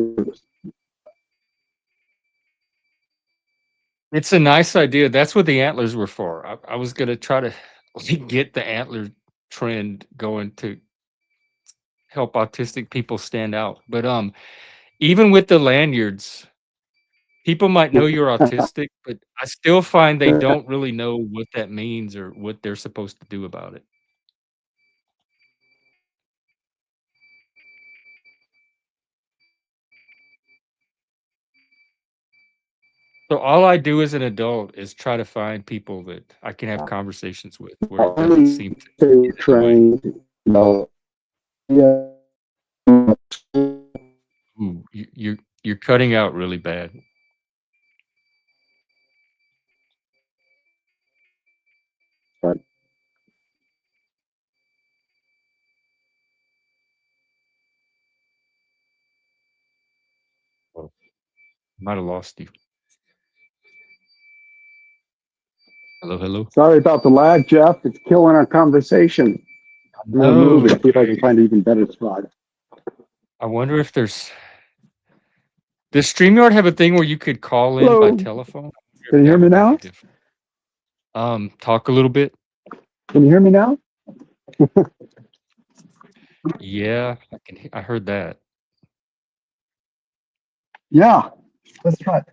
It's a nice idea. That's what the antlers were for. I was going to try to get the antler trend going to help autistic people stand out. But even with the lanyards, people might know you're autistic, but I still find they don't really know what that means or what they're supposed to do about it. So all I do as an adult is try to find people that I can have conversations with where it doesn't seem to Stay get in the way. trained, you know, yeah. Ooh, you're cutting out really bad. Oh, might have lost you. Hello, hello. Sorry about the lag, Jeff. It's killing our conversation. I'm gonna move No, and see if I can find an even better spot. I wonder if does StreamYard have a thing where you could call in by Hello, telephone? If can you hear that me would make a now? difference. Talk a little bit. Can you hear me now? Yeah, I heard that. Yeah, let's try it.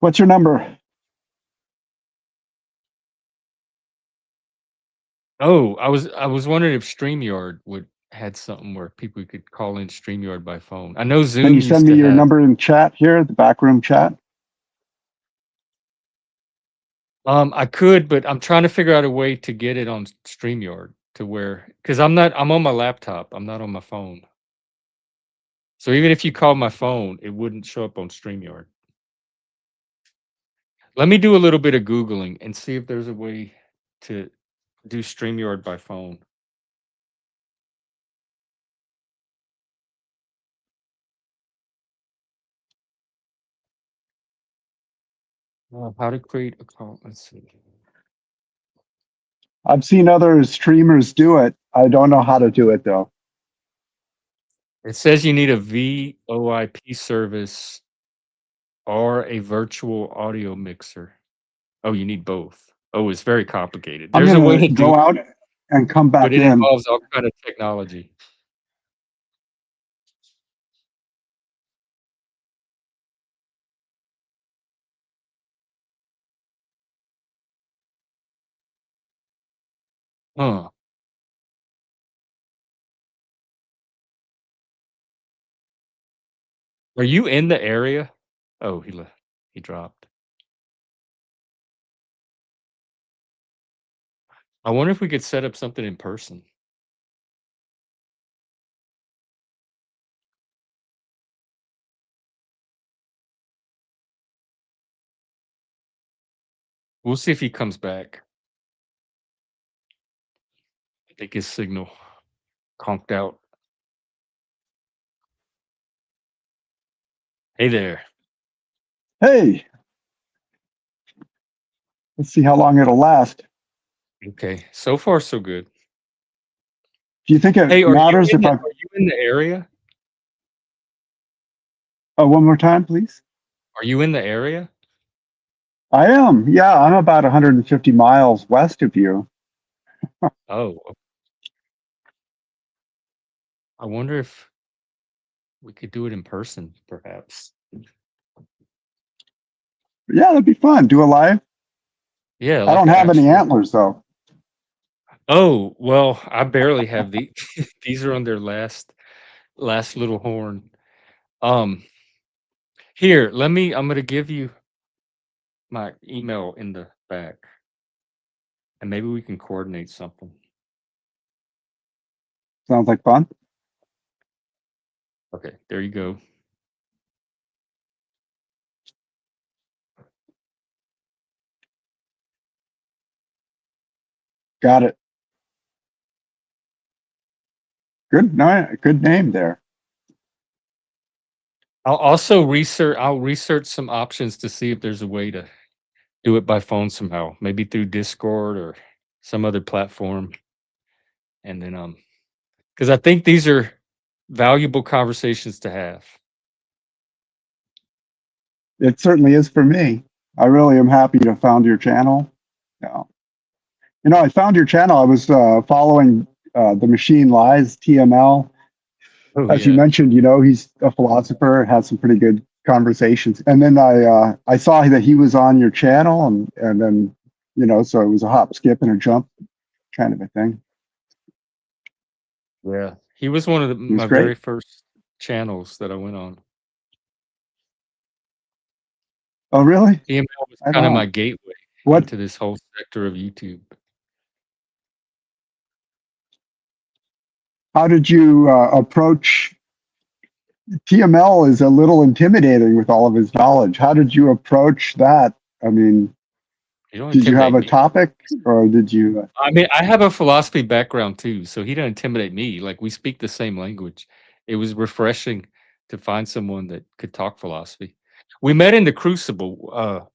What's your number? Oh, I was wondering if StreamYard would had something where people could call in StreamYard by phone. I know Can Zoom you send used me to your have. number in chat here, the backroom chat? I could, but I'm trying to figure out a way to get it on StreamYard to where, because I'm on my laptop. I'm not on my phone. So even if you called my phone, it wouldn't show up on StreamYard. Let me do a little bit of Googling and see if there's a way to do StreamYard by phone. How to create a call? Let's see. I've seen other streamers do it. I don't know how to do it though. It says you need a VoIP service or a virtual audio mixer. Oh, you need both. Oh, it's very complicated. I'm There's a way gonna to do go it, out and come but back it in. involves all kind of technology. Huh. Are you in the area? Oh, he left. He dropped. I wonder if we could set up something in person. We'll see if he comes back. I think his signal conked out. Hey there. Hey, let's see how long it'll last. Okay. So far, so good. Do you think Hey, it matters if I, are you in the area? oh, one more time, please? Are you in the area? I am. Yeah, I'm about 150 miles west of you. Oh, I wonder if we could do it in person, perhaps. Yeah, that'd be fun. Do a live. Yeah, I like don't an have any actual. antlers though. Oh, well, I barely have these. These are on their last little horn. Um, Here, I'm gonna give you my email in the back, and maybe we can coordinate something. Sounds like fun. Okay, there you go. Got it. Good name there. I'll research some options to see if there's a way to do it by phone somehow, maybe through Discord or some other platform. And then because I think these are valuable conversations to have. It certainly is for me. I really am happy to found your channel. Yeah. You know, I found your channel. I was following the Machine Lies TML. Oh As you yeah. mentioned, you know, he's a philosopher, had some pretty good conversations. And then I saw that he was on your channel, and then, you know, so it was a hop, skip, and a jump kind of a thing. Yeah. He was one of He was my great. very first channels that I went on. Oh, really? TML was I kind of my don't. gateway What? into this whole sector of YouTube. How did you approach? TML is a little intimidating with all of his knowledge. How did you approach that? I mean, You don't did you have intimidate a me. topic, or did you? I mean, I have a philosophy background too, so he didn't intimidate me. Like we speak the same language. It was refreshing to find someone that could talk philosophy. We met in the Crucible.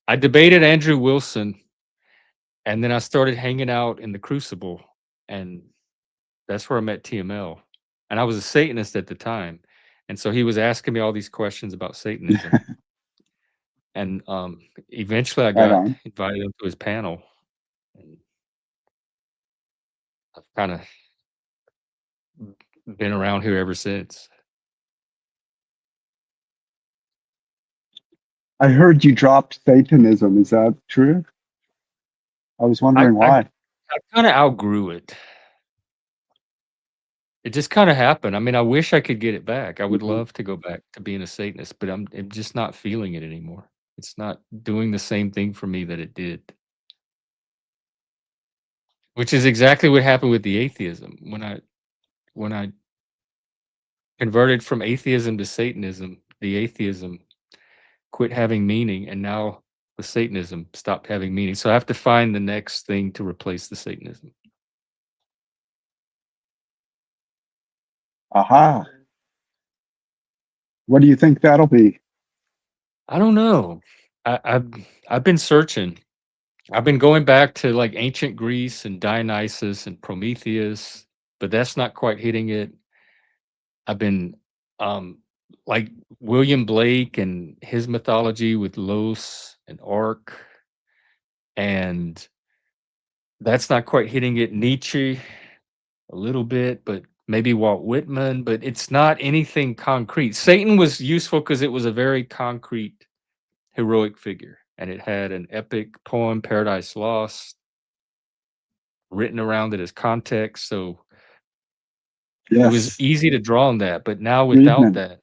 I debated Andrew Wilson, and then I started hanging out in the Crucible, and that's where I met TML. And I was a Satanist at the time, and so he was asking me all these questions about Satanism. And eventually, I Right got on. invited up to his panel, and I've kind of been around here ever since. I heard you dropped Satanism. Is that true? I was I wondering I, why. I kind of outgrew it. It just kind of happened. I mean, I wish I could get it back. I would Mhm. love to go back to being a Satanist, but I'm just not feeling it anymore. It's not doing the same thing for me that it did. Which is exactly what happened with the atheism. When I converted from atheism to Satanism, the atheism quit having meaning, and now the Satanism stopped having meaning. So I have to find the next thing to replace the Satanism. Aha. What do you think that'll be? I don't know. I've been searching. I've been going back to like ancient Greece and Dionysus and Prometheus, but that's not quite hitting it. I've been um like William Blake and his mythology with Los and Orc, and that's not quite hitting it. Nietzsche a little bit, but maybe Walt Whitman, but it's not anything concrete. Satan was useful because it was a very concrete heroic figure, and it had an epic poem, Paradise Lost, written around it as context. So it was Yes, easy to draw on that. But now without Friedman. that,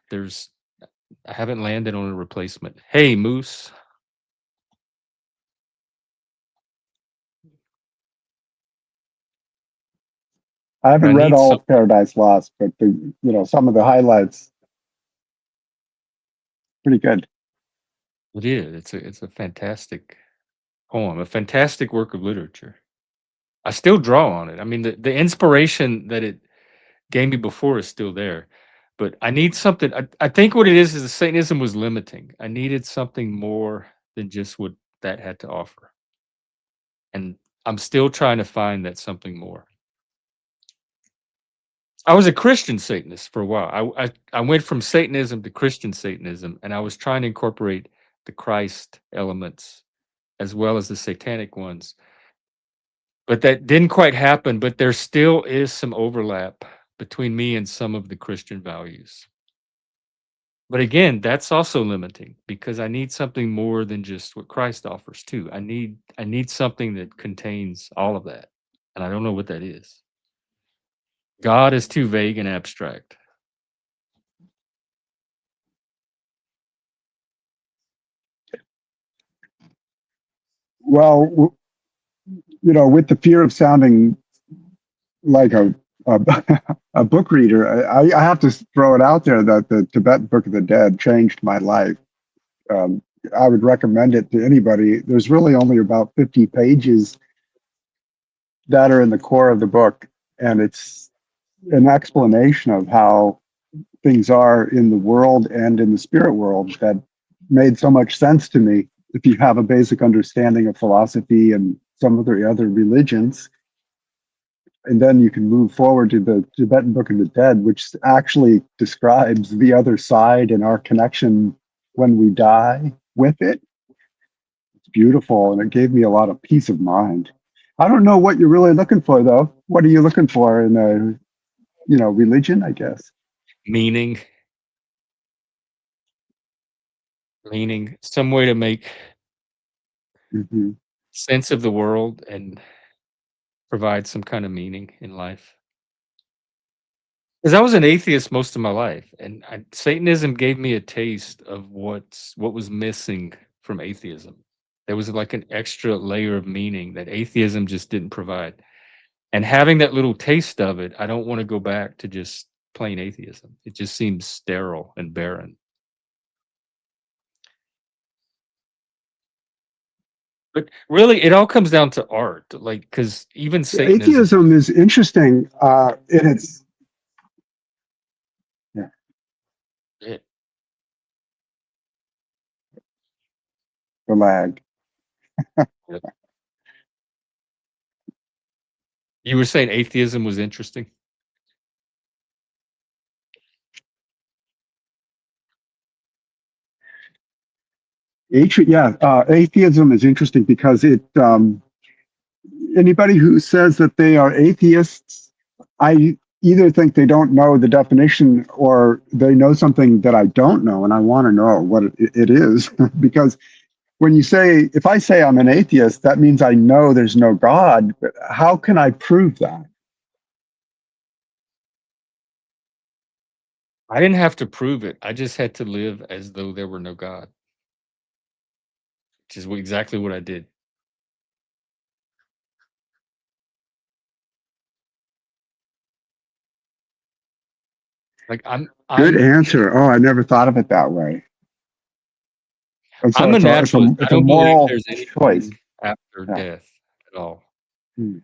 there's I haven't landed on a replacement. Hey, Moose. I But I haven't read need all some. of Paradise Lost, but some of the highlights pretty good. It is. It's a fantastic poem, a fantastic work of literature. I still draw on it. I mean, the inspiration that it gave me before is still there, but I need something. I think what it is the Satanism was limiting. I needed something more than just what that had to offer, and I'm still trying to find that something more. I was a Christian Satanist for a while. I went from Satanism to Christian Satanism, and I was trying to incorporate the Christ elements as well as the satanic ones. But that didn't quite happen, but there still is some overlap between me and some of the Christian values. But again, that's also limiting because I need something more than just what Christ offers too. I need something that contains all of that. And I don't know what that is. God is too vague and abstract. Well, with the fear of sounding like a, a book reader, I have to throw it out there that the Tibetan Book of the Dead changed my life. Um, I would recommend it to anybody. There's really only about 50 pages that are in the core of the book, and it's an explanation of how things are in the world and in the spirit world that made so much sense to me. If you have a basic understanding of philosophy and some of the other religions, and then you can move forward to the Tibetan Book of the Dead, which actually describes the other side and our connection when we die with it. It's beautiful, and it gave me a lot of peace of mind. I don't know what you're really looking for, though. What are you looking for in a, religion, I guess? Meaning, meaning, some way to make Hmm. sense of the world and provide some kind of meaning in life. 'Cause I was an atheist most of my life, and Satanism gave me a taste of what was missing from atheism. There was, like, an extra layer of meaning that atheism just didn't provide, and having that little taste of it, I don't wanna go back to just plain atheism. It just seems sterile and barren. But, really, it all comes down to art, like, because even Satanism Atheism is interesting in its yeah, eh the lag. Yep. You were saying atheism was interesting? Atheism is interesting because it anybody who says that they are atheists, I either think they don't know the definition or they know something that I don't know, and I want to know what it is. Because when you say, if I say I'm an atheist, that means I know there's no God. But how can I prove that? I didn't have to prove it. I just had to live as though there were no God, which is exactly what I did. Like Good answer. Oh, I never thought of it that way. And so I'm a naturalist. I it's a don't believe moral there's choice. anything after Yeah. death at all. Hmm.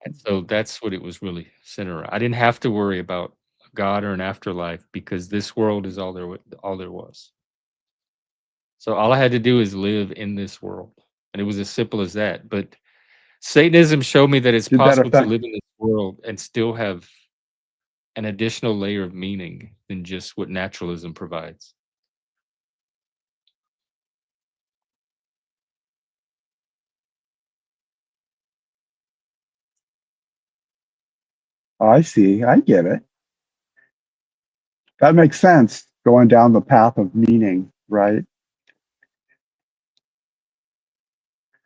And so that's what it was really centered around. I didn't have to worry about God or an afterlife because this world is all there was. So all I had to do is live in this world. And it was as simple as that. But Satanism showed me that it's Did that possible to affect? live in this world and still have an additional layer of meaning than just what naturalism provides. Oh, I see. I get it. That makes sense. Going down the path of meaning, right?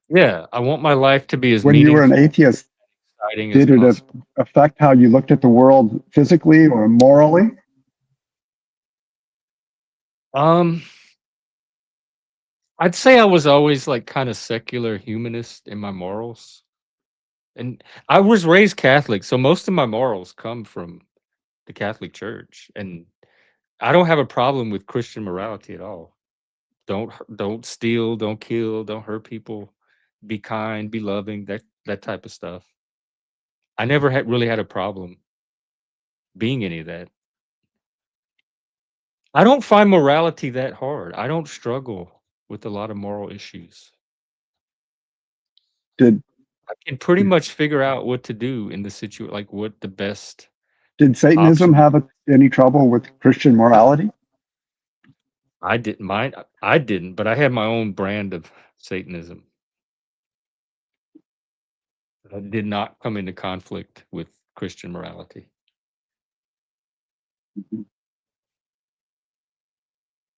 Yeah, I want my life to be as When you were an meaningful, atheist, exciting as did it possible. affect how you looked at the world physically or morally? Um, I'd say I was always like kind of secular humanist in my morals. And I was raised Catholic, so most of my morals come from the Catholic Church. And I don't have a problem with Christian morality at all. Don't steal, don't kill, don't hurt people, be kind, be loving, that type of stuff. I never had really had a problem being any of that. I don't find morality that hard. I don't struggle with a lot of moral issues. Did I can pretty much figure out what to do in the situation, like what the best did Satanism option. have any trouble with Christian morality? I didn't mind. I didn't, but I had my own brand of Satanism. I did not come into conflict with Christian morality.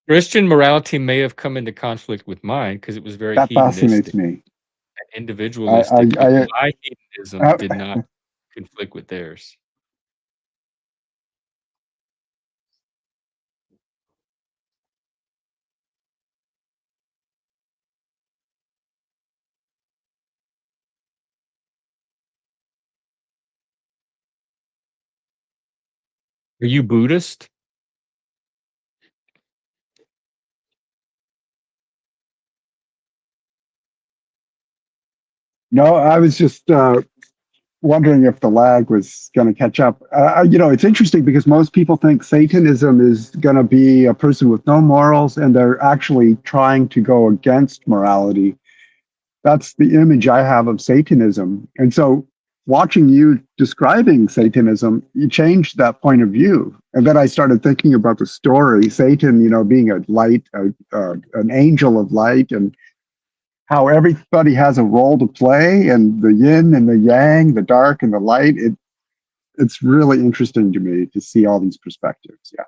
Christian morality may have come into conflict with mine because it was very That fascinates hedonistic me. and I, I, individualistic, but my hedonism did I not conflict with theirs. Are you Buddhist? no, I was just wondering if the lag was going to catch up. It's interesting because most people think Satanism is going to be a person with no morals, and they're actually trying to go against morality. That's the image I have of Satanism. And so, watching you describing Satanism, you changed that point of view. And then I started thinking about the story, Satan, being a light, an angel of light, and how everybody has a role to play, and the yin and the yang, the dark and the light. It's really interesting to me to see all these perspectives. Yeah.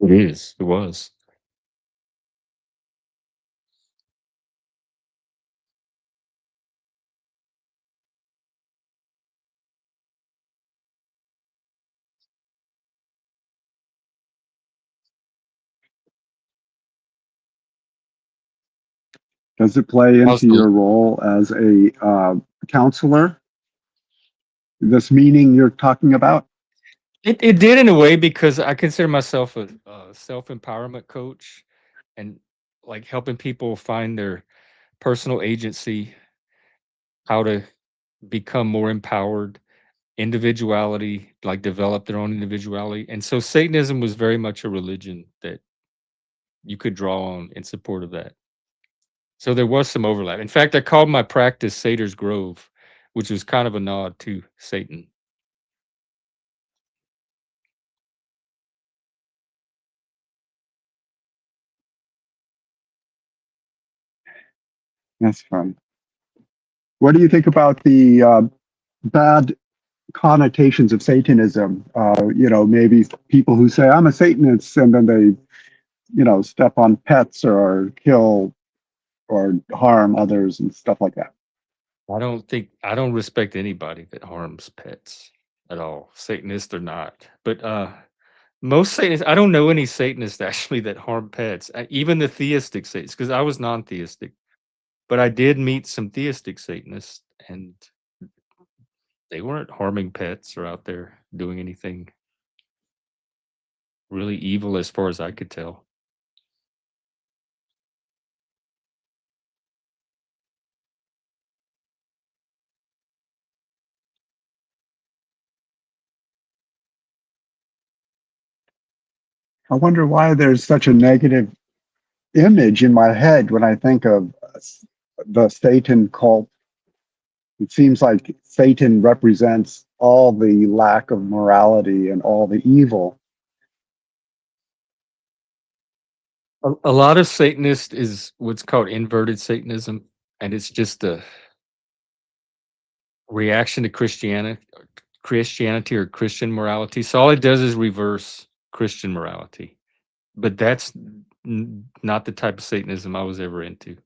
It is. It was. Does it play How's into the your role as a counselor? This meaning you're talking about? It did in a way because I consider myself a self-empowerment coach and like helping people find their personal agency, how to become more empowered, individuality, like develop their own individuality. And so Satanism was very much a religion that you could draw on in support of that. So there was some overlap. In fact, I called my practice Satyrs Grove, which was kind of a nod to Satan. That's fun. What do you think about the bad connotations of Satanism? Maybe people who say, I'm a Satanist, and then they, step on pets or kill or harm others and stuff like that. I don't respect anybody that harms pets at all, Satanist or not. But most Satanists, I don't know any Satanists actually that harm pets, even the theistic Satanists, because I was non-theistic. But I did meet some theistic Satanists, and they weren't harming pets or out there doing anything really evil as far as I could tell. I wonder why there's such a negative image in my head when I think of the Satan cult. It seems like Satan represents all the lack of morality and all the evil. A lot of Satanist is what's called inverted Satanism, and it's just a reaction to Christianity or Christian morality. So all it does is reverse Christian morality. But that's not the type of Satanism I was ever into.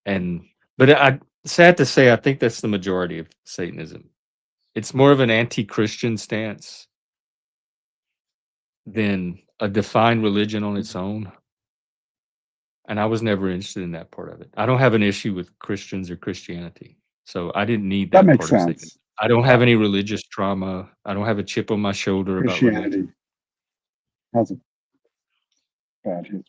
And but sad to say, I think that's the majority of Satanism. It's more of an anti-Christian stance than a defined religion on its own. And I was never interested in that part of it. I don't have an issue with Christians or Christianity. So I didn't need That that makes part of Satanism. sense. I don't have any religious trauma. I don't have a chip on my shoulder about religion. Christianity has a bad history.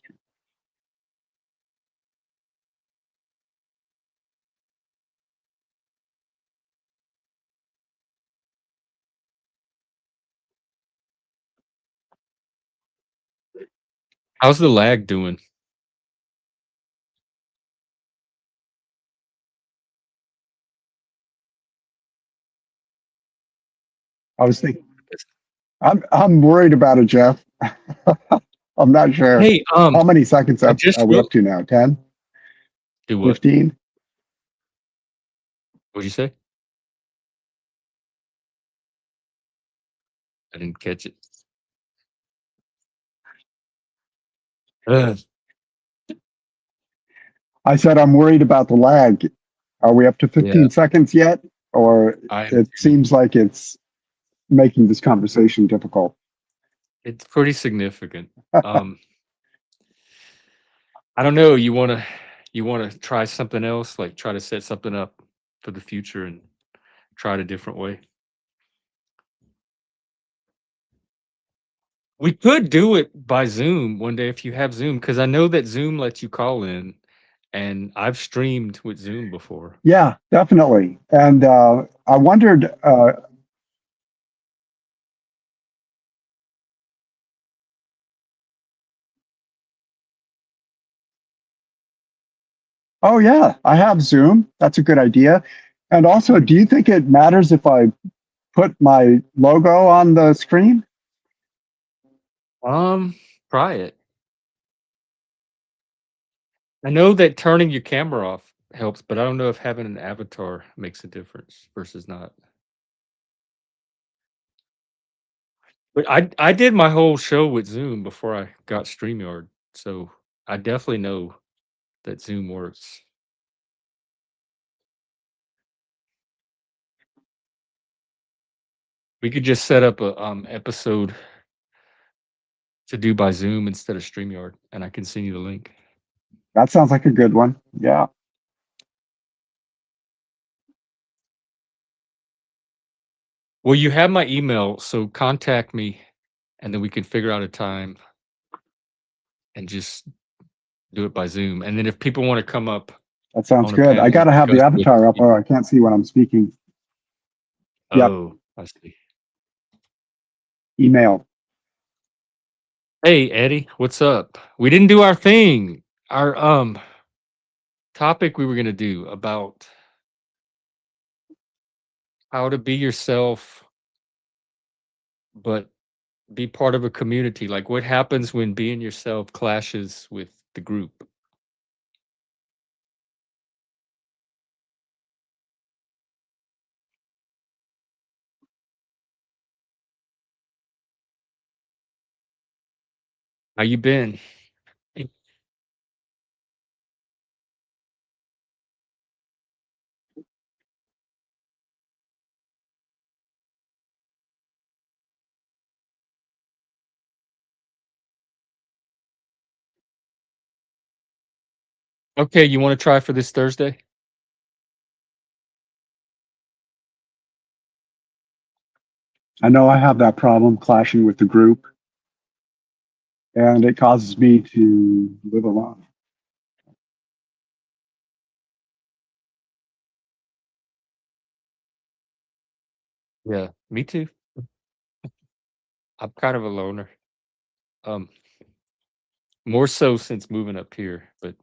How's the lag doing? I was thinking, I'm worried about it, Jeff. I'm not sure. Hey, How many seconds I up just are we wrote. up to now? 10? Do what? 15? What'd you say? I didn't catch it. Ugh, I said I'm worried about the lag. Are we up to yeah, 15 seconds yet? Or I am it too. seems like it's making this conversation difficult. It's pretty significant. Um, I don't know. You wanna try something else, like try to set something up for the future and try it a different way. We could do it by Zoom one day if you have Zoom, because I know that Zoom lets you call in, and I've streamed with Zoom before. Yeah, definitely. And I wondered, oh yeah, I have Zoom. That's a good idea. And also, do you think it matters if I put my logo on the screen? Um, Try it. I know that turning your camera off helps, but I don't know if having an avatar makes a difference versus not. But I did my whole show with Zoom before I got StreamYard, so I definitely know that Zoom works. We could just set up a episode to do by Zoom instead of StreamYard, and I can send you the link. That sounds like a good one. Yeah. Well, you have my email, so contact me, and then we can figure out a time and just do it by Zoom. And then if people want to come up That sounds on a good. I panel got and to have the discuss with avatar up me. or I can't see when I'm speaking. Yep. Oh, I see. Email. Hey, Eddie, what's up? We didn't do our thing. Our topic we were gonna do about how to be yourself, but be part of a community. Like what happens when being yourself clashes with the group? How you been? Hey, okay, you want to try for this Thursday? I know I have that problem clashing with the group, and it causes me to live alone. Yeah, me too. I'm kind of a loner. Um, More so since moving up here, but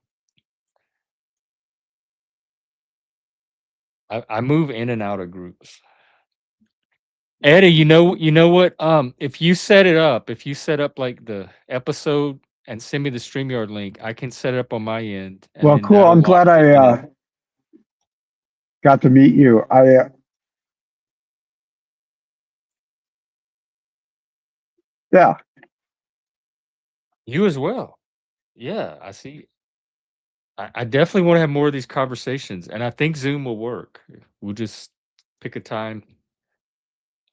I move in and out of groups. Eddie, you know what? If you set it up, if you set up like the episode and send me the StreamYard link, I can set it up on my end, and Well, then cool. that'll I'm lock glad me I in. got to meet you. Yeah, You as well. Yeah, I see. I definitely want to have more of these conversations, and I think Zoom will work. We'll just pick a time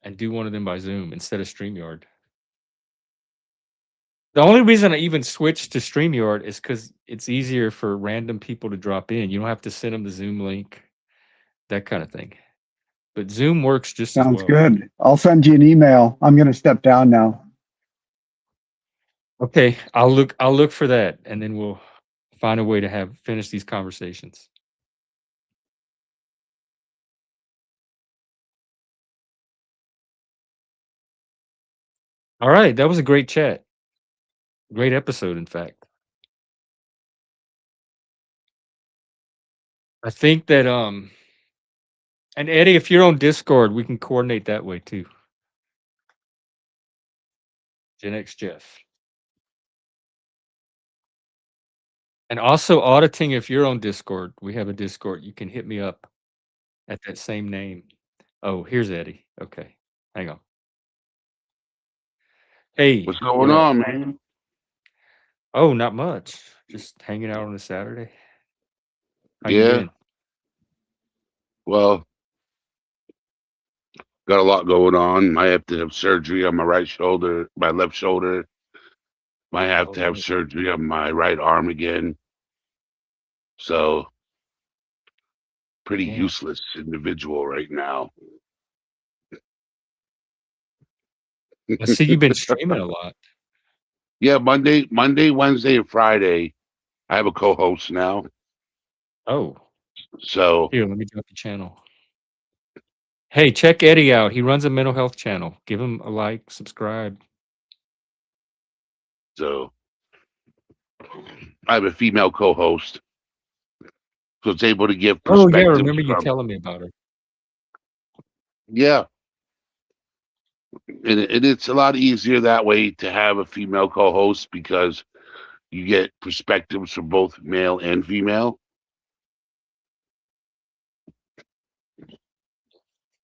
and do one of them by Zoom instead of StreamYard. The only reason I even switched to StreamYard is because it's easier for random people to drop in. You don't have to send them the Zoom link, that kind of thing. But Zoom works just as sounds well. good. I'll send you an email. I'm going to step down now. Okay, I'll look for that, and then we'll find a way to finish these conversations. All right, that was a great chat. Great episode, in fact. I think that and Eddie, if you're on Discord, we can coordinate that way too. Gen X Jeff. And also auditing, if you're on Discord, we have a Discord. You can hit me up at that same name. Oh, here's Eddie. Okay. Hang on. Hey, What's going what up? on, man? Oh, not much. Just hanging out on a Saturday. How you Yeah, been? well, got a lot going on. I have to have surgery on my right shoulder, my left shoulder. I have Oh, to have no. surgery on my right arm again. So, pretty Damn. useless individual right now. I see you've been streaming a lot. Yeah, Monday, Wednesday, and Friday, I have a co-host now. Oh, So, here, let me drop the channel. Hey, check Eddie out. He runs a mental health channel. Give him a like, subscribe. so I have a female co-host, so it's able to give Oh, yeah, perspectives remember you from. telling me about her. Yeah, and it's a lot easier that way to have a female co-host because you get perspectives from both male and female.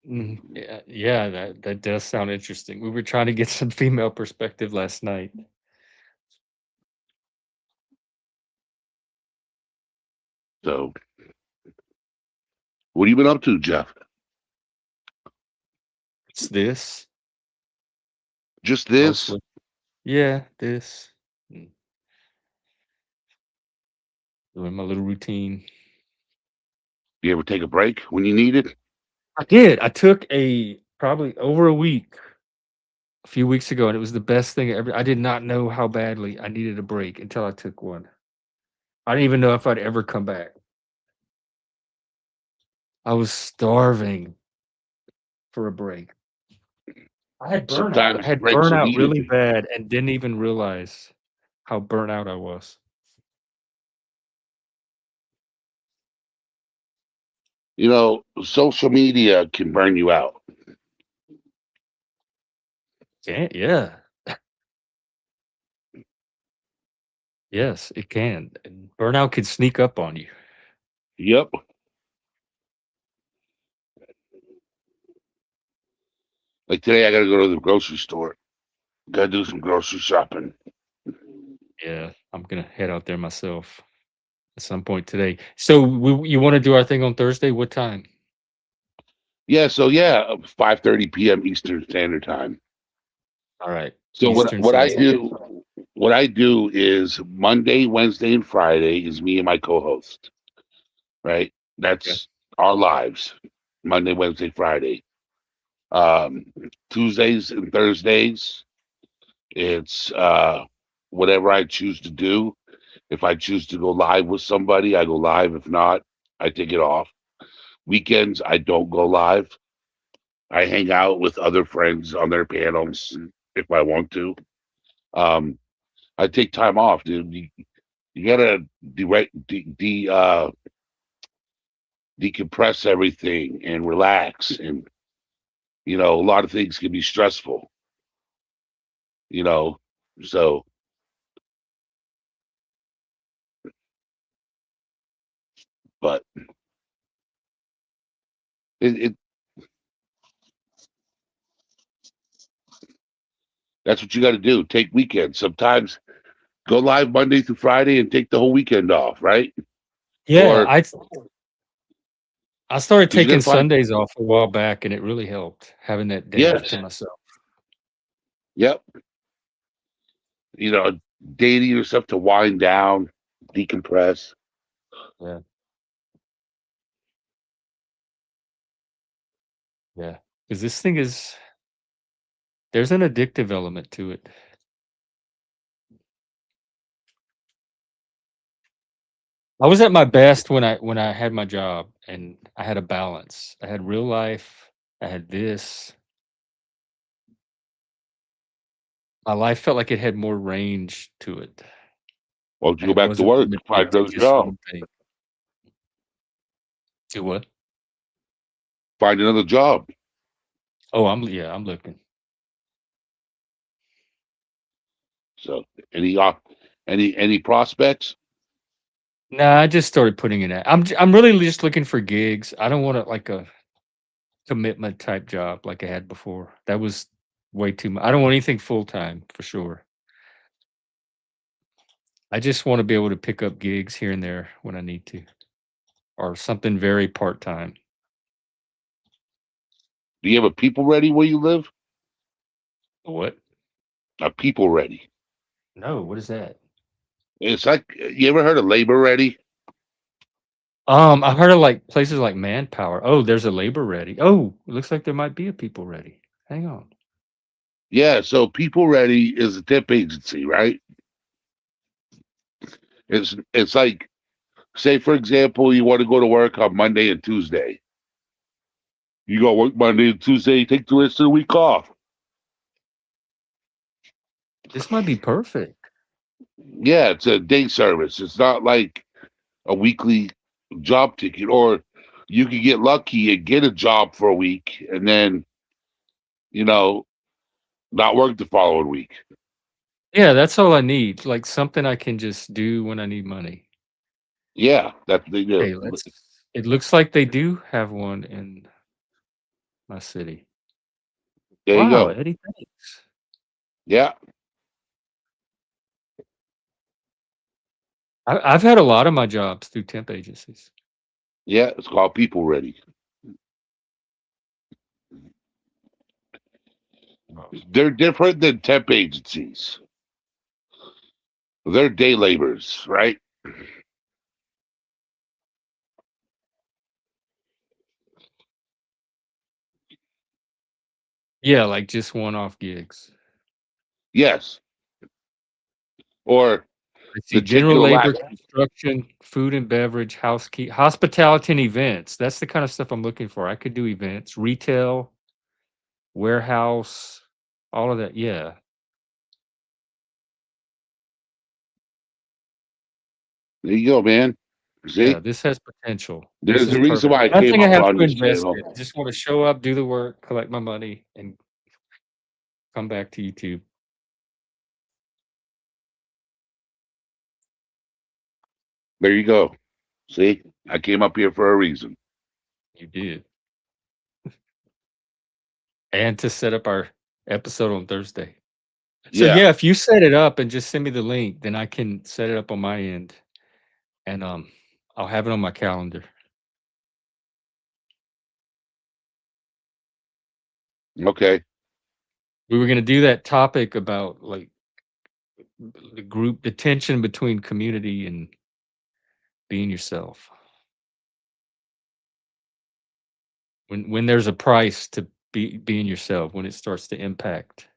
Yeah, that does sound interesting. We were trying to get some female perspective last night. So, what have you been up to, Jeff? It's this, Just this? mostly. Yeah, this. Mm, doing my little routine. You ever take a break when you need it? I did. I took a probably over a week, a few weeks ago, and it was the best thing ever. I did not know how badly I needed a break until I took one. I didn't even know if I'd ever come back. I was starving for a break. I had burnout. I Sometimes had breaks are burnout needed. really bad and didn't even realize how burnt out I was. You know, social media can burn you out. Yeah. Yes, it can. And burnout can sneak up on you. Yep. Like today, I got to go to the grocery store. Got to do some grocery shopping. Yeah, I'm gonna head out there myself at some point today. So you want to do our thing on Thursday? What time? Yeah. So yeah, 5:30 p.m. Eastern Standard Time. All right, So Eastern what I sounds good. do, what I do is Monday, Wednesday, and Friday is me and my co-host. Right. Okay. That's our lives. Monday, Wednesday, Friday. Um, Tuesdays and Thursdays, it's whatever I choose to do. If I choose to go live with somebody, I go live. If not, I take it off. Weekends, I don't go live. I hang out with other friends on their panels if I want to. Um, I take time off, dude. You gotta decompress everything and relax. And a lot of things can be stressful. You know, so but it that's what you got to do. Take weekends. Sometimes go live Monday through Friday and take the whole weekend off, right? Yeah, Or I started because you got taking to find, Sundays off a while back, and it really helped having that day to yes, myself. yep, dating yourself to wind down, decompress. Yeah, yeah. Because this thing there's an addictive element to it. I was at my best when I had my job and I had a balance. I had real life. I had this. My life felt like it had more range to it, Why don't you and go it back to wasn't work, find limited to another just job, one thing. To what? find another job. Oh, I'm looking. So any prospects? Nah, I just started putting it at. I'm really just looking for gigs. I don't want like a commitment type job like I had before. That was way too much. I don't want anything full time for sure. I just want to be able to pick up gigs here and there when I need to, or something very part time. Do you have a people ready where you live? What? A people ready. No, what is that? It's like you ever heard of labor ready? I heard of like places like Manpower. Oh, there's a labor ready. Oh, it looks like there might be a people ready. Hang on. Yeah. So people ready is a temp agency, right? It's like, say for example, you want to go to work on Monday and Tuesday. You go work Monday and Tuesday, take the rest of the week off. This might be perfect. Yeah, it's a day service. It's not like a weekly job ticket, or you could get lucky and get a job for a week and then, you know, not work the following week. Yeah, that's all I need. Like something I can just do when I need money. Yeah, that they do. Hey, it looks like they do have one in my city. There you Wow, go. Eddie, thanks. Yeah, I've had a lot of my jobs through temp agencies. yeah, it's called people ready. Oh. They're different than temp agencies. They're day laborers, right? Yeah, like just one-off gigs. Yes. Or I see the general chicken or labor, lack. construction, food and beverage, hospitality and events. That's the kind of stuff I'm looking for. I could do events, retail, warehouse, all of that. Yeah. There you go, man. Yeah, See? this has potential. This There's is a reason perfect. why I came Nothing I up have on to this invest channel. in. I just want to show up, do the work, collect my money, and come back to YouTube. There you go. See? I came up here for a reason. You did. And to set up our episode on Thursday. So Yeah. yeah, if you set it up and just send me the link, then I can set it up on my end, and I'll have it on my calendar. Okay. We were gonna do that topic about like the tension between community and being yourself. When there's a price to being yourself, when it starts to impact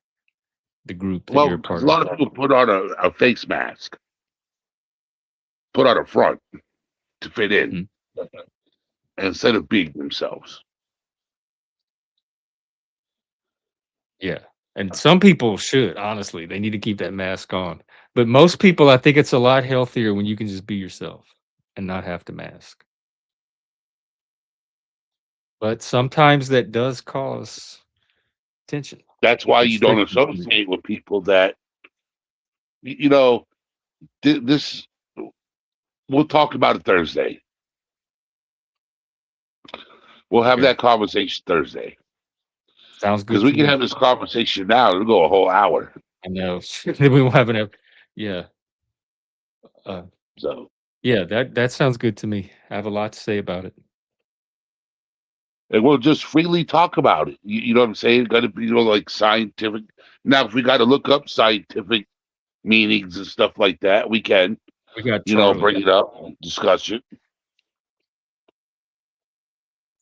the group that you're Well, a because part a of. lot of people put on a face mask, put on a front to fit in Mhm. instead of being themselves. Yeah. And some people should, honestly, they need to keep that mask on. But most people, I think it's a lot healthier when you can just be yourself and not have to mask. But sometimes that does cause tension. That's why There's you don't friction. associate with people that, you know, this, we'll talk about it Thursday. We'll have Okay. that conversation Thursday. Sounds Because good we to can me. have this conversation now. It'll go a whole hour. I know. We won't have enough. Yeah. Uh, So, yeah, that sounds good to me. I have a lot to say about it. and we'll just freely talk about it. You know what I'm saying? Got to be, like scientific. Now, if we got to look up scientific meanings and stuff like that, we can, We got Charlie. bring it up, discuss it.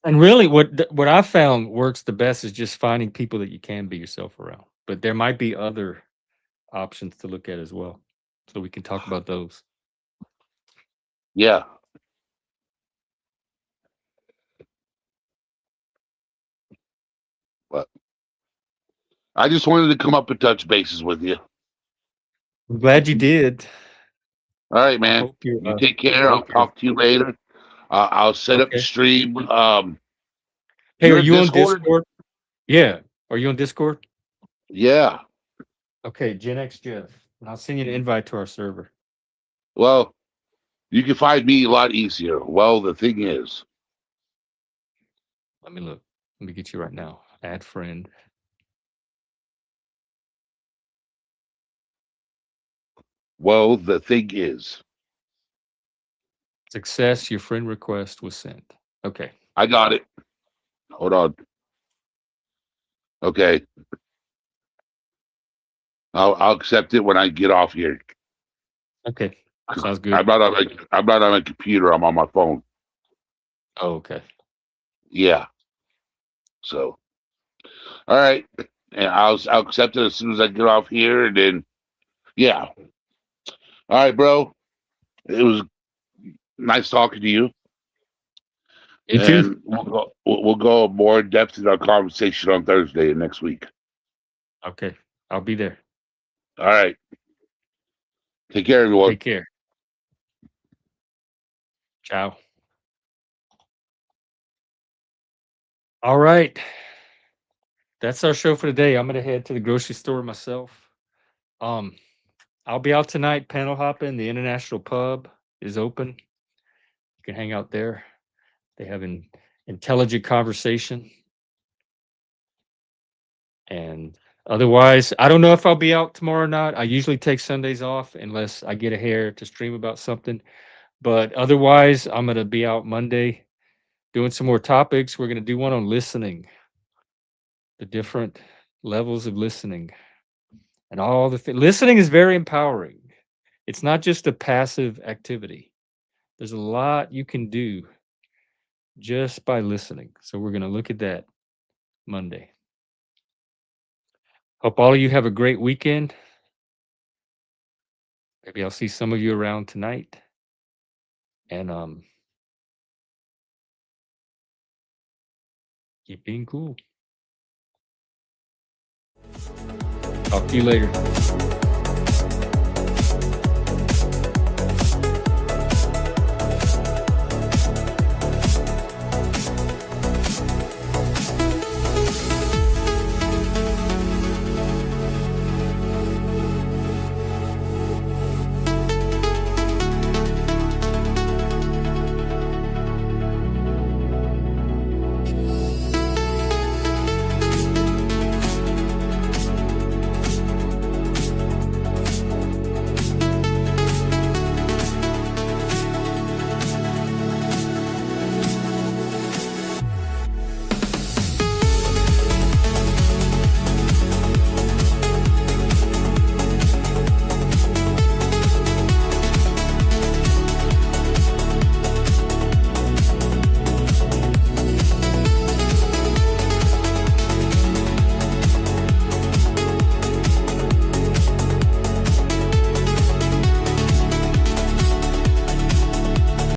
And really what I found works the best is just finding people that you can be yourself around. But there might be other options to look at as well. So we can talk about those. Yeah. But I just wanted to come up and touch bases with you. I'm glad you did. All right, I man. hope you're You take care. I'll hope you're talk to you later. I'll set up the okay. stream. Hey, are You're in you on Discord? Discord? Yeah. Are you on Discord? Yeah. Okay, Gen X Jeff. And I'll send you an invite to our server. Well, you can find me a lot easier. Well, the thing is, Let me look. Let me get you right now. Add friend. Success, your friend request was sent. Okay. I got it. Hold on. Okay. I'll accept it when I get off here. Okay. Sounds good. I'm not on my computer. I'm on my phone. Oh, okay. Yeah. So, all right. And I'll accept it as soon as I get off here, and then yeah. All right, bro. It was nice talking to you, You too. and we'll go more in depth in our conversation on Thursday and next week. Okay. I'll be there. All right. Take care, everyone. Take care. Ciao. All right. That's our show for today. I'm gonna head to the grocery store myself. Um, I'll be out tonight panel hopping. The International Pub is open. You can hang out there. They have an intelligent conversation. And otherwise, I don't know if I'll be out tomorrow or not. I usually take Sundays off unless I get a hair to stream about something. But otherwise, I'm gonna be out Monday doing some more topics. We're gonna do one on listening, the different levels of listening, and all the listening is very empowering. It's not just a passive activity. There's a lot you can do just by listening. So we're going to look at that Monday. Hope all of you have a great weekend. Maybe I'll see some of you around tonight. And keep being cool. Talk to you later.